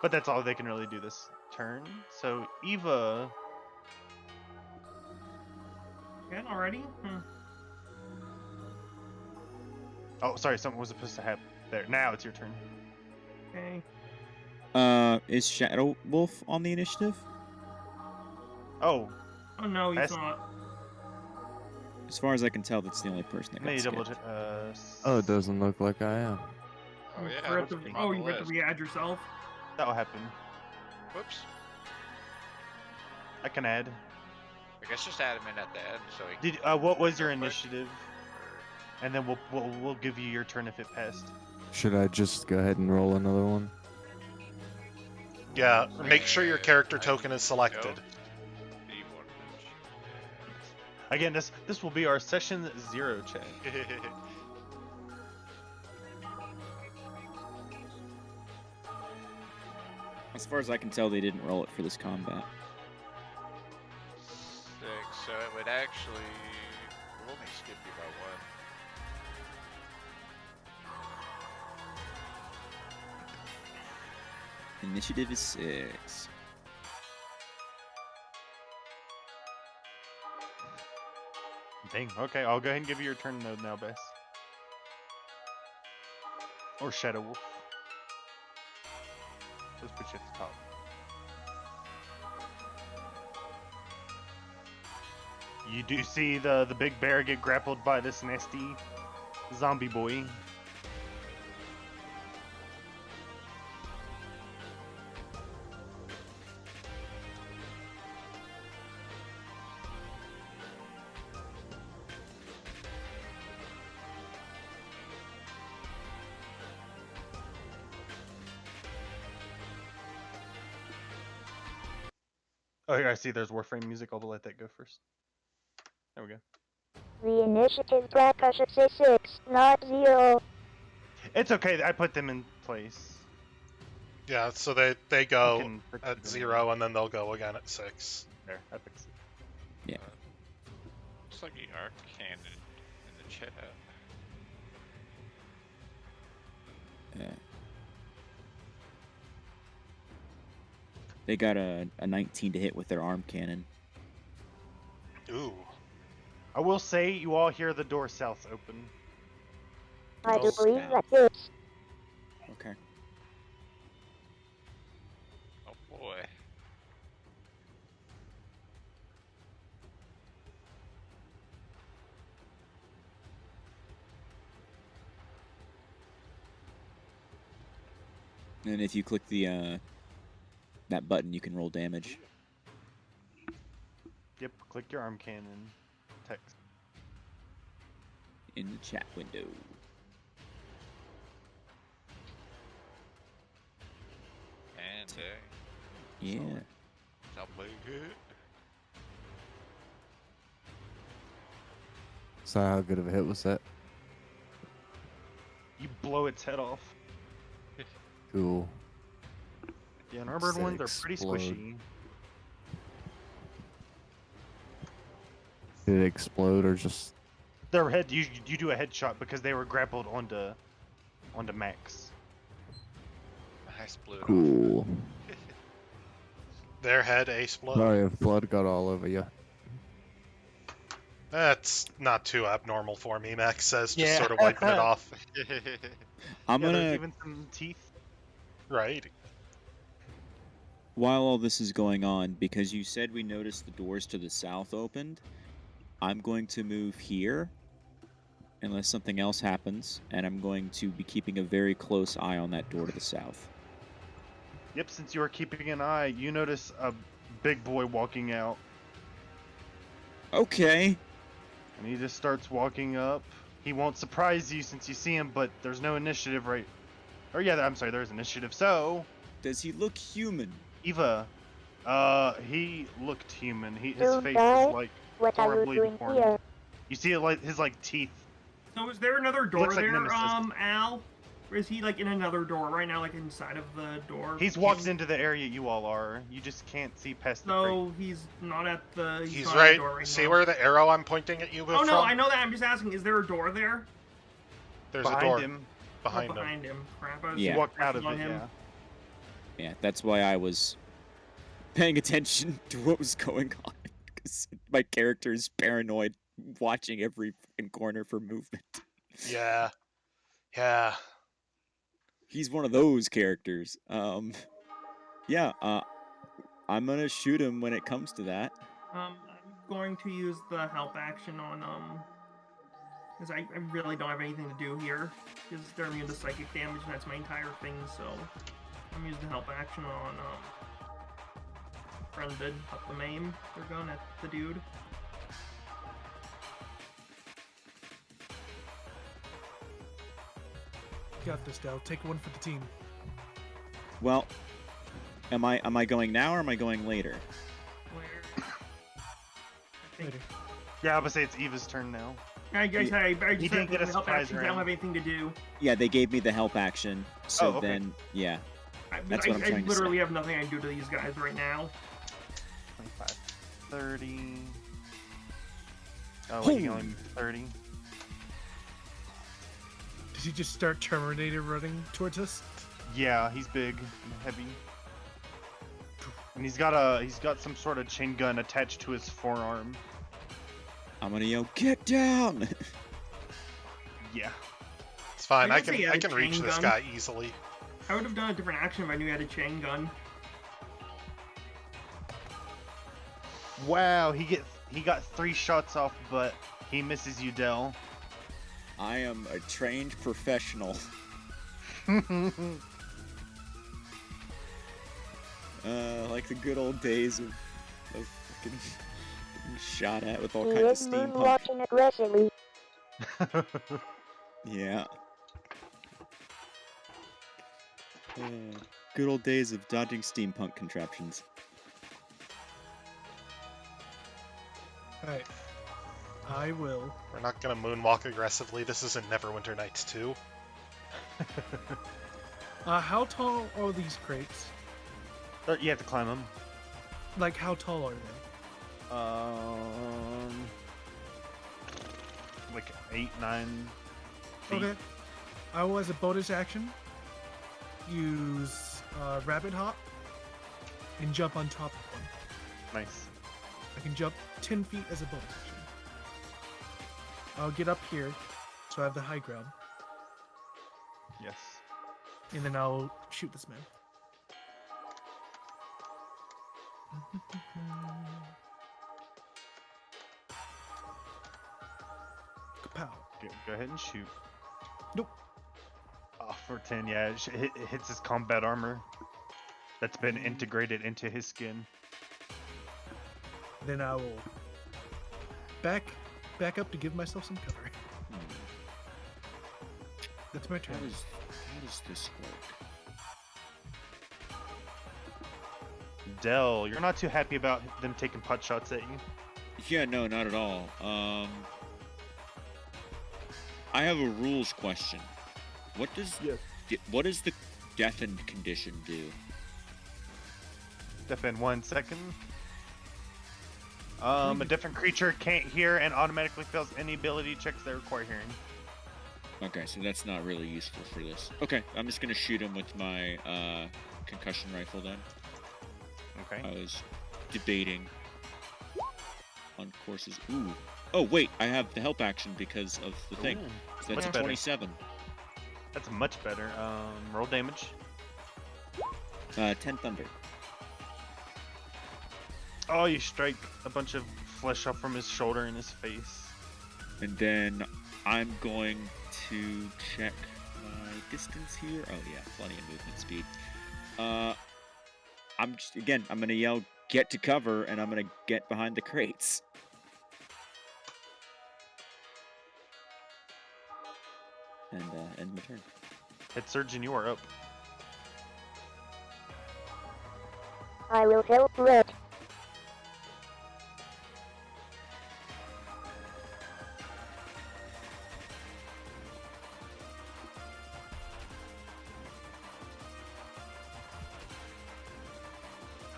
But that's all they can really do this turn. So Eva, Again already? oh sorry, something was supposed to happen there. Now it's your turn. Okay. Is Shadow Wolf on the initiative? Oh. Oh no, he's That's- not. As far as I can tell, that's the only person that got Maybe double skipped. Oh, it doesn't look like I am. Oh You yeah. forgot to- I'm oh, on you the have to list. re-add yourself? That'll happen. Whoops. I can add. I guess just add him in at the end so he Did what was your initiative? And then we'll give you your turn if it passed. Should I just go ahead and roll another one? Yeah, make sure your character token is selected. Again, this will be our session 0 check. As far as I can tell, they didn't roll it for this combat. 6, so it would actually we'll only skip you by 1. Initiative is 6. Dang. Okay, I'll go ahead and give you your turn node now, Bess. Or Shadow Wolf. Let's put you at the top. You do see the big bear get grappled by this nasty zombie boy. Oh, here I see there's Warframe music. I'll let that go first. There we go. The initiative tracker should say 6, not 0. It's okay. I put them in place. Yeah, so they You go can put at them 0 and then they'll go again at 6. There, I fixed it. Yeah. Looks like the arc cannon in the chat. They got a 19 to hit with their arm cannon. Ooh. I will say you all hear the door south open. I do Oh, believe snap. that hits. Okay. Oh boy. And if you click the that button, you can roll damage. Yep, click your arm cannon. Text. In the chat window. And Yeah. I'll play good. So how good of a hit was that? You blow its head off. Cool. Yeah, and armored They ones are pretty explode. squishy. Did it explode or just? Their head, you do a headshot because they were grappled onto Max. I split off. Cool. Their head explode. Sorry if blood got all over you. That's not too abnormal for me, Max says, just Yeah. sort of wiping it off. I'm Yeah, gonna, there's even some teeth. Right. while all this is going on, because you said we noticed the doors to the south opened, I'm going to move here, unless something else happens, and I'm going to be keeping a very close eye on that door to the south. Yep, since you are keeping an eye, you notice a big boy walking out, Okay. and he just starts walking up. He won't surprise you since you see him, but there's no initiative, right? Or yeah, I'm sorry, there's initiative. So, Does he look human? Eva, he looked human. His You face guys, is like what are you horribly doing deformed. here? You see it like his like teeth. So is there another door looks like there, Nemesis. Al? Or is he like in another door right now, like inside of the door? He's walked into the area you all are. You just can't see past the crate. So he's not at the. He's not at right. the door right See now. where the arrow I'm pointing at you with Oh no, from? I know that. I'm just asking. Is there a door there? There's behind a door him. behind Oh, him. behind him. Crap. I was Yeah. He walked out focusing of on it. him. Yeah. Yeah, that's why I was paying attention to what was going on, because my character is paranoid, watching every fucking corner for movement. Yeah. Yeah. He's one of those characters. Yeah, I'm gonna shoot him when it comes to that. I'm going to use the help action on because I really don't have anything to do here because they're immune to psychic damage and that's my entire thing. So I'm using the help action on Brendan up the maim. They're going at the dude. Got this, Dell. Take one for the team. Well, am I going now or am I going later? Where? I think. Later. Yeah, I would say it's Eva's turn now. I just He didn't get a the help surprise action 'cause I don't round. have anything to do. Yeah, they gave me the help action, so Oh, okay. then yeah. I That's what I'm trying to literally say. have nothing I can do to these guys right now. 25, 30. Oh, wait, he can only move 30. Did he just start Terminator running towards us? Yeah, he's big and heavy. And he's got some sort of chain gun attached to his forearm. I'm gonna yell, "Get down!" Yeah. It's fine. I I guess he can had I a can reach chain this gun. guy easily. I would have done a different action if I knew he had a chain gun. Wow, he got 3 shots off, but he misses you, Dell. I am a trained professional. Like the good old days of fucking getting shot at with all He kinds is of steampunk. moonwalking aggressively. Yeah. Good old days of dodging steampunk contraptions. Alright. I will. We're not gonna moonwalk aggressively. This isn't Neverwinter Nights 2. How tall are these crates? You have to climb them. Like, how tall are they? Like 8, 9 feet. Okay. I will, as a bonus action, use Rabbit Hop and jump on top of one. Nice. I can jump 10 feet as a bonus action. I'll get up here, so I have the high ground, Yes. and then I'll shoot this man. Kapow. Go ahead and shoot. Nope. Oh, for 10, yeah. It hits his combat armor. That's been integrated into his skin. Then I will back up to give myself some cover. That's my turn. How does this work? Dell, you're not too happy about them taking pot shots at you. Yeah, no, not at all. I have a rules question. What does the deafened condition do? Step in 1 second. A different creature can't hear and automatically fails any ability checks that require hearing. Okay, so that's not really useful for this. Okay, I'm just gonna shoot him with my concussion rifle then. Okay. I was debating on courses. Ooh. Oh wait, I have the help action because of the thing. Ooh, So that's a better. 27. That's much better. Roll damage. 10 thunder. Oh, you strike a bunch of flesh off from his shoulder and his face. And then I'm going to check my distance here. Oh yeah, plenty of movement speed. I'm gonna yell, "Get to cover!" and I'm gonna get behind the crates. And end my turn. Head surgeon, you are up. I will help Red.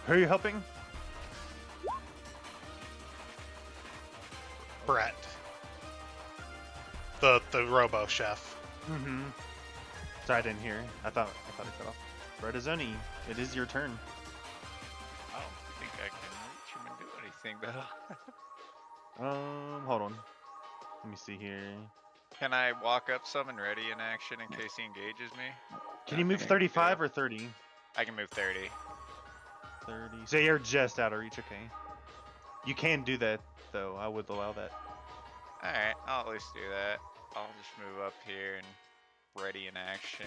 Who are you helping? Brett. The robo chef. Mm-hmm. Sorry, I didn't hear. I thought it cut off. Redazoni, it is your turn. I don't think I can reach him and do anything though. Hold on. Let me see here. Can I walk up some and ready in action in case he engages me? Can you move 35 or 30? I can move 30. 30. So you're just out of reach, okay. You can do that, though. I would allow that. Alright, I'll at least do that. I'll just move up here and ready in action.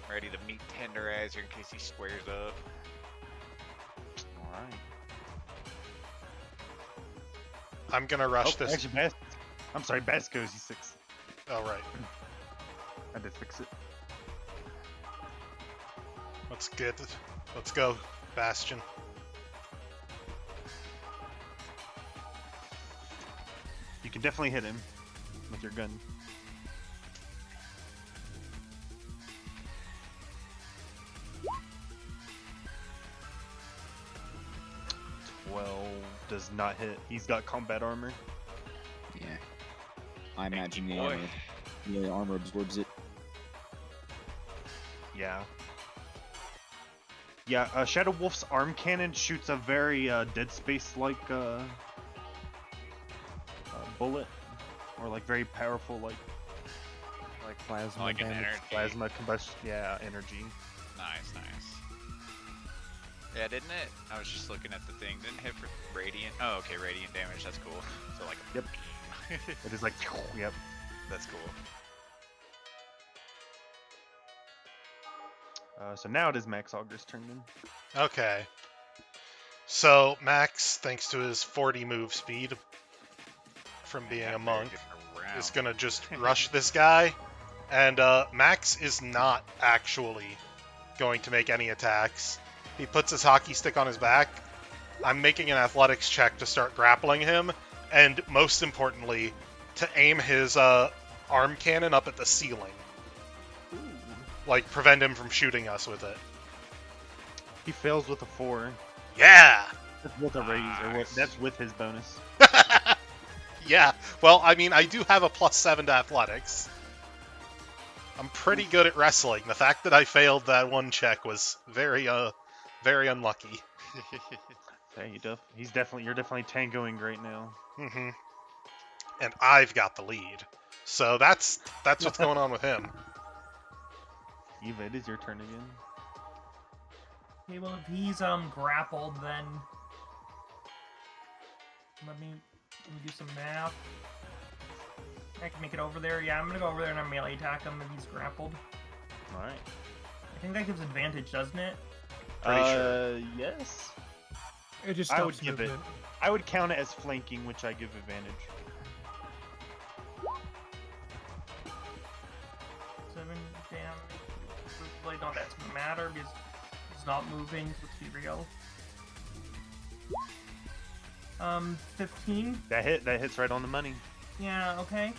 Ready to meet Tenderizer in case he squares up. Alright. I'm gonna rush this. Actually, I'm sorry, Best goes E6. Oh, right. I did fix it. Let's get it. Let's go, Bastion. You can definitely hit him with your gun. Well, does not hit. He's got combat armor. Yeah. I imagine the boy. armor absorbs it. Yeah. Yeah, Shadow Wolf's arm cannon shoots a very Dead Space-like bullet, or like very powerful, like plasma Like an damage. energy. plasma combustion. Yeah, energy. Nice, nice. Yeah, didn't it? I was just looking at the thing. Didn't it hit for radiant? Oh, okay, radiant damage. That's cool. So like. Yep. It is like, yep. That's cool. So now it is Max Augur's turn then. Okay. So Max, thanks to his 40 move speed from being a monk, is gonna just rush this guy, and Max is not actually going to make any attacks. He puts his hockey stick on his back. I'm making an athletics check to start grappling him, and most importantly, to aim his arm cannon up at the ceiling. Like, prevent him from shooting us with it. He fails with a 4. Yeah! That's with a raise, or that's with his bonus. Yeah, well, I mean, I do have a +7 to athletics. I'm pretty good at wrestling. The fact that I failed that one check was very unlucky. Hey, you're definitely tangoing right now. Mm-hmm. And I've got the lead. So that's what's going on with him. Eva, it is your turn again. Okay, well, if he's grappled, then let me do some math. I can make it over there. Yeah, I'm gonna go over there and melee attack him if he's grappled. All right. I think that gives advantage, doesn't it? Pretty sure. Yes. It just I stops would give it. movement. I would count it as flanking, which I give advantage. 7 damage. Really not that matter because it's not moving. So let's be real. 15. That hits right on the money. Yeah. Okay.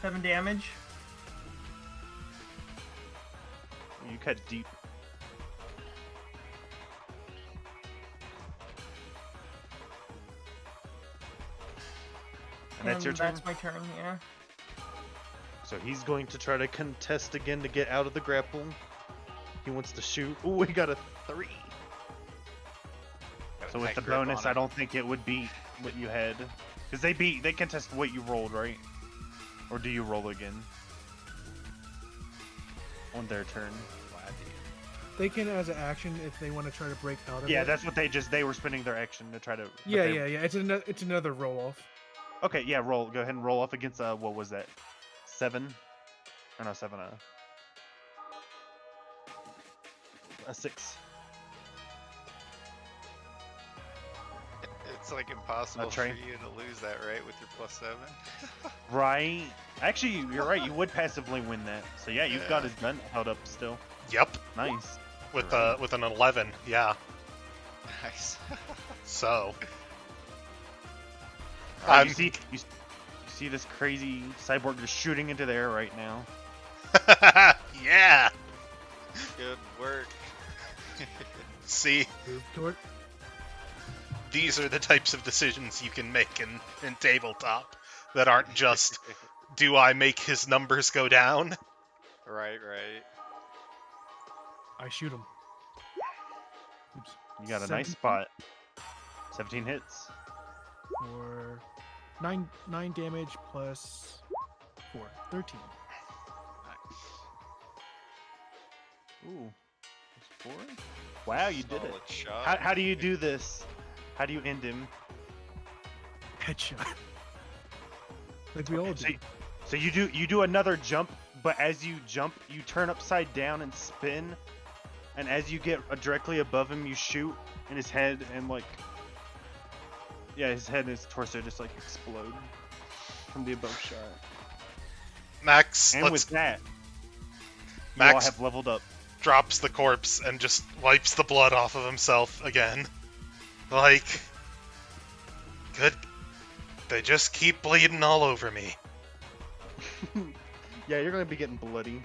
7 damage. You cut deep. And that's your turn? That's my turn, yeah. So he's going to try to contest again to get out of the grapple. He wants to shoot. Ooh, we got a 3. So with the bonus, I don't think it would beat what you had. Because they contest what you rolled, right? Or do you roll again? On their turn. They can, as an action, if they want to try to break out of it. Yeah, that's what they were spending their action to try to... Yeah. It's another roll-off. Okay, yeah, roll. Go ahead and roll off against, what was that? 7? Or no, 7, a 6. It's like impossible for Trey. you to lose that, right, with your +7? Right. Actually, you're right. You would passively win that. So yeah, you've got his gun held up still. Yep. Nice. With an 11, yeah. Nice. So. You see this crazy cyborg just shooting into the air right now. Yeah. Good work. See. These are the types of decisions you can make in tabletop that aren't just, do I make his numbers go down? Right. I shoot him. Oops. You got a nice spot. 17 hits. For 9 damage plus 4. 13. Nice. Ooh. 4? Wow, you did it. Solid shot. How do you do this? How do you end him? Headshot. Like we all do. So you do another jump, but as you jump, you turn upside down and spin, and as you get directly above him, you shoot in his head, and his head and his torso just like explode from the above shot. Max, and with that, you Max all have leveled up. Drops the corpse and just wipes the blood off of himself again. Like, good. They just keep bleeding all over me. Yeah, you're gonna be getting bloody.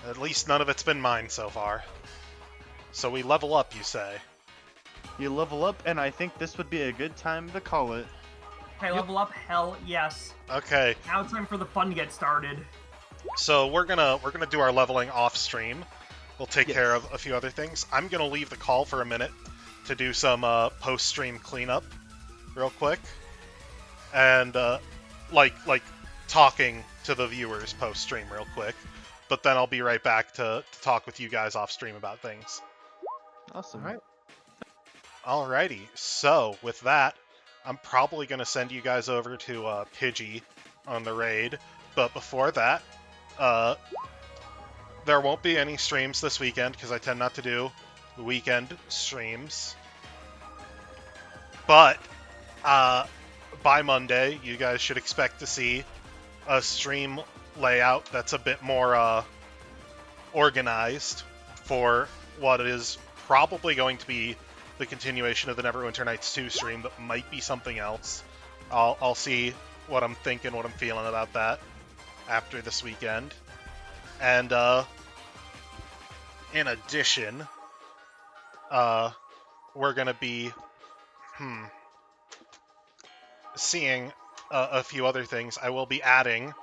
At least none of it's been mine so far. So we level up, you say? You level up, and I think this would be a good time to call it. Okay, level up, hell yes. Okay. Now it's time for the fun to get started. So we're gonna do our leveling off stream. We'll take care of a few other things. I'm gonna leave the call for a minute to do some post-stream cleanup, real quick, and like talking to the viewers post-stream real quick. But then I'll be right back to talk with you guys off stream about things. Awesome. All right. Alrighty. So with that, I'm probably gonna send you guys over to Pidgey on the raid. But before that, there won't be any streams this weekend because I tend not to do weekend streams. But by Monday, you guys should expect to see a stream layout that's a bit more organized for what is probably going to be the continuation of the Neverwinter Nights 2 stream, but might be something else. I'll see what I'm thinking, what I'm feeling about that after this weekend. And in addition, we're gonna be seeing a few other things. I will be adding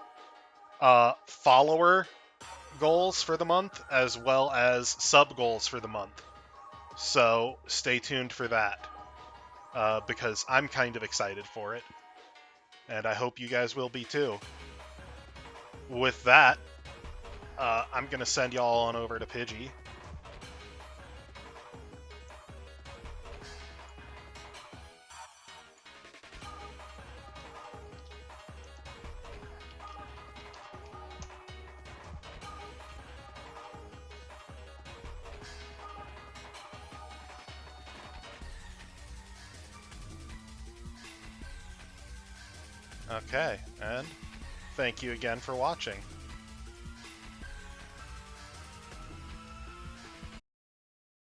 follower goals for the month as well as sub goals for the month. So stay tuned for that because I'm kind of excited for it. And I hope you guys will be too. With that, I'm going to send y'all on over to Pidgey. Okay, and thank you again for watching.